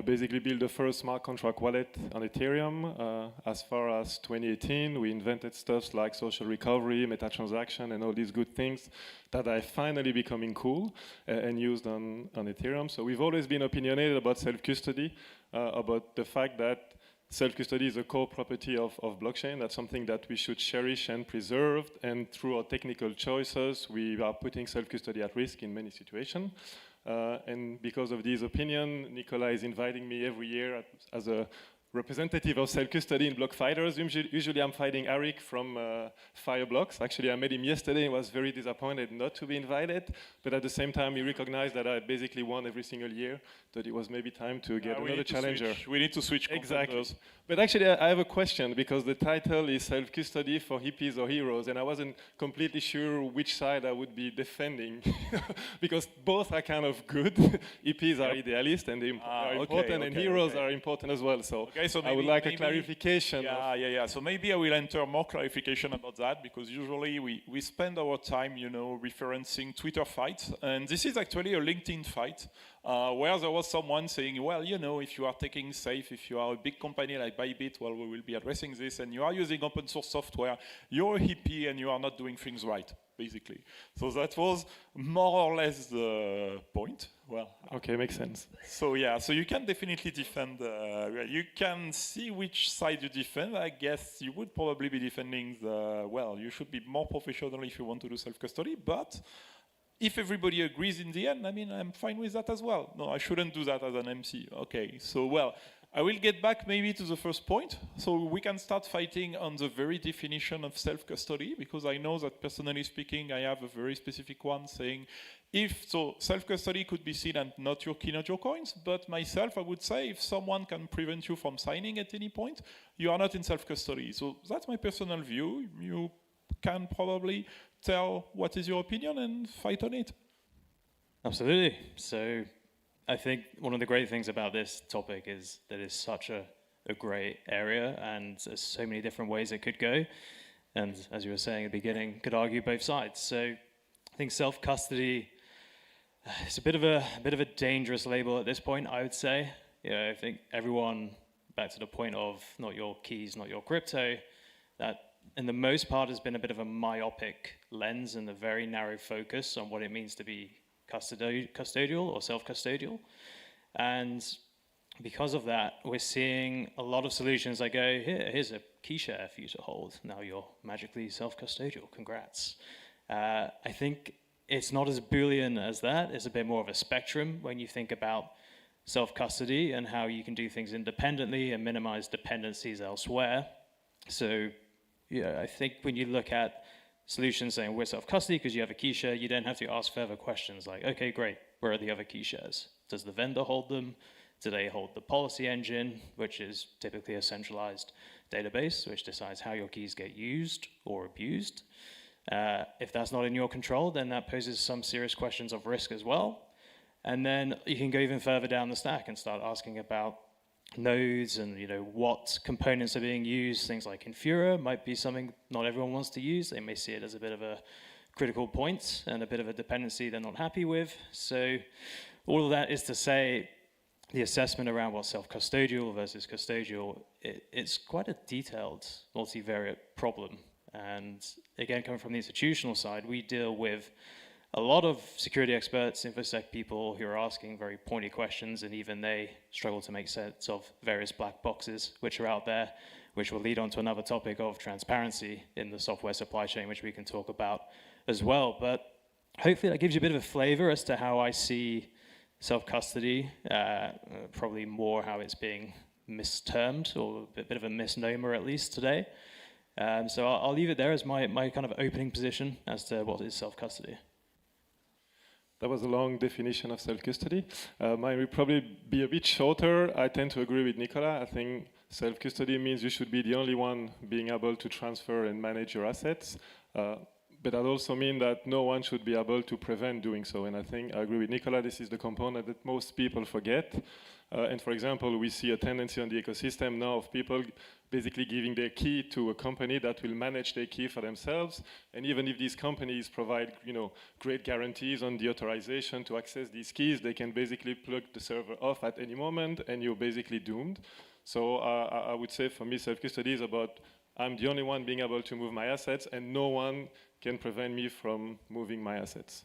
basically built the first smart contract wallet on Ethereum. As far as 2018, we invented stuff like social recovery, meta-transaction, and all these good things that are finally becoming cool and used on Ethereum. So we've always been opinionated about self-custody, about the fact that self-custody is a core property of blockchain. That's something that we should cherish and preserve. And through our technical choices, we are putting self-custody at risk in many situations. And because of this opinion, Nicola is inviting me every year as a representative of self-custody in Blockfighters. Usually I'm fighting Eric from Fireblocks. Actually, I met him yesterday and was very disappointed not to be invited. But at the same time, he recognized that I basically won every single year, that it was maybe time to get another challenger. We need to switch Exactly. But actually, I have a question, because the title is Self-Custody for Hippies or Heroes, and I wasn't completely sure which side I would be defending, because both are kind of good. Hippies are idealist, and they are important, and heroes are important as well. So Okay, so I would maybe- like a maybe- clarification. Yeah. So maybe I will enter more clarification about that, because usually we spend our time, referencing Twitter fights, and this is actually a LinkedIn fight, where there was someone saying, well, if you are taking safe, if you are a big company like Bybit, well, we will be addressing this, and you are using open source software, you're a hippie and you are not doing things right, basically. So that was more or less the point. Well, okay, makes sense. So yeah, so you can definitely defend. You can see which side you defend. I guess you would probably be defending the. Well, you should be more professional if you want to do self-custody. But if everybody agrees in the end, I mean, I'm fine with that as well. No, I shouldn't do that as an MC. Okay, so well, I will get back maybe to the first point. So we can start fighting on the very definition of self-custody, because I know that personally speaking, I have a very specific one saying, if so, self-custody could be seen and not your key, not your coins, but myself, I would say if someone can prevent you from signing at any point, you are not in self-custody. So that's my personal view. You can probably tell what is your opinion and fight on it. Absolutely. So I think one of the great things about this topic is that it's such a great area, and there's so many different ways it could go. And as you were saying at the beginning, could argue both sides. So I think self-custody is a bit of a dangerous label at this point, I would say. I think everyone, back to the point of not your keys, not your crypto, that in the most part has been a bit of a myopic lens and a very narrow focus on what it means to be custodial or self-custodial. And because of that, we're seeing a lot of solutions that go, here's a key share for you to hold. Now you're magically self-custodial, congrats. I think it's not as Boolean as that. It's a bit more of a spectrum when you think about self-custody and how you can do things independently and minimize dependencies elsewhere. So yeah, I think when you look at solutions saying we're self-custody because you have a key share, you don't have to ask further questions like, okay, great, where are the other key shares? Does the vendor hold them? Do they hold the policy engine, which is typically a centralized database, which decides how your keys get used or abused? If that's not in your control, then that poses some serious questions of risk as well. And then you can go even further down the stack and start asking about nodes and what components are being used. Things like Infura might be something not everyone wants to use. They may see it as a bit of a critical point and a bit of a dependency they're not happy with. So all of that is to say the assessment around what's self-custodial versus custodial, it's quite a detailed multivariate problem. And again, coming from the institutional side, we deal with a lot of security experts, InfoSec people who are asking very pointy questions, and even they struggle to make sense of various black boxes which are out there, which will lead on to another topic of transparency in the software supply chain, which we can talk about as well. But hopefully that gives you a bit of a flavor as to how I see self-custody, probably more how it's being mistermed, or a bit of a misnomer at least today. So I'll leave it there as my kind of opening position as to what is self-custody. That was a long definition of self-custody. Mine will probably be a bit shorter. I tend to agree with Nicola. I think self-custody means you should be the only one being able to transfer and manage your assets. But that also means that no one should be able to prevent doing so. And I think I agree with Nicola, this is the component that most people forget. And for example, we see a tendency on the ecosystem now of people basically giving their key to a company that will manage their key for themselves. And even if these companies provide, great guarantees on the authorization to access these keys, they can basically plug the server off at any moment, and you're basically doomed. So I would say for me, self-custody is about I'm the only one being able to move my assets, and no one can prevent me from moving my assets.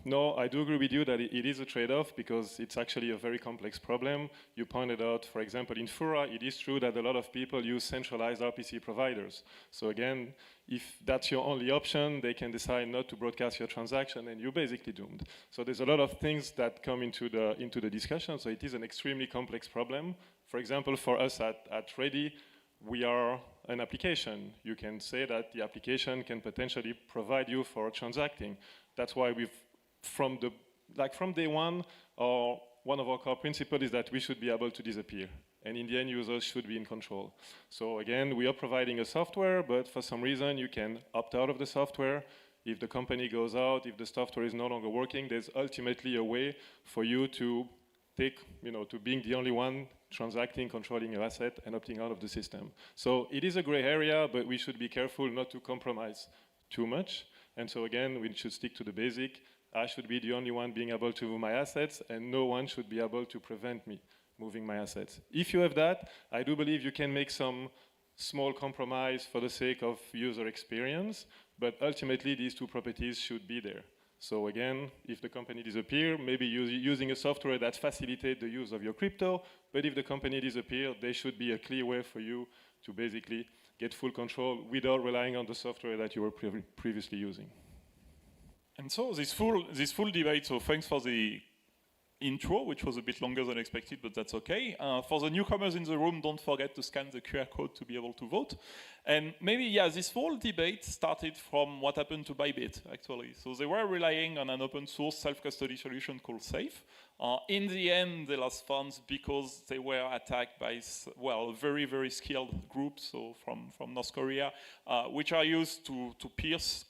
No, I do agree with you that it is a trade-off because it's actually a very complex problem. You pointed out, for example, in Fura, it is true that a lot of people use centralized RPC providers. So again, if that's your only option, they can decide not to broadcast your transaction and you're basically doomed. So there's a lot of things that come into the discussion. So it is an extremely complex problem. For example, for us at Ready, we are an application. You can say that the application can potentially provide you for transacting. That's why from day one, one of our core principles is that we should be able to disappear. And in the end, users should be in control. So again, we are providing a software, but for some reason, you can opt out of the software. If the company goes out, if the software is no longer working, there's ultimately a way for you to to being the only one transacting, controlling your asset, and opting out of the system. So it is a gray area, but we should be careful not to compromise too much. And so again, we should stick to the basic. I should be the only one being able to move my assets, and no one should be able to prevent me moving my assets. If you have that, I do believe you can make some small compromise for the sake of user experience, but ultimately these two properties should be there. So again, if the company disappears, maybe using a software that facilitates the use of your crypto, but if the company disappears, there should be a clear way for you to basically get full control without relying on the software that you were previously using. And so this full debate, so thanks for the intro, which was a bit longer than expected, but that's okay. For the newcomers in the room, don't forget to scan the QR code to be able to vote. And maybe, yeah, this whole debate started from what happened to Bybit, actually. So they were relying on an open source self-custody solution called Safe. In the end, they lost funds because they were attacked by, well, very, very skilled groups, so from North Korea, which are used to pierce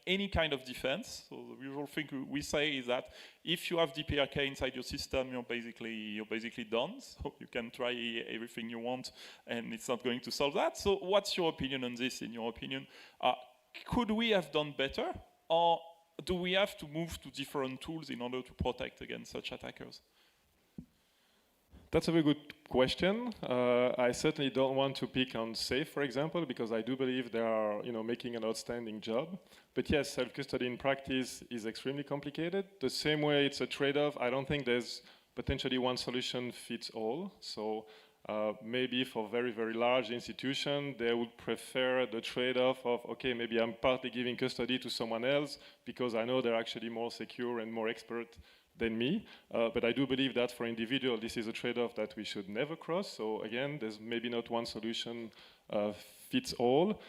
any kind of defense. So the usual thing we say is that if you have DPRK inside your system, you're basically done. So you can try everything you want, and it's not going to solve that. So what's your opinion on this? In your opinion, could we have done better, or do we have to move to different tools in order to protect against such attackers? That's a very good question. I certainly don't want to pick on Safe, for example, because I do believe they are, making an outstanding job. But yes, self-custody in practice is extremely complicated. The same way it's a trade-off, I don't think there's potentially one solution fits all. So maybe for very, very large institutions, they would prefer the trade-off of, okay, maybe I'm partly giving custody to someone else because I know they're actually more secure and more expert than me. But I do believe that for individuals, this is a trade-off that we should never cross. So again, there's maybe not one solution fits all.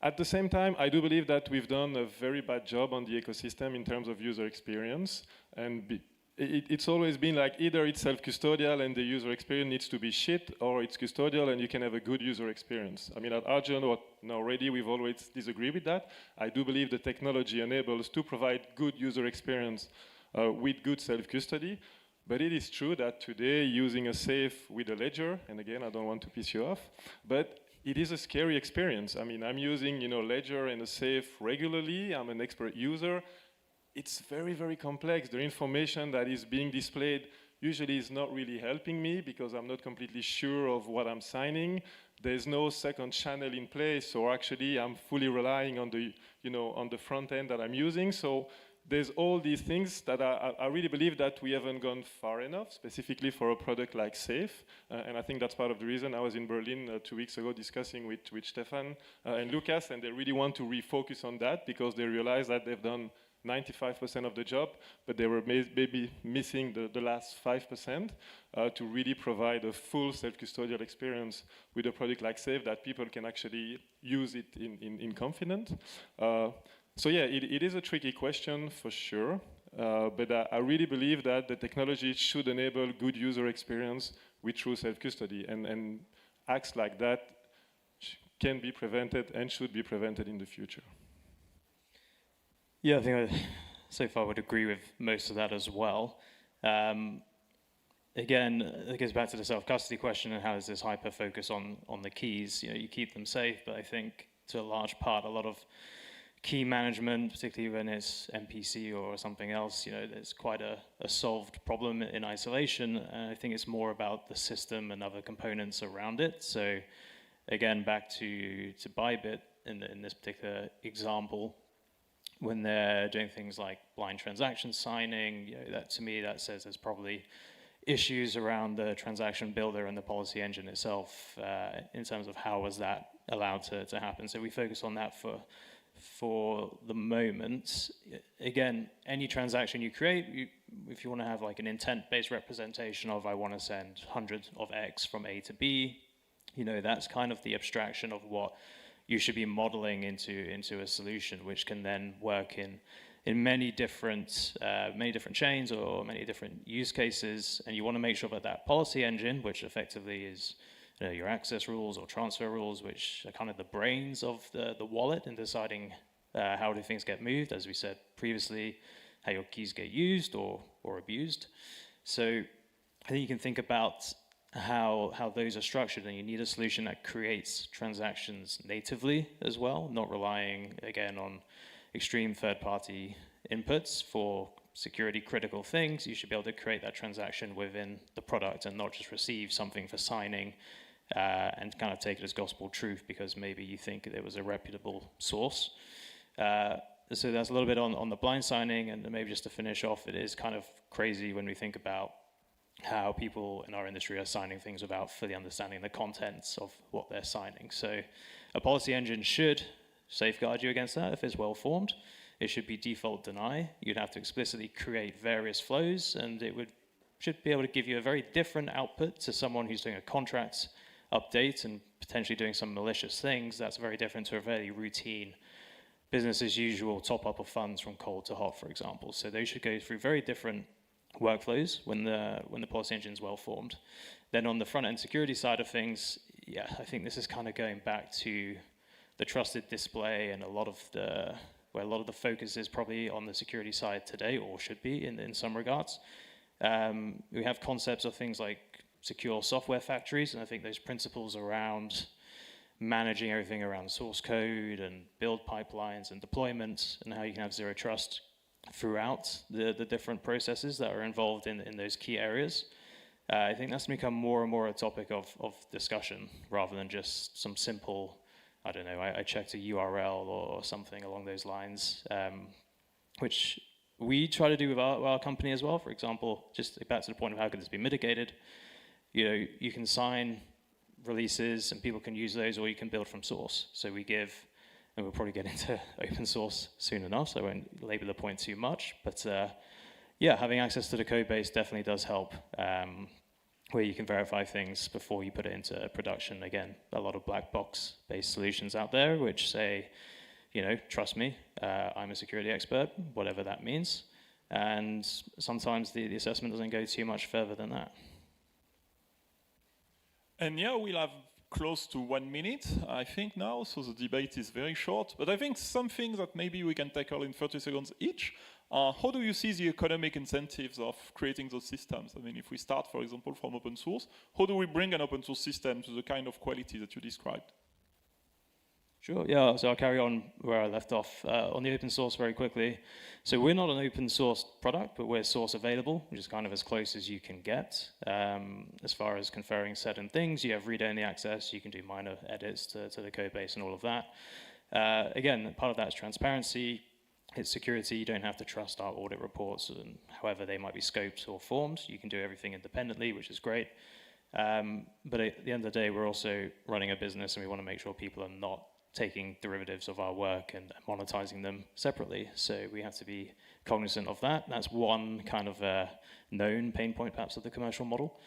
At the same time, I do believe that we've done a very bad job on the ecosystem in terms of user experience. And it's always been like either it's self-custodial and the user experience needs to be shit, or it's custodial and you can have a good user experience. I mean, at Argent or now Ready, we've always disagreed with that. I do believe the technology enables to provide good user experience with good self-custody. But it is true that today, using a Safe with a ledger, and again, I don't want to piss you off, but it is a scary experience. I mean, I'm using, ledger and a Safe regularly. I'm an expert user. It's very, very complex. The information that is being displayed usually is not really helping me because I'm not completely sure of what I'm signing. There's no second channel in place, so actually I'm fully relying on the, on the front end that I'm using. So there's all these things that I really believe that we haven't gone far enough, specifically for a product like Safe. And I think that's part of the reason I was in Berlin 2 weeks ago discussing with Stefan and Lucas, and they really want to refocus on that because they realize that they've done 95% of the job, but they were maybe missing the last 5% to really provide a full self-custodial experience with a product like Safe that people can actually use it in confidence. So yeah, it is a tricky question for sure, but I really believe that the technology should enable good user experience with true self-custody, and acts like that can be prevented and should be prevented in the future. Yeah, I think so far I would agree with most of that as well. Again, it goes back to the self-custody question and how is this hyper-focus on the keys. You keep them safe, but I think to a large part, a lot of key management, particularly when it's MPC or something else, there's quite a solved problem in isolation. And I think it's more about the system and other components around it. So again, back to Bybit in this particular example, when they're doing things like blind transaction signing, that to me that says there's probably issues around the transaction builder and the policy engine itself in terms of how was that allowed to happen. So we focus on that for the moment. Again, any transaction you create, if you want to have like an intent-based representation of I want to send 100 of X from A to B, that's kind of the abstraction of what you should be modeling into a solution, which can then work in many different chains or many different use cases. And you want to make sure that policy engine, which effectively is your access rules or transfer rules, which are kind of the brains of the wallet in deciding how do things get moved, as we said previously, how your keys get used or abused. So I think you can think about how those are structured, and you need a solution that creates transactions natively as well, not relying again on extreme third-party inputs for security critical things. You should be able to create that transaction within the product and not just receive something for signing and kind of take it as gospel truth because maybe you think it was a reputable source. So that's a little bit on the blind signing, and maybe just to finish off, it is kind of crazy when we think about how people in our industry are signing things without fully understanding the contents of what they're signing. So a policy engine should safeguard you against that if it's well formed. It should be default deny. You'd have to explicitly create various flows, and it should be able to give you a very different output to someone who's doing a contract update and potentially doing some malicious things. That's very different to a very routine business as usual top up of funds from cold to hot, for example. So those should go through very different workflows when the policy engine is well formed. Then on the front end security side of things, yeah, I think this is kind of going back to the trusted display and where a lot of the focus is probably on the security side today, or should be in some regards. We have concepts of things like secure software factories, and I think those principles around managing everything around source code and build pipelines and deployments and how you can have zero trust throughout the different processes that are involved in those key areas. I think that's become more and more a topic of discussion rather than just some simple, I don't know, I checked a URL or something along those lines, which we try to do with our company as well. For example, just back to the point of how could this be mitigated, you can sign releases and people can use those, or you can build from source. So we give, and we'll probably get into open source soon enough, so I won't labor the point too much, but yeah, having access to the code base definitely does help, where you can verify things before you put it into production. Again, a lot of black box based solutions out there which say, trust me, I'm a security expert, whatever that means, and sometimes the assessment doesn't go too much further than that. And yeah, we'll have close to 1 minute, I think now, so the debate is very short. But I think something that maybe we can tackle in 30 seconds each. How do you see the economic incentives of creating those systems? I mean, if we start, for example, from open source, how do we bring an open source system to the kind of quality that you described? Sure, yeah, so I'll carry on where I left off. On the open source very quickly. So we're not an open source product, but we're source available, which is kind of as close as you can get. As far as conferring certain things, you have read-only access, you can do minor edits to the code base and all of that. Again, part of that is transparency, it's security. You don't have to trust our audit reports, and however they might be scoped or formed. You can do everything independently, which is great. But at the end of the day, we're also running a business, and we want to make sure people are not taking derivatives of our work and monetizing them separately. So we have to be cognizant of that. That's one kind of known pain point, perhaps, of the commercial model.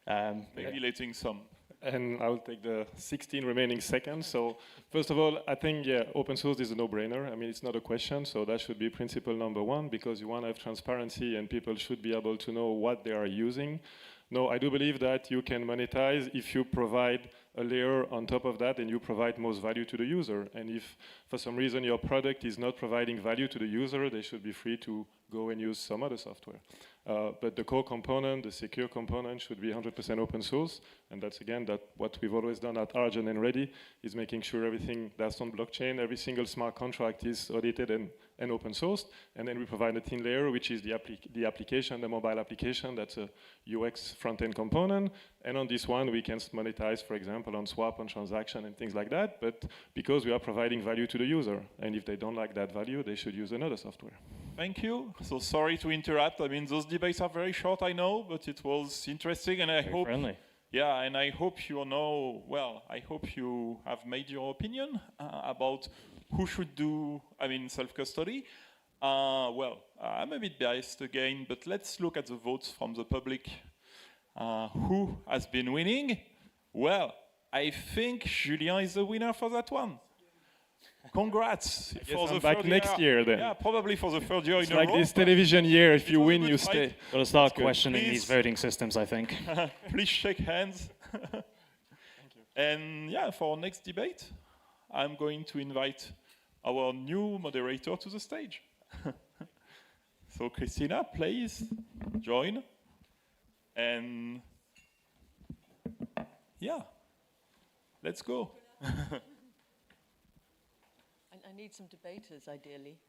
Maybe letting some. And I will take the 16 remaining seconds. So first of all, I think, yeah, open source is a no-brainer. I mean, it's not a question, so that should be principle number one, because you want to have transparency and people should be able to know what they are using. No, I do believe that you can monetize if you provide a layer on top of that and you provide most value to the user. And if for some reason your product is not providing value to the user, they should be free to go and use some other software. But the core component, the secure component, should be 100% open source. And that's, again, what we've always done at Argent and Ready, is making sure everything that's on blockchain, every single smart contract is audited and open sourced. And then we provide a thin layer, which is the application, the mobile application. That's a UX front-end component. And on this one, we can monetize, for example, on swap, on transaction, and things like that. But because we are providing value to the user. And if they don't like that value, they should use another software. Thank you. So sorry to interrupt. I mean, those debates are very short, I know, but it was interesting, and I hope. Friendly. Yeah, and I hope you know. Well, I hope you have made your opinion about who should do. I mean, self-custody. Well, I'm a bit biased again, but let's look at the votes from the public. Who has been winning? Well, I think Julien is the winner for that one. Congrats. For the back next year then. Yeah, probably for the third year it's in a row. Like this television year, if you win, you stay. Got to start questioning these voting systems, I think. Please shake hands. And yeah, for our next debate, I'm going to invite our new moderator to the stage. So Christina, please join. And Yeah, let's go. I need some debaters, ideally.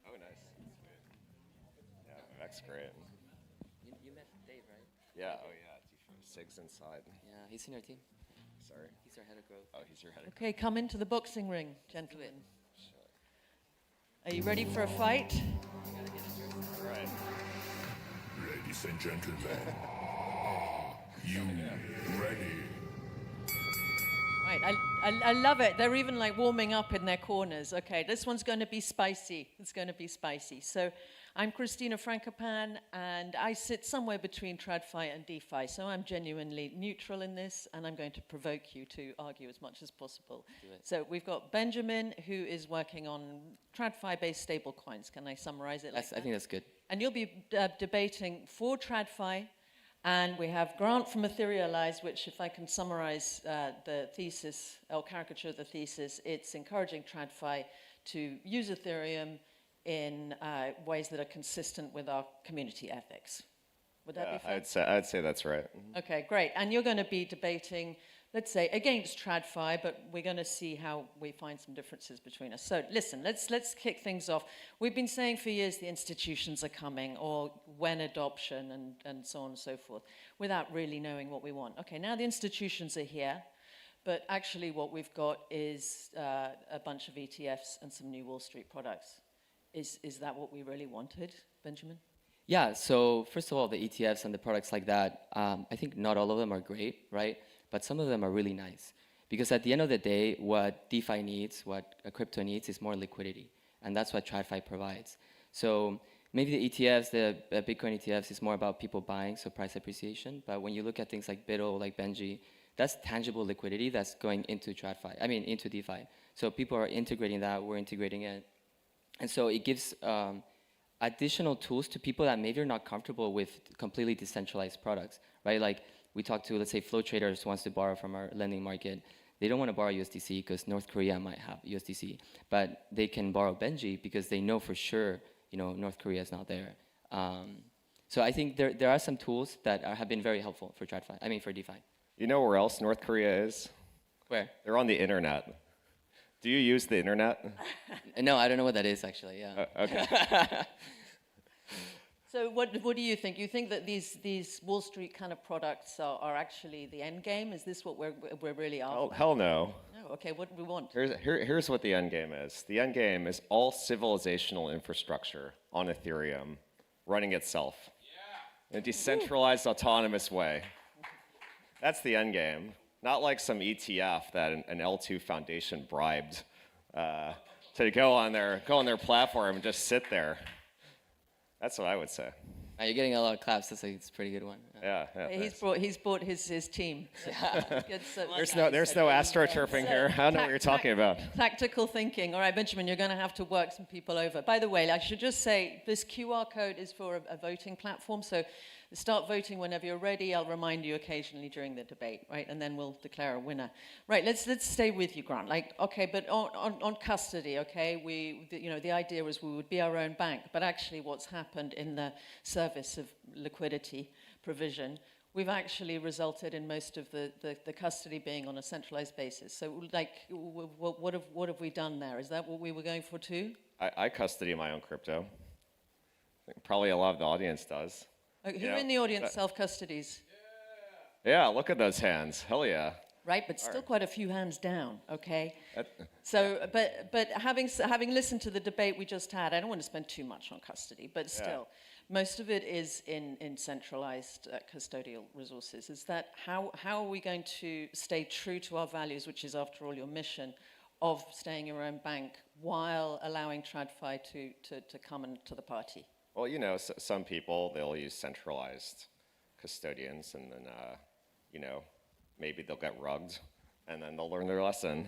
Oh, nice. Yeah, that's great. You met Dave, right? Yeah, oh yeah, Sig's inside. Yeah, he's in our team. Sorry. He's our head of growth. Oh, he's your head of Okay, come into the boxing ring, gentlemen. Are you ready for a fight? Right. Ladies and gentlemen, are you ready? Right, I love it. They're even like warming up in their corners. Okay, this one's going to be spicy. It's going to be spicy. So I'm Christina Frankopan, and I sit somewhere between TradFi and DeFi. So I'm genuinely neutral in this, and I'm going to provoke you to argue as much as possible. Do it. So we've got Benjamin, who is working on TradFi-based stablecoins. Can I summarize it? I think that's good. And you'll be debating for TradFi. And we have Grant from Etherealize, which, if I can summarize the thesis, or caricature the thesis, it's encouraging TradFi to use Ethereum in ways that are consistent with our community ethics. Would that be fair? I'd say that's right. Okay, great. And you're going to be debating, let's say, against TradFi, but we're going to see how we find some differences between us. So listen, let's kick things off. We've been saying for years the institutions are coming, or when adoption, and so on and so forth, without really knowing what we want. Okay, now the institutions are here, but actually what we've got is a bunch of ETFs and some new Wall Street products. Is that what we really wanted, Benjamin? Yeah, so first of all, the ETFs and the products like that, I think not all of them are great, right? But some of them are really nice. Because at the end of the day, what DeFi needs, what a crypto needs is more liquidity. And that's what TradFi provides. So maybe the ETFs, the Bitcoin ETFs is more about people buying, so price appreciation. But when you look at things like BITO, like Benji, that's tangible liquidity that's going into TradFi, into DeFi. So people are integrating that, we're integrating it. And so it gives additional tools to people that maybe are not comfortable with completely decentralized products, right? Like we talked to, let's say, Flow Traders wants to borrow from our lending market. They don't want to borrow USDC because North Korea might have USDC, but they can borrow Benji because they know for sure North Korea is not there. So I think there are some tools that have been very helpful for TradFi. I mean for DeFi. You know where else North Korea is? Where? They're on the internet. Do you use the internet? No, I don't know what that is actually. Yeah. Okay. So what do you think? You think that these Wall Street kind of products are actually the end game? Is this what we're really after? Oh, hell no. No. Okay. What do we want? Here's what the end game is. The end game is all civilizational infrastructure on Ethereum running itself in a decentralized, autonomous way. That's the end game. Not like some ETF that an L2 foundation bribed to go on their platform and just sit there. That's what I would say. You're getting a lot of claps. It's a pretty good one. Yeah. He's brought his team. There's no astroturfing here. I don't know what you're talking about. Tactical thinking. All right, Benjamin, you're going to have to work some people over. By the way, I should just say this QR code is for a voting platform. So start voting whenever you're ready. I'll remind you occasionally during the debate, right? And then we'll declare a winner. Right, let's stay with you, Grant. Okay, but on custody, okay, the idea was we would be our own bank, but actually what's happened in the service of liquidity provision, we've actually resulted in most of the custody being on a centralized basis. So, what have we done there? Is that what we were going for too? I custody my own crypto. Probably a lot of the audience does. Who in the audience self-custodies? Yeah, look at those hands. Hell yeah. Right, but still quite a few hands down, okay? So, but having listened to the debate we just had, I don't want to spend too much on custody, but still, most of it is in centralized custodial resources. Is that how are we going to stay true to our values, which is after all your mission, of staying your own bank while allowing TradFi to come into the party? Well, some people, they'll use centralized custodians and then, maybe they'll get rugged and then they'll learn their lesson.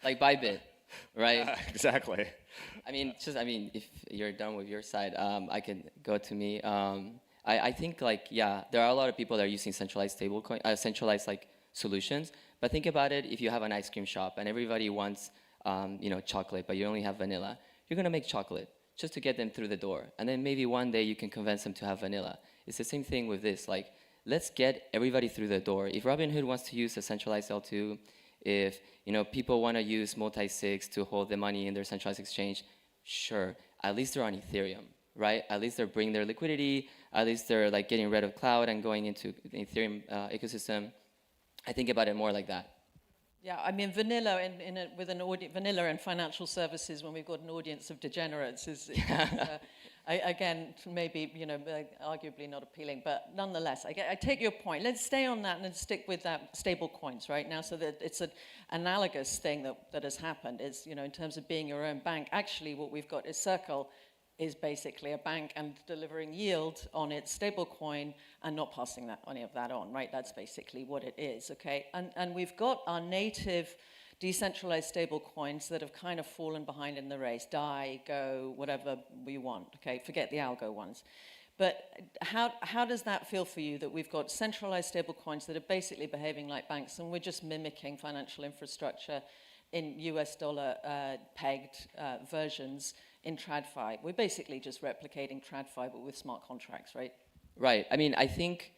Like Bybit, right? Exactly. I mean, if you're done with your side, I can go to me. I think there are a lot of people that are using centralized stablecoin, centralized solutions. But think about it: if you have an ice cream shop and everybody wants, chocolate, but you only have vanilla, you're gonna make chocolate just to get them through the door, and then maybe one day you can convince them to have vanilla. It's the same thing with this. Let's get everybody through the door. If Robinhood wants to use a centralized L2, if people want to use multi-sigs to hold the money in their centralized exchange, sure. At least they're on Ethereum, right? At least they're bringing their liquidity. At least they're getting rid of cloud and going into the Ethereum ecosystem. I think about it more like that. Yeah, I mean, vanilla vanilla in financial services when we've got an audience of degenerates is again, maybe, arguably not appealing, but nonetheless, I take your point. Let's stay on that and stick with that stable coins right now, so that it's an analogous thing that has happened is, in terms of being your own bank, actually what we've got is Circle is basically a bank and delivering yield on its stable coin and not passing any of that on, right? That's basically what it is, okay? And we've got our native decentralized stable coins that have kind of fallen behind in the race, DAI, Go, whatever we want, okay? Forget the algo ones. But how does that feel for you, that we've got centralized stable coins that are basically behaving like banks and we're just mimicking financial infrastructure in US dollar pegged versions in TradFi? We're basically just replicating TradFi but with smart contracts, right? Right. I mean, I think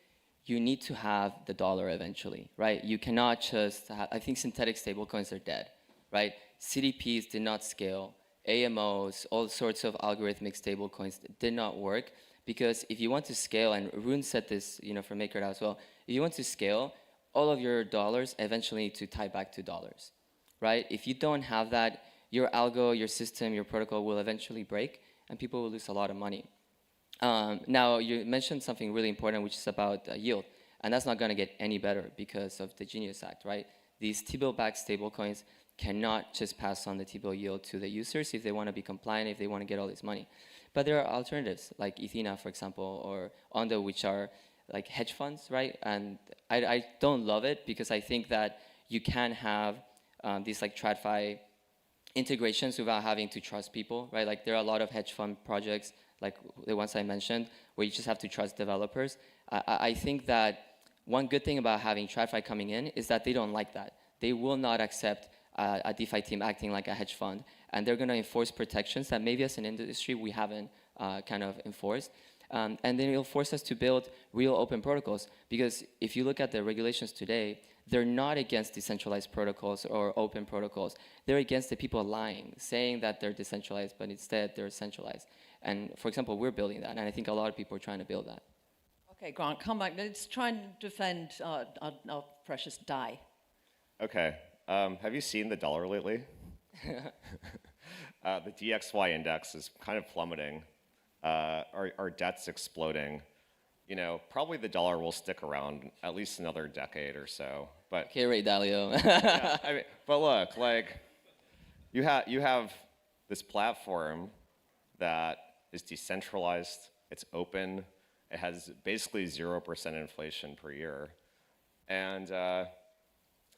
you need to have the dollar eventually, right? You cannot just have, I think synthetic stablecoins are dead, right? CDPs did not scale. AMOs, all sorts of algorithmic stablecoins did not work, because if you want to scale, and Rune said this, for MakerDAO as well, if you want to scale, all of your dollars eventually need to tie back to dollars, right? If you don't have that, your algo, your system, your protocol will eventually break, and people will lose a lot of money. Now, you mentioned something really important, which is about yield, and that's not going to get any better because of the Genius Act, right? These T-bill-backed stablecoins cannot just pass on the T-bill yield to the users if they want to be compliant, if they want to get all this money. But there are alternatives, like Ethena, for example, or Ondo, which are like hedge funds, right? And I don't love it, because I think that you can have these TradFi integrations without having to trust people, right? Like there are a lot of hedge fund projects, like the ones I mentioned, where you just have to trust developers. I think that one good thing about having TradFi coming in is that they don't like that. They will not accept a DeFi team acting like a hedge fund, and they're going to enforce protections that maybe as an industry we haven't kind of enforced. And then it'll force us to build real open protocols, because if you look at the regulations today, they're not against decentralized protocols or open protocols. They're against the people lying, saying that they're decentralized, but instead they're centralized. And for example, we're building that, and I think a lot of people are trying to build that. Okay, Grant, come back. Let's try and defend our precious DAI. Okay. Have you seen the dollar lately? The DXY index is kind of plummeting. Our debt's exploding. You know, probably the dollar will stick around at least another decade or so. But okay, Ray Dalio. Yeah, I mean, but look, like, you have this platform that is decentralized. It's open. It has basically 0% inflation per year. And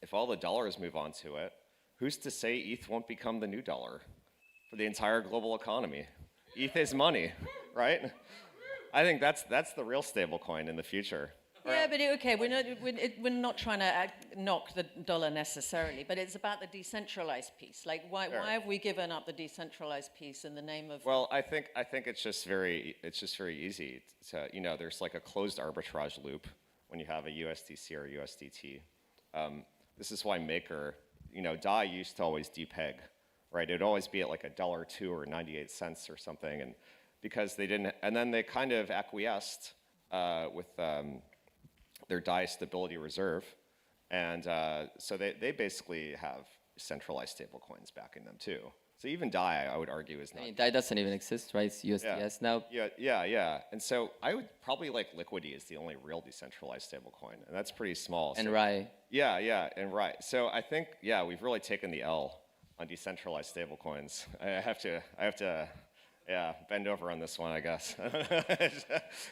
if all the dollars move onto it, who's to say ETH won't become the new dollar for the entire global economy? ETH is money, right? I think that's the real stable coin in the future. Yeah, but okay, we're not trying to knock the dollar necessarily, but it's about the decentralized piece. Like, why have we given up the decentralized piece in the name of? Well, I think it's just very easy to, you know, there's like a closed arbitrage loop when you have a USDC or USDT. This is why Maker, you know, DAI used to always depeg, right? It'd always be at like $1.02 or 98 cents or something, and because they didn't, and then they kind of acquiesced with their DAI stability reserve, and so they basically have centralized stablecoins backing them too. So even DAI, I would argue, is not. I mean, DAI doesn't even exist, right? It's USDS now. Yeah. And so I would probably like Liquidity is the only real decentralized stablecoin, and that's pretty small. And so, Rai. Yeah, and Rai. So I think we've really taken the L on decentralized stablecoins. I have to. Yeah, bend over on this one, I guess.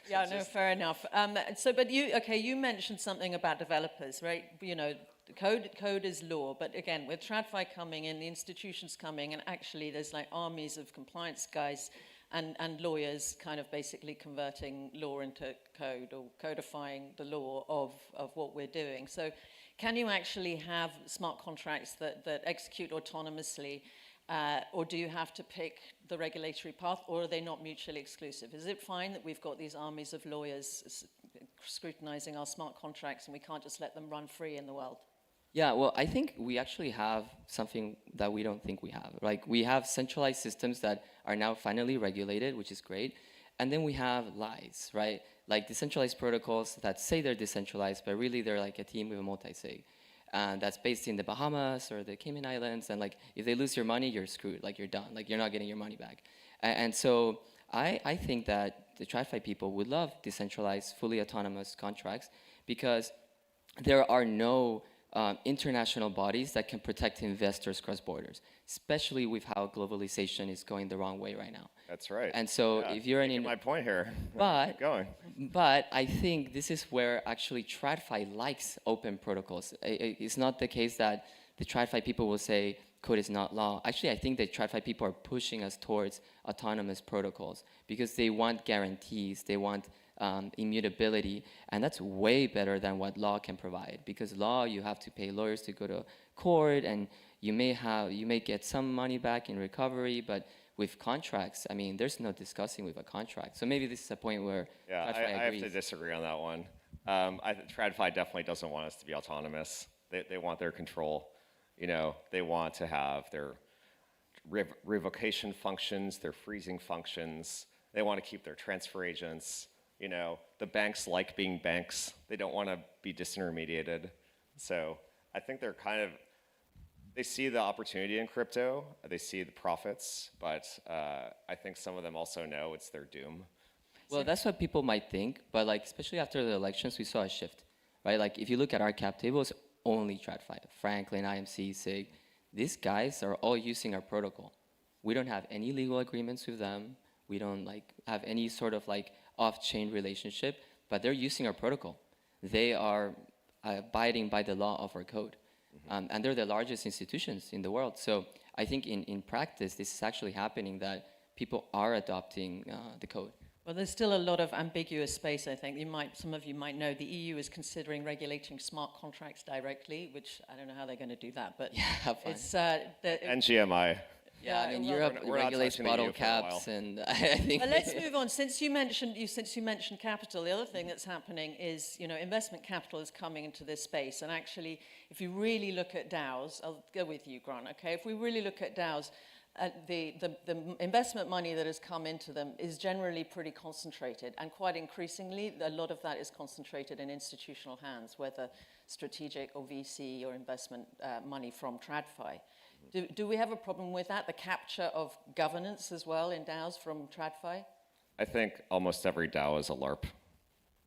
Yeah, no, fair enough. But you mentioned something about developers, right? You know, code is law, but again, with TradFi coming in, the institutions coming, and actually there's like armies of compliance guys and lawyers kind of basically converting law into code or codifying the law of what we're doing. So can you actually have smart contracts that execute autonomously? Or do you have to pick the regulatory path, or are they not mutually exclusive? Is it fine that we've got these armies of lawyers scrutinizing our smart contracts and we can't just let them run free in the world? Yeah, well, I think we actually have something that we don't think we have. Like, we have centralized systems that are now finally regulated, which is great. And then we have lies, right? Like decentralized protocols that say they're decentralized, but really they're like a team with a multi-sig. And that's based in the Bahamas or the Cayman Islands. And like, if they lose your money, you're screwed. Like, you're done. Like, you're not getting your money back. And so I think that the TradFi people would love decentralized, fully autonomous contracts, because there are no international bodies that can protect investors cross borders, especially with how globalization is going the wrong way right now. That's right. And so if you're my point here. But, going. But I think this is where actually TradFi likes open protocols. It's not the case that the TradFi people will say code is not law. Actually, I think the TradFi people are pushing us towards autonomous protocols because they want guarantees, they want immutability, and that's way better than what law can provide. Because law, you have to pay lawyers to go to court, and you may get some money back in recovery, but with contracts, I mean, there's no discussing with a contract. So maybe this is a point where TradFi I have agrees. to disagree on that one. TradFi definitely doesn't want us to be autonomous. They want their control. You know, they want to have their revocation functions, their freezing functions. They want to keep their transfer agents. You know, the banks like being banks. They don't want to be disintermediated. So I think they're kind of, they see the opportunity in crypto, they see the profits, but I think some of them also know it's their doom. Well, that's what people might think, but like, especially after the elections, we saw a shift, right? Like, if you look at our cap tables, only TradFi, Franklin, IMC, SIG, these guys are all using our protocol. We don't have any legal agreements with them. We don't like have any sort of like off-chain relationship, but they're using our protocol. They are abiding by the law of our code. And they're the largest institutions in the world. So I think in practice, this is actually happening, that people are adopting the code. Well, there's still a lot of ambiguous space, I think. Some of you might know the EU is considering regulating smart contracts directly, which I don't know how they're going to do that, but it's... and GMI. Yeah, I mean, well, Europe we're not regulates touching the bottle EU for a while. caps, and I think... But let's move on. Since you mentioned capital, the other thing that's happening is, investment capital is coming into this space. And actually, if you really look at DAOs, I'll go with you, Grant, okay? If we really look at DAOs, the investment money that has come into them is generally pretty concentrated, and quite increasingly, a lot of that is concentrated in institutional hands, whether strategic or VC or investment money from TradFi. Do we have a problem with that, the capture of governance as well in DAOs from TradFi? I think almost every DAO is a LARP.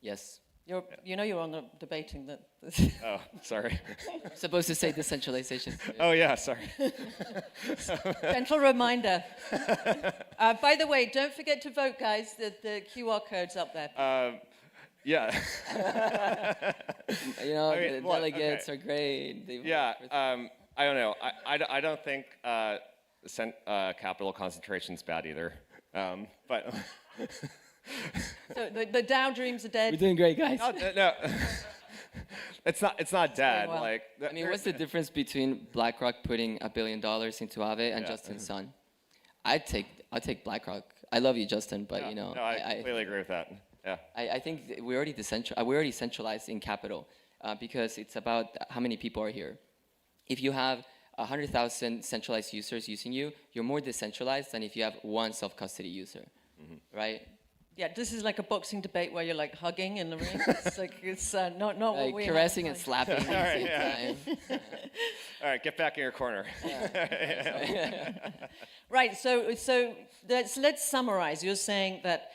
Yes. You're on the debating that... Oh, sorry. Supposed to say decentralization. Oh, yeah, sorry. Gentle reminder. By the way, don't forget to vote, guys. The QR code's up there. Yeah. The delegates are great. I don't know. I don't think capital concentration is bad either. But... So the DAO dreams are dead. We're doing great, guys. No. It's not dead. Well. Like, I mean, what's the difference between BlackRock putting $1 billion into Aave and Justin's son? I'll take BlackRock. I love you, Justin, but No, I completely agree with that. Yeah. I think we already centralized in capital because it's about how many people are here. If you have 100,000 centralized users using you, you're more decentralized than if you have one self-custody user, right? Yeah, this is like a boxing debate where you're like hugging in the ring. It's not like what we caressing and slapping at the same time. All right, get back in your corner. Right. So let's summarize. You're saying that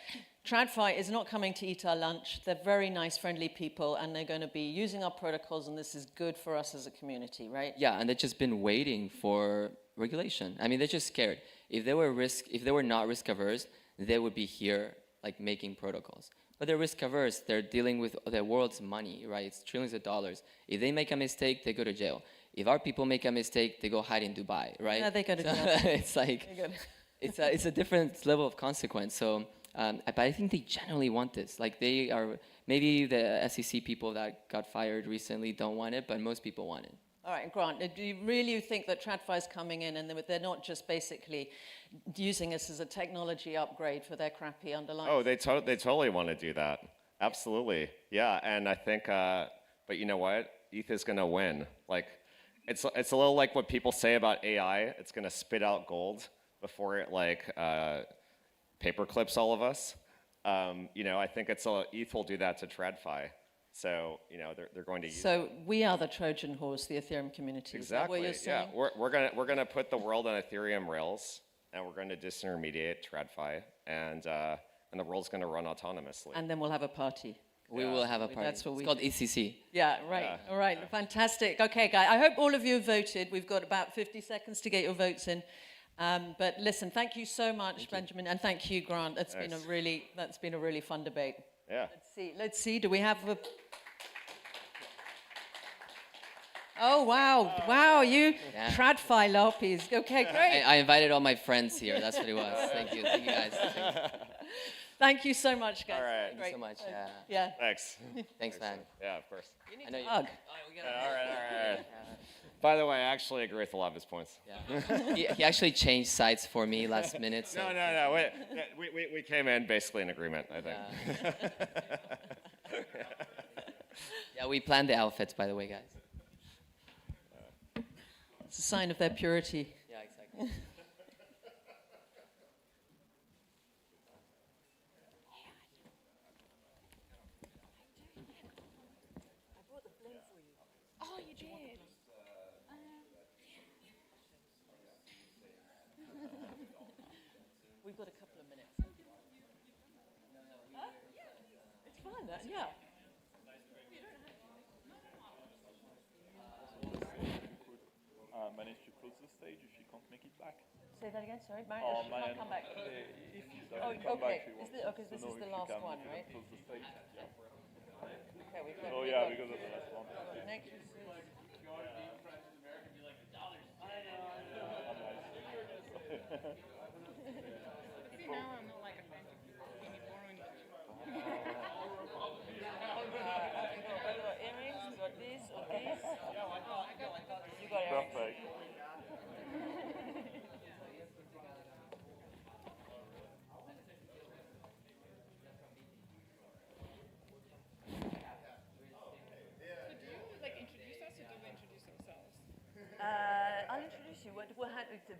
TradFi is not coming to eat our lunch. They're very nice, friendly people, and they're going to be using our protocols, and this is good for us as a community, right? Yeah, and they've just been waiting for regulation. I mean, they're just scared. If they were not risk averse, they would be here like making protocols. But they're risk averse. They're dealing with the world's money, right? It's trillions of dollars. If they make a mistake, they go to jail. If our people make a mistake, they go hide in Dubai, right? Yeah, they go to jail. It's like it's a different level of consequence. So, but I think they generally want this. Like they are maybe the SEC people that got fired recently don't want it, but most people want it. All right, Grant, do you really think that TradFi is coming in and they're not just basically using us as a technology upgrade for their crappy underlying? Oh, they totally want to do that. Absolutely. Yeah, and I think, but you know what? ETH is going to win. Like, it's a little like what people say about AI. It's going to spit out gold before it, paper clips all of us. I think ETH will do that to TradFi. So, they're going to use So we are the Trojan horse, the Ethereum community. Exactly. Is that what you're saying? Yeah, we're gonna put the world on Ethereum rails, and we're going to disintermediate TradFi, and the world's going to run autonomously. And then we'll have a party. We will have a party. That's what it's called ECC. Yeah, right. Yeah. All right, fantastic. Okay, guys, I hope all of you have voted. We've got about 50 seconds to get your votes in. But listen, thank you so much, Benjamin, and thank you, Grant. That's been a really fun debate. Yeah. Let's see. Do we have a... Oh, wow, you TradFi LARPies. Okay, great. I invited all my friends here. That's what it was. Thank you guys. Thank you so much, guys. All right. Thank you so much. Yeah. Thanks. Thanks, man. Yeah, of course. You need a hug. All right. By the way, I actually agree with a lot of his points. Yeah. he actually changed sites for me last minute. So. No. Wait. We came in basically in agreement, I think. Yeah, we planned the outfits, by the way, guys. It's a sign of their purity. Yeah, exactly. Oh, you did? We've got a couple of minutes. It's fine, yeah. Manage to close the stage if you can't make it back. Say that again, sorry. She Oh, can't come back. If you don't come back, she won't. This is the last one, right? Close the stage. Yeah. Okay, we've got. Oh yeah, because of the last one. Next. See, now I'm not like a fan of borrowing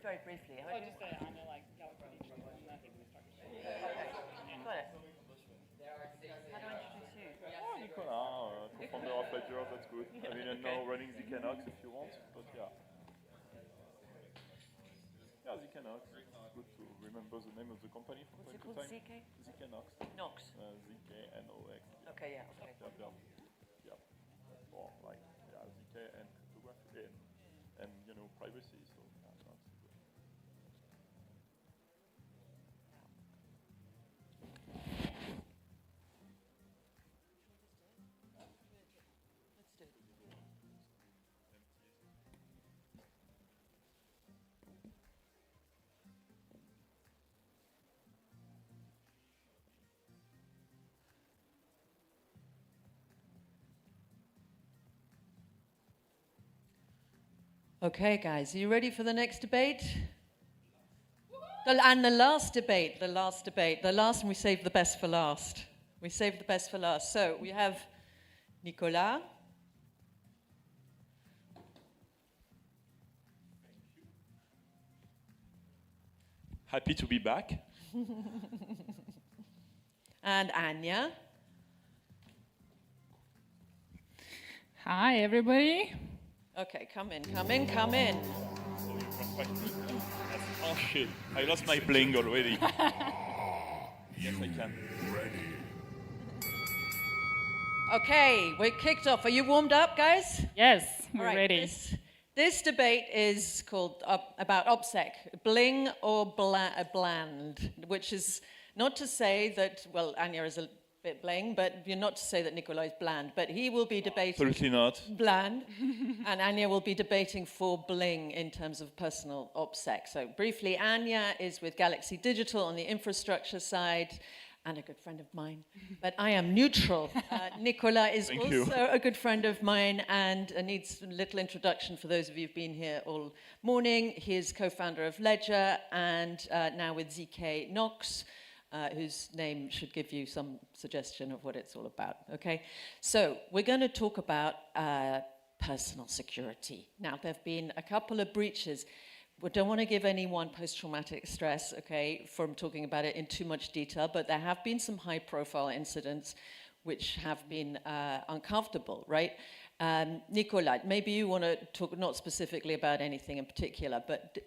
very briefly. How do you... Okay. Got it. How do I introduce you? Nicolas, co-founder of Ledger, that's good. I mean, and now running ZK if you want, but yeah. Yeah, ZK Good to remember the name of the company from time to time. ZK? ZK Nox. ZK-NOX. Okay, yeah, okay. Yeah. Or like, yeah, ZK and cryptography and privacy, so yeah, that's good. Okay, guys, are you ready for the next debate? And the last debate, the last one we saved the best for last. So we have Nicolas. Happy to be back. And Anya. Hi, everybody. Okay, come in. Oh shit, I lost my bling already. Yes, I can. Okay, we're kicked off. Are you warmed up, guys? Yes, we're right, ready. This debate is called about OPSEC, bling or bland, which is not to say that, well, Anya is a bit bling, but you're not to say that Nicolas is bland, but he will be debating... Absolutely not. Bland, and Anya will be debating for bling in terms of personal OPSEC. So briefly, Anya is with Galaxy Digital on the infrastructure side, and a good friend of mine, but I am neutral. Nicolas is also a good friend of mine and needs a little introduction for those of you who've been here all morning. He is co-founder of Ledger and now with ZK Nox, whose name should give you some suggestion of what it's all about, okay? So we're going to talk about personal security. Now, there have been a couple of breaches. We don't want to give anyone post-traumatic stress, okay, from talking about it in too much detail, but there have been some high-profile incidents which have been uncomfortable, right? Nicolas, maybe you want to talk not specifically about anything in particular, but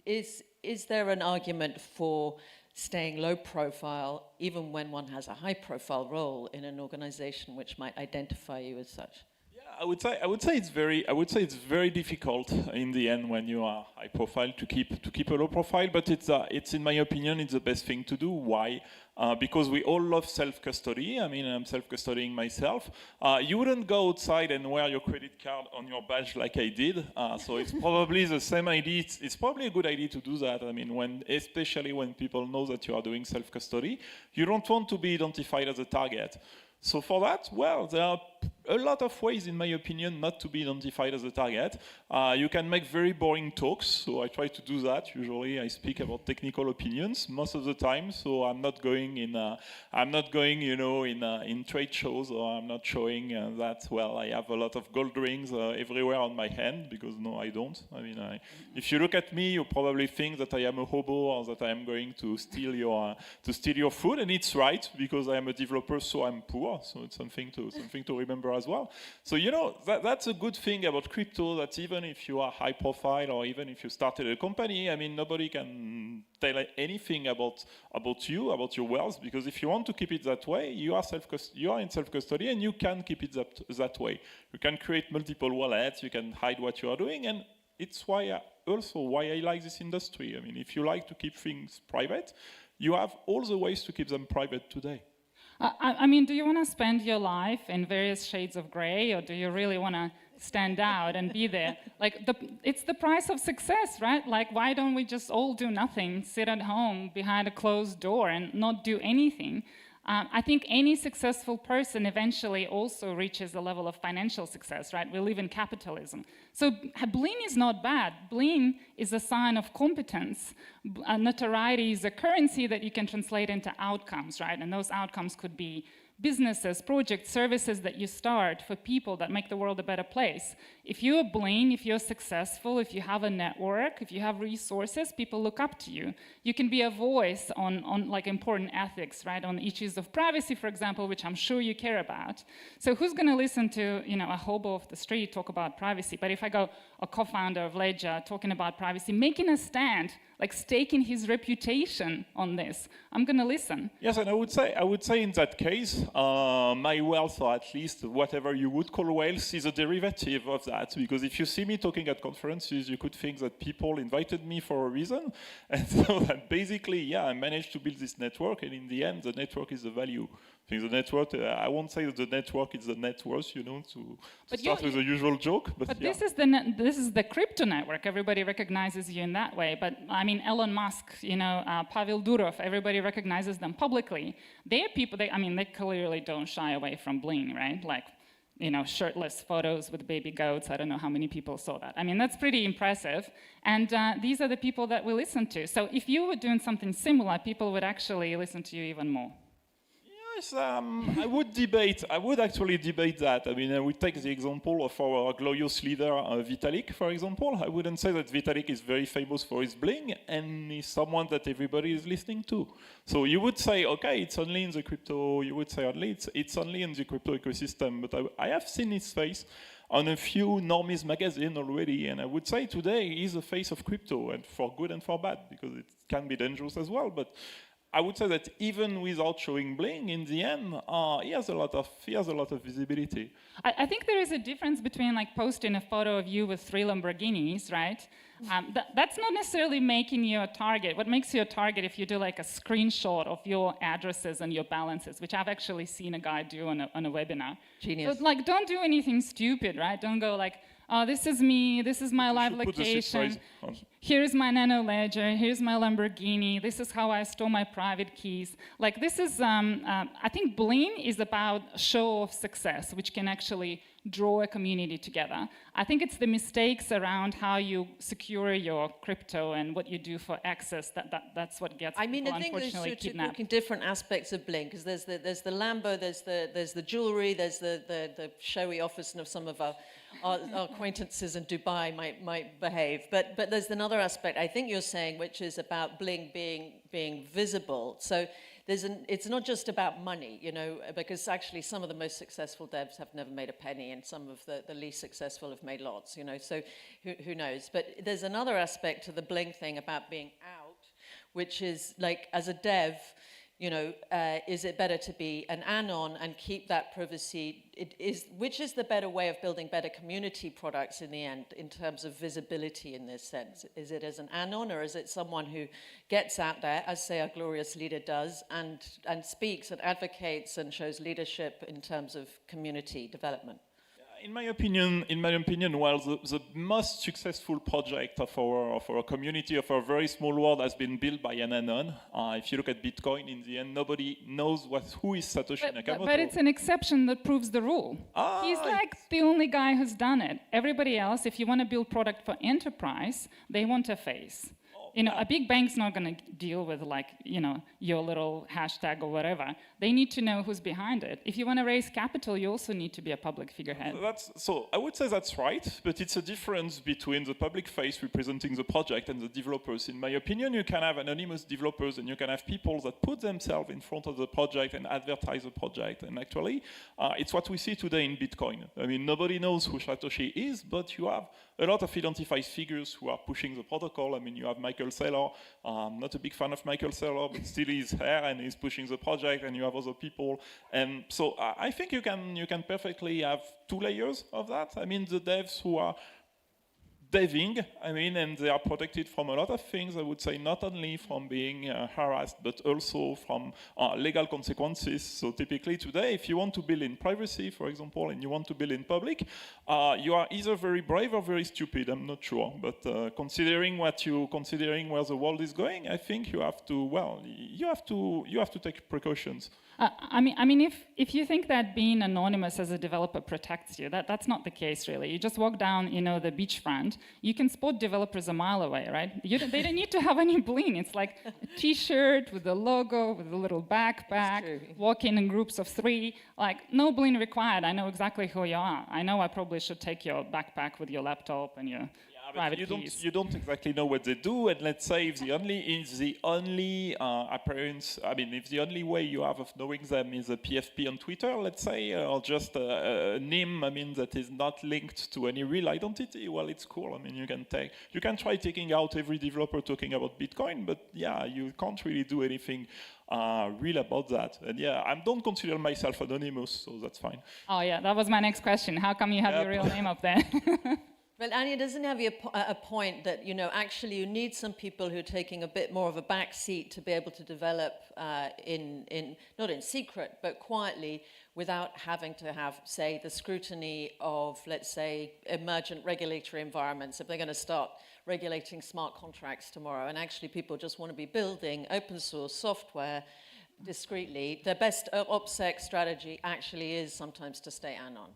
is there an argument for staying low profile even when one has a high profile role in an organization which might identify you as such? Yeah, I would say it's very difficult in the end when you are high profile to keep a low profile, but it's in my opinion it's the best thing to do. Why? Because we all love self-custody. I mean, I'm self-custodying myself. You wouldn't go outside and wear your credit card on your badge like I did. So it's probably the same idea. It's probably a good idea to do that. I mean, especially when people know that you are doing self-custody, you don't want to be identified as a target. So for that, well, there are a lot of ways, in my opinion, not to be identified as a target. You can make very boring talks, so I try to do that. Usually, I speak about technical opinions most of the time. So I'm not going in, in trade shows, or I'm not showing that. Well, I have a lot of gold rings everywhere on my hand, because no, I don't. I mean, if you look at me, you probably think that I am a hobo or that I am going to steal your food, and it's right because I am a developer, so I'm poor. So it's something to remember as well. So that's a good thing about crypto, that even if you are high profile or even if you started a company, I mean, nobody can tell anything about you, about your wealth, because if you want to keep it that way, you are in self-custody and you can keep it that way. You can create multiple wallets, you can hide what you are doing, and it's why I like this industry. I mean, if you like to keep things private, you have all the ways to keep them private today. I mean, do you want to spend your life in various shades of gray, or do you really want to stand out and be there? Like, it's the price of success, right? Like, why don't we just all do nothing, sit at home behind a closed door and not do anything? I think any successful person eventually also reaches a level of financial success, right? We live in capitalism. So bling is not bad. Bling is a sign of competence. Notoriety is a currency that you can translate into outcomes, right? And those outcomes could be businesses, projects, services that you start for people that make the world a better place. If you're bling, if you're successful, if you have a network, if you have resources, people look up to you. You can be a voice on like important ethics, right? On issues of privacy, for example, which I'm sure you care about. So who's going to listen to, you know, a hobo off the street talk about privacy? But if I go a co-founder of Ledger talking about privacy, making a stand, like staking his reputation on this, I'm going to listen. Yes, and I would say in that case, my wealth, or at least whatever you would call wealth, is a derivative of that. Because if you see me talking at conferences, you could think that people invited me for a reason. And so that basically, yeah, I managed to build this network, and in the end, the network is the value. I think the network, I won't say that the network is the net worth, you know, to start with the usual joke. But yeah. This is the crypto network. Everybody recognizes you in that way. But I mean, Elon Musk, you know, Pavel Durov, everybody recognizes them publicly. They're people, they clearly don't shy away from bling, right? Like, you know, shirtless photos with baby goats. I don't know how many people saw that. I mean, that's pretty impressive. And these are the people that we listen to. So if you were doing something similar, people would actually listen to you even more. Yes, I would actually debate that. I mean, I would take the example of our glorious leader, Vitalik, for example. I wouldn't say that Vitalik is very famous for his bling, and he's someone that everybody is listening to. So you would say, okay, it's only in the crypto, you would say only it's only in the crypto ecosystem, but I have seen his face on a few normies magazines already, and I would say today he's the face of crypto, and for good and for bad, because it can be dangerous as well, but I would say that even without showing bling, in the end, he has a lot of visibility. I think there is a difference between like posting a photo of you with 3 Lamborghinis, right? That's not necessarily making you a target. What makes you a target if you do like a screenshot of your addresses and your balances, which I've actually seen a guy do on a webinar. Genius. So like, don't do anything stupid, right? Don't go like, oh, this is me, this is my live location, here's my nano ledger, here's my Lamborghini, this is how I store my private keys. Like this is, I think bling is about show of success, which can actually draw a community together. I think it's the mistakes around how you secure your crypto and what you do for access, that's what gets people unfortunately kidnapped. I think there's different aspects of bling, because there's the Lambo, there's the jewelry, there's the showy office, and of some of our acquaintances in Dubai might behave. But there's another aspect I think you're saying, which is about bling being visible. So it's not just about money, you know, because actually some of the most successful devs have never made a penny, and some of the least successful have made lots, you know, so who knows. But there's another aspect to the bling thing about being out, which is like, as a dev, you know, is it better to be an anon and keep that privacy? Which is the better way of building better community products in the end, in terms of visibility in this sense? Is it as an anon, or is it someone who gets out there, as say our glorious leader does, and speaks and advocates and shows leadership in terms of community development? In my opinion, while the most successful project of our community, of our very small world, has been built by an anon. If you look at Bitcoin, in the end, nobody knows who is Satoshi Nakamoto. But it's an exception that proves the rule. He's like the only guy who's done it. Everybody else, if you want to build product for enterprise, they want a face. You know, a big bank's not going to deal with like, you know, your little hashtag or whatever. They need to know who's behind it. If you want to raise capital, you also need to be a public figurehead. So I would say that's right, but it's a difference between the public face representing the project and the developers. In my opinion, you can have anonymous developers, and you can have people that put themselves in front of the project and advertise the project. And actually, it's what we see today in Bitcoin. I mean, nobody knows who Satoshi is, but you have a lot of identified figures who are pushing the protocol. I mean, you have Michael Saylor. I'm not a big fan of Michael Saylor, but still he's here and he's pushing the project, and you have other people. And so I think you can perfectly have 2 layers of that. I mean, the devs who are deving, I mean, and they are protected from a lot of things, I would say, not only from being harassed, but also from legal consequences. So typically today, if you want to build in privacy, for example, and you want to build in public, you are either very brave or very stupid, I'm not sure. But considering where the world is going, I think you have to take precautions. I mean, if you think that being anonymous as a developer protects you, that's not the case, really. You just walk down, you know, the beachfront, you can spot developers a mile away, right? They don't need to have any bling. It's like a t-shirt with the logo, with a little backpack, walking in groups of 3. Like, no bling required. I know exactly who you are. I know I probably should take your backpack with your laptop and your private keys. You don't exactly know what they do, and let's say if the only appearance, I mean, if the only way you have of knowing them is a PFP on Twitter, let's say, or just a name, I mean, that is not linked to any real identity, well, it's cool. I mean, you can try taking out every developer talking about Bitcoin, but yeah, you can't really do anything real about that. And yeah, I don't consider myself anonymous, so that's fine. Oh yeah, that was my next question. How come you have your real name up there? Well, Anya, doesn't have a point that, you know, actually you need some people who are taking a bit more of a back seat to be able to develop not in secret, but quietly, without having to have, say, the scrutiny of, let's say, emergent regulatory environments. If they're going to start regulating smart contracts tomorrow, and actually people just want to be building open source software discreetly, the best OPSEC strategy actually is sometimes to stay anon.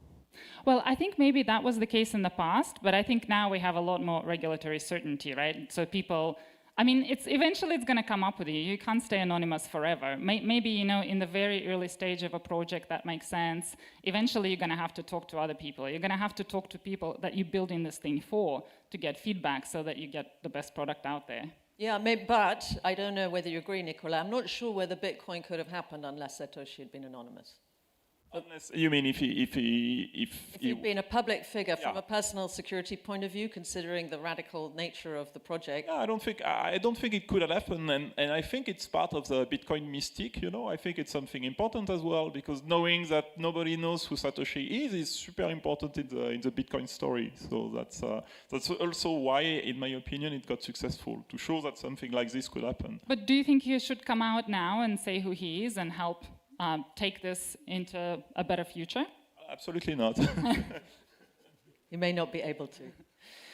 Well, I think maybe that was the case in the past, but I think now we have a lot more regulatory certainty, right? So people, I mean, eventually it's going to come up with you. You can't stay anonymous forever. Maybe, you know, in the very early stage of a project that makes sense. Eventually you're going to have to talk to other people. You're going to have to talk to people that you're building this thing for to get feedback so that you get the best product out there. Yeah, but I don't know whether you agree, Nicola. I'm not sure whether Bitcoin could have happened unless Satoshi had been anonymous. Unless, you mean if he'd been a public figure from a personal security point of view, considering the radical nature of the project? Yeah, I don't think it could have happened, and I think it's part of the Bitcoin mystique. You know, I think it's something important as well, because knowing that nobody knows who Satoshi is super important in the Bitcoin story. So that's also why, in my opinion, it got successful, to show that something like this could happen. But do you think he should come out now and say who he is and help take this into a better future? Absolutely not. You may not be able to.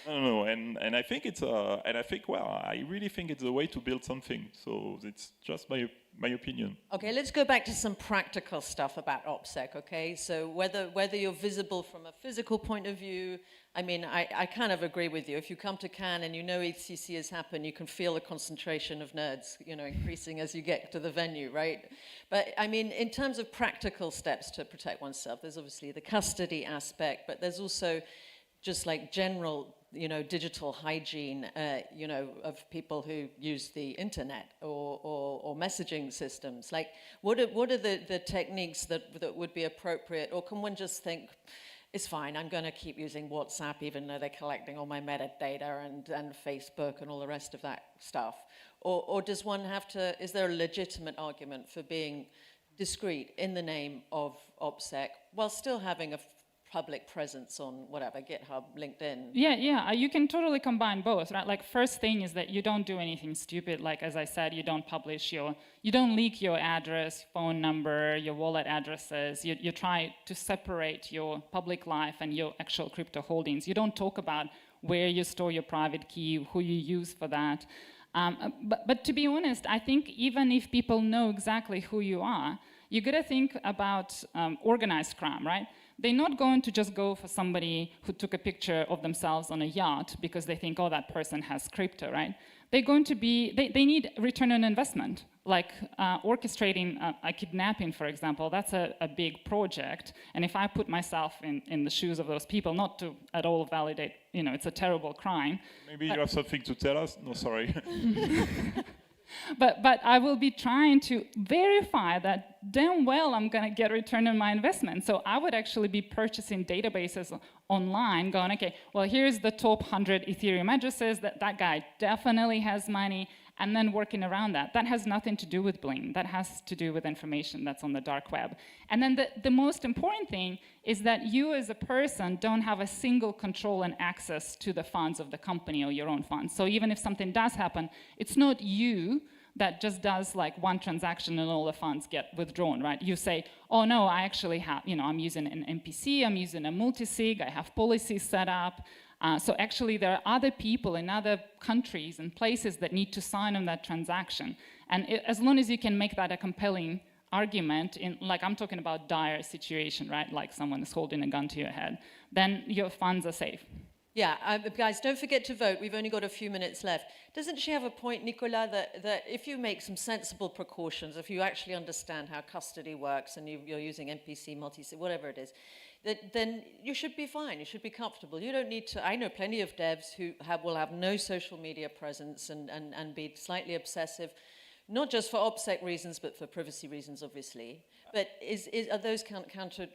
I don't know, and I think I really think it's a way to build something. So it's just my opinion. Okay, let's go back to some practical stuff about OPSEC. Okay, so whether you're visible from a physical point of view, I mean, I kind of agree with you. If you come to Cannes and you know EthCC has happened, you can feel the concentration of nerds, you know, increasing as you get to the venue, right? But I mean, in terms of practical steps to protect oneself, there's obviously the custody aspect, but there's also just like general, you know, digital hygiene, you know, of people who use the internet or messaging systems. Like, what are the techniques that would be appropriate, or can one just think, it's fine, I'm going to keep using WhatsApp even though they're collecting all my metadata and Facebook and all the rest of that stuff? Or does one have to, is there a legitimate argument for being discreet in the name of OPSEC while still having a public presence on whatever, GitHub, LinkedIn? Yeah, you can totally combine both, right? Like, first thing is that you don't do anything stupid. Like, as I said, you don't you don't leak your address, phone number, your wallet addresses. You try to separate your public life and your actual crypto holdings. You don't talk about where you store your private key, who you use for that. But to be honest, I think even if people know exactly who you are, you gotta think about organized crime, right? They're not going to just go for somebody who took a picture of themselves on a yacht because they think, oh, that person has crypto, right? They're going to be, they need return on investment. Like orchestrating a kidnapping, for example, that's a big project. And if I put myself in the shoes of those people, not to at all validate, you know, it's a terrible crime. Maybe you have something to tell us? No, sorry. But I will be trying to verify that damn well I'm going to get return on my investment. So I would actually be purchasing databases online, going, okay, well, here's the top 100 Ethereum addresses. That guy definitely has money, and then working around that. That has nothing to do with bling. That has to do with information that's on the dark web. And then the most important thing is that you as a person don't have a single control and access to the funds of the company or your own funds. So even if something does happen, it's not you that just does like one transaction and all the funds get withdrawn, right? You say, oh no, I actually have, you know, I'm using an MPC, I'm using a multisig, I have policies set up. So actually there are other people in other countries and places that need to sign on that transaction. And as long as you can make that a compelling argument, like I'm talking about dire situation, right? Like someone is holding a gun to your head, then your funds are safe. Yeah, guys, don't forget to vote. We've only got a few minutes left. Doesn't she have a point, Nicolas, that if you make some sensible precautions, if you actually understand how custody works and you're using MPC, whatever it is, then you should be fine. You should be comfortable. You don't need to. I know plenty of devs who will have no social media presence and be slightly obsessive, not just for OPSEC reasons, but for privacy reasons, obviously. But are those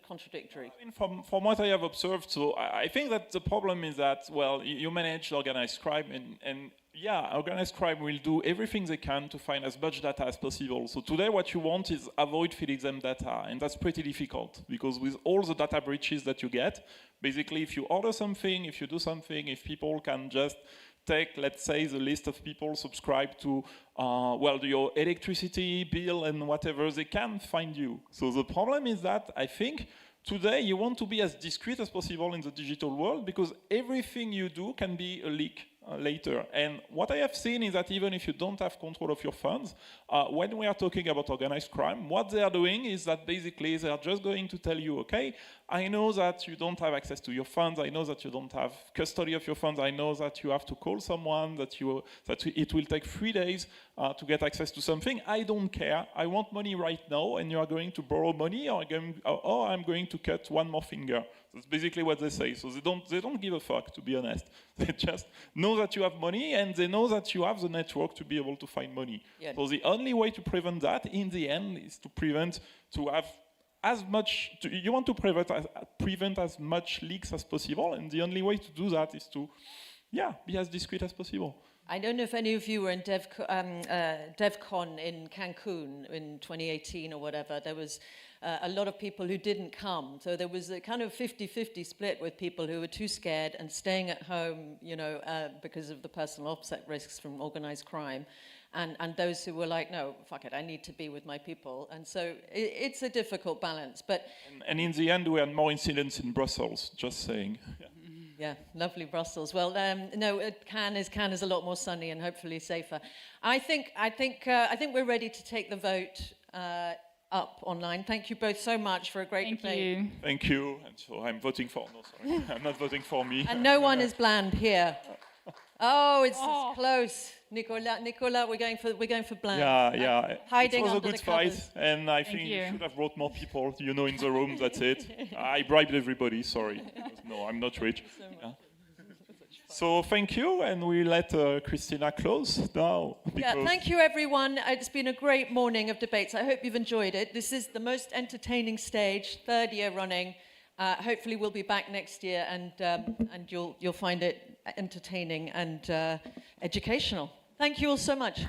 contradictory? I mean, from what I have observed, so I think that the problem is that, well, you manage organized crime, and yeah, organized crime will do everything they can to find as much data as possible. So today what you want is avoid feeding them data, and that's pretty difficult, because with all the data breaches that you get, basically if you order something, if you do something, if people can just take, let's say, the list of people subscribed to, well, your electricity bill and whatever, they can find you. So the problem is that I think today you want to be as discreet as possible in the digital world, because everything you do can be a leak later. And what I have seen is that even if you don't have control of your funds, when we are talking about organized crime, what they are doing is that basically they are just going to tell you, okay, I know that you don't have access to your funds, I know that you don't have custody of your funds, I know that you have to call someone, that it will take 3 days to get access to something. I don't care, I want money right now, and you are going to borrow money, or I'm going to cut one more finger. That's basically what they say. So they don't give a fuck, to be honest. They just know that you have money, and they know that you have the network to be able to find money. Yeah. So the only way to prevent that, in the end, is to have as much, you want to prevent as much leaks as possible, and the only way to do that is to, be as discreet as possible. I don't know if any of you were in DevCon in Cancun in 2018 or whatever. There was a lot of people who didn't come. So there was a kind of 50-50 split with people who were too scared and staying at home, because of the personal OPSEC risks from organized crime. And those who were like, no, fuck it, I need to be with my people. And so it's a difficult balance. But and in the end, we had more incidents in Brussels, just saying. Yeah, lovely Brussels. Well, no, Cannes is a lot more sunny and hopefully safer. I think we're ready to take the vote up online. Thank you both so much for a great debate. Thank you. And so I'm voting for. No, sorry, I'm not voting for me. And no one is bland here. Oh, it's close. Nicolas, we're going for bland. Yeah. Hiding it was under a good the covers. fight, and I think you should have brought more people, in the room. That's it. I bribed everybody. Sorry. No, I'm not rich. So thank you, and we let Christina close now. Yeah, thank you, everyone. It's been a great morning of debates. I hope you've enjoyed it. This is the most entertaining stage, 3rd year running. Hopefully we'll be back next year, and you'll find it entertaining and educational. Thank you all so much.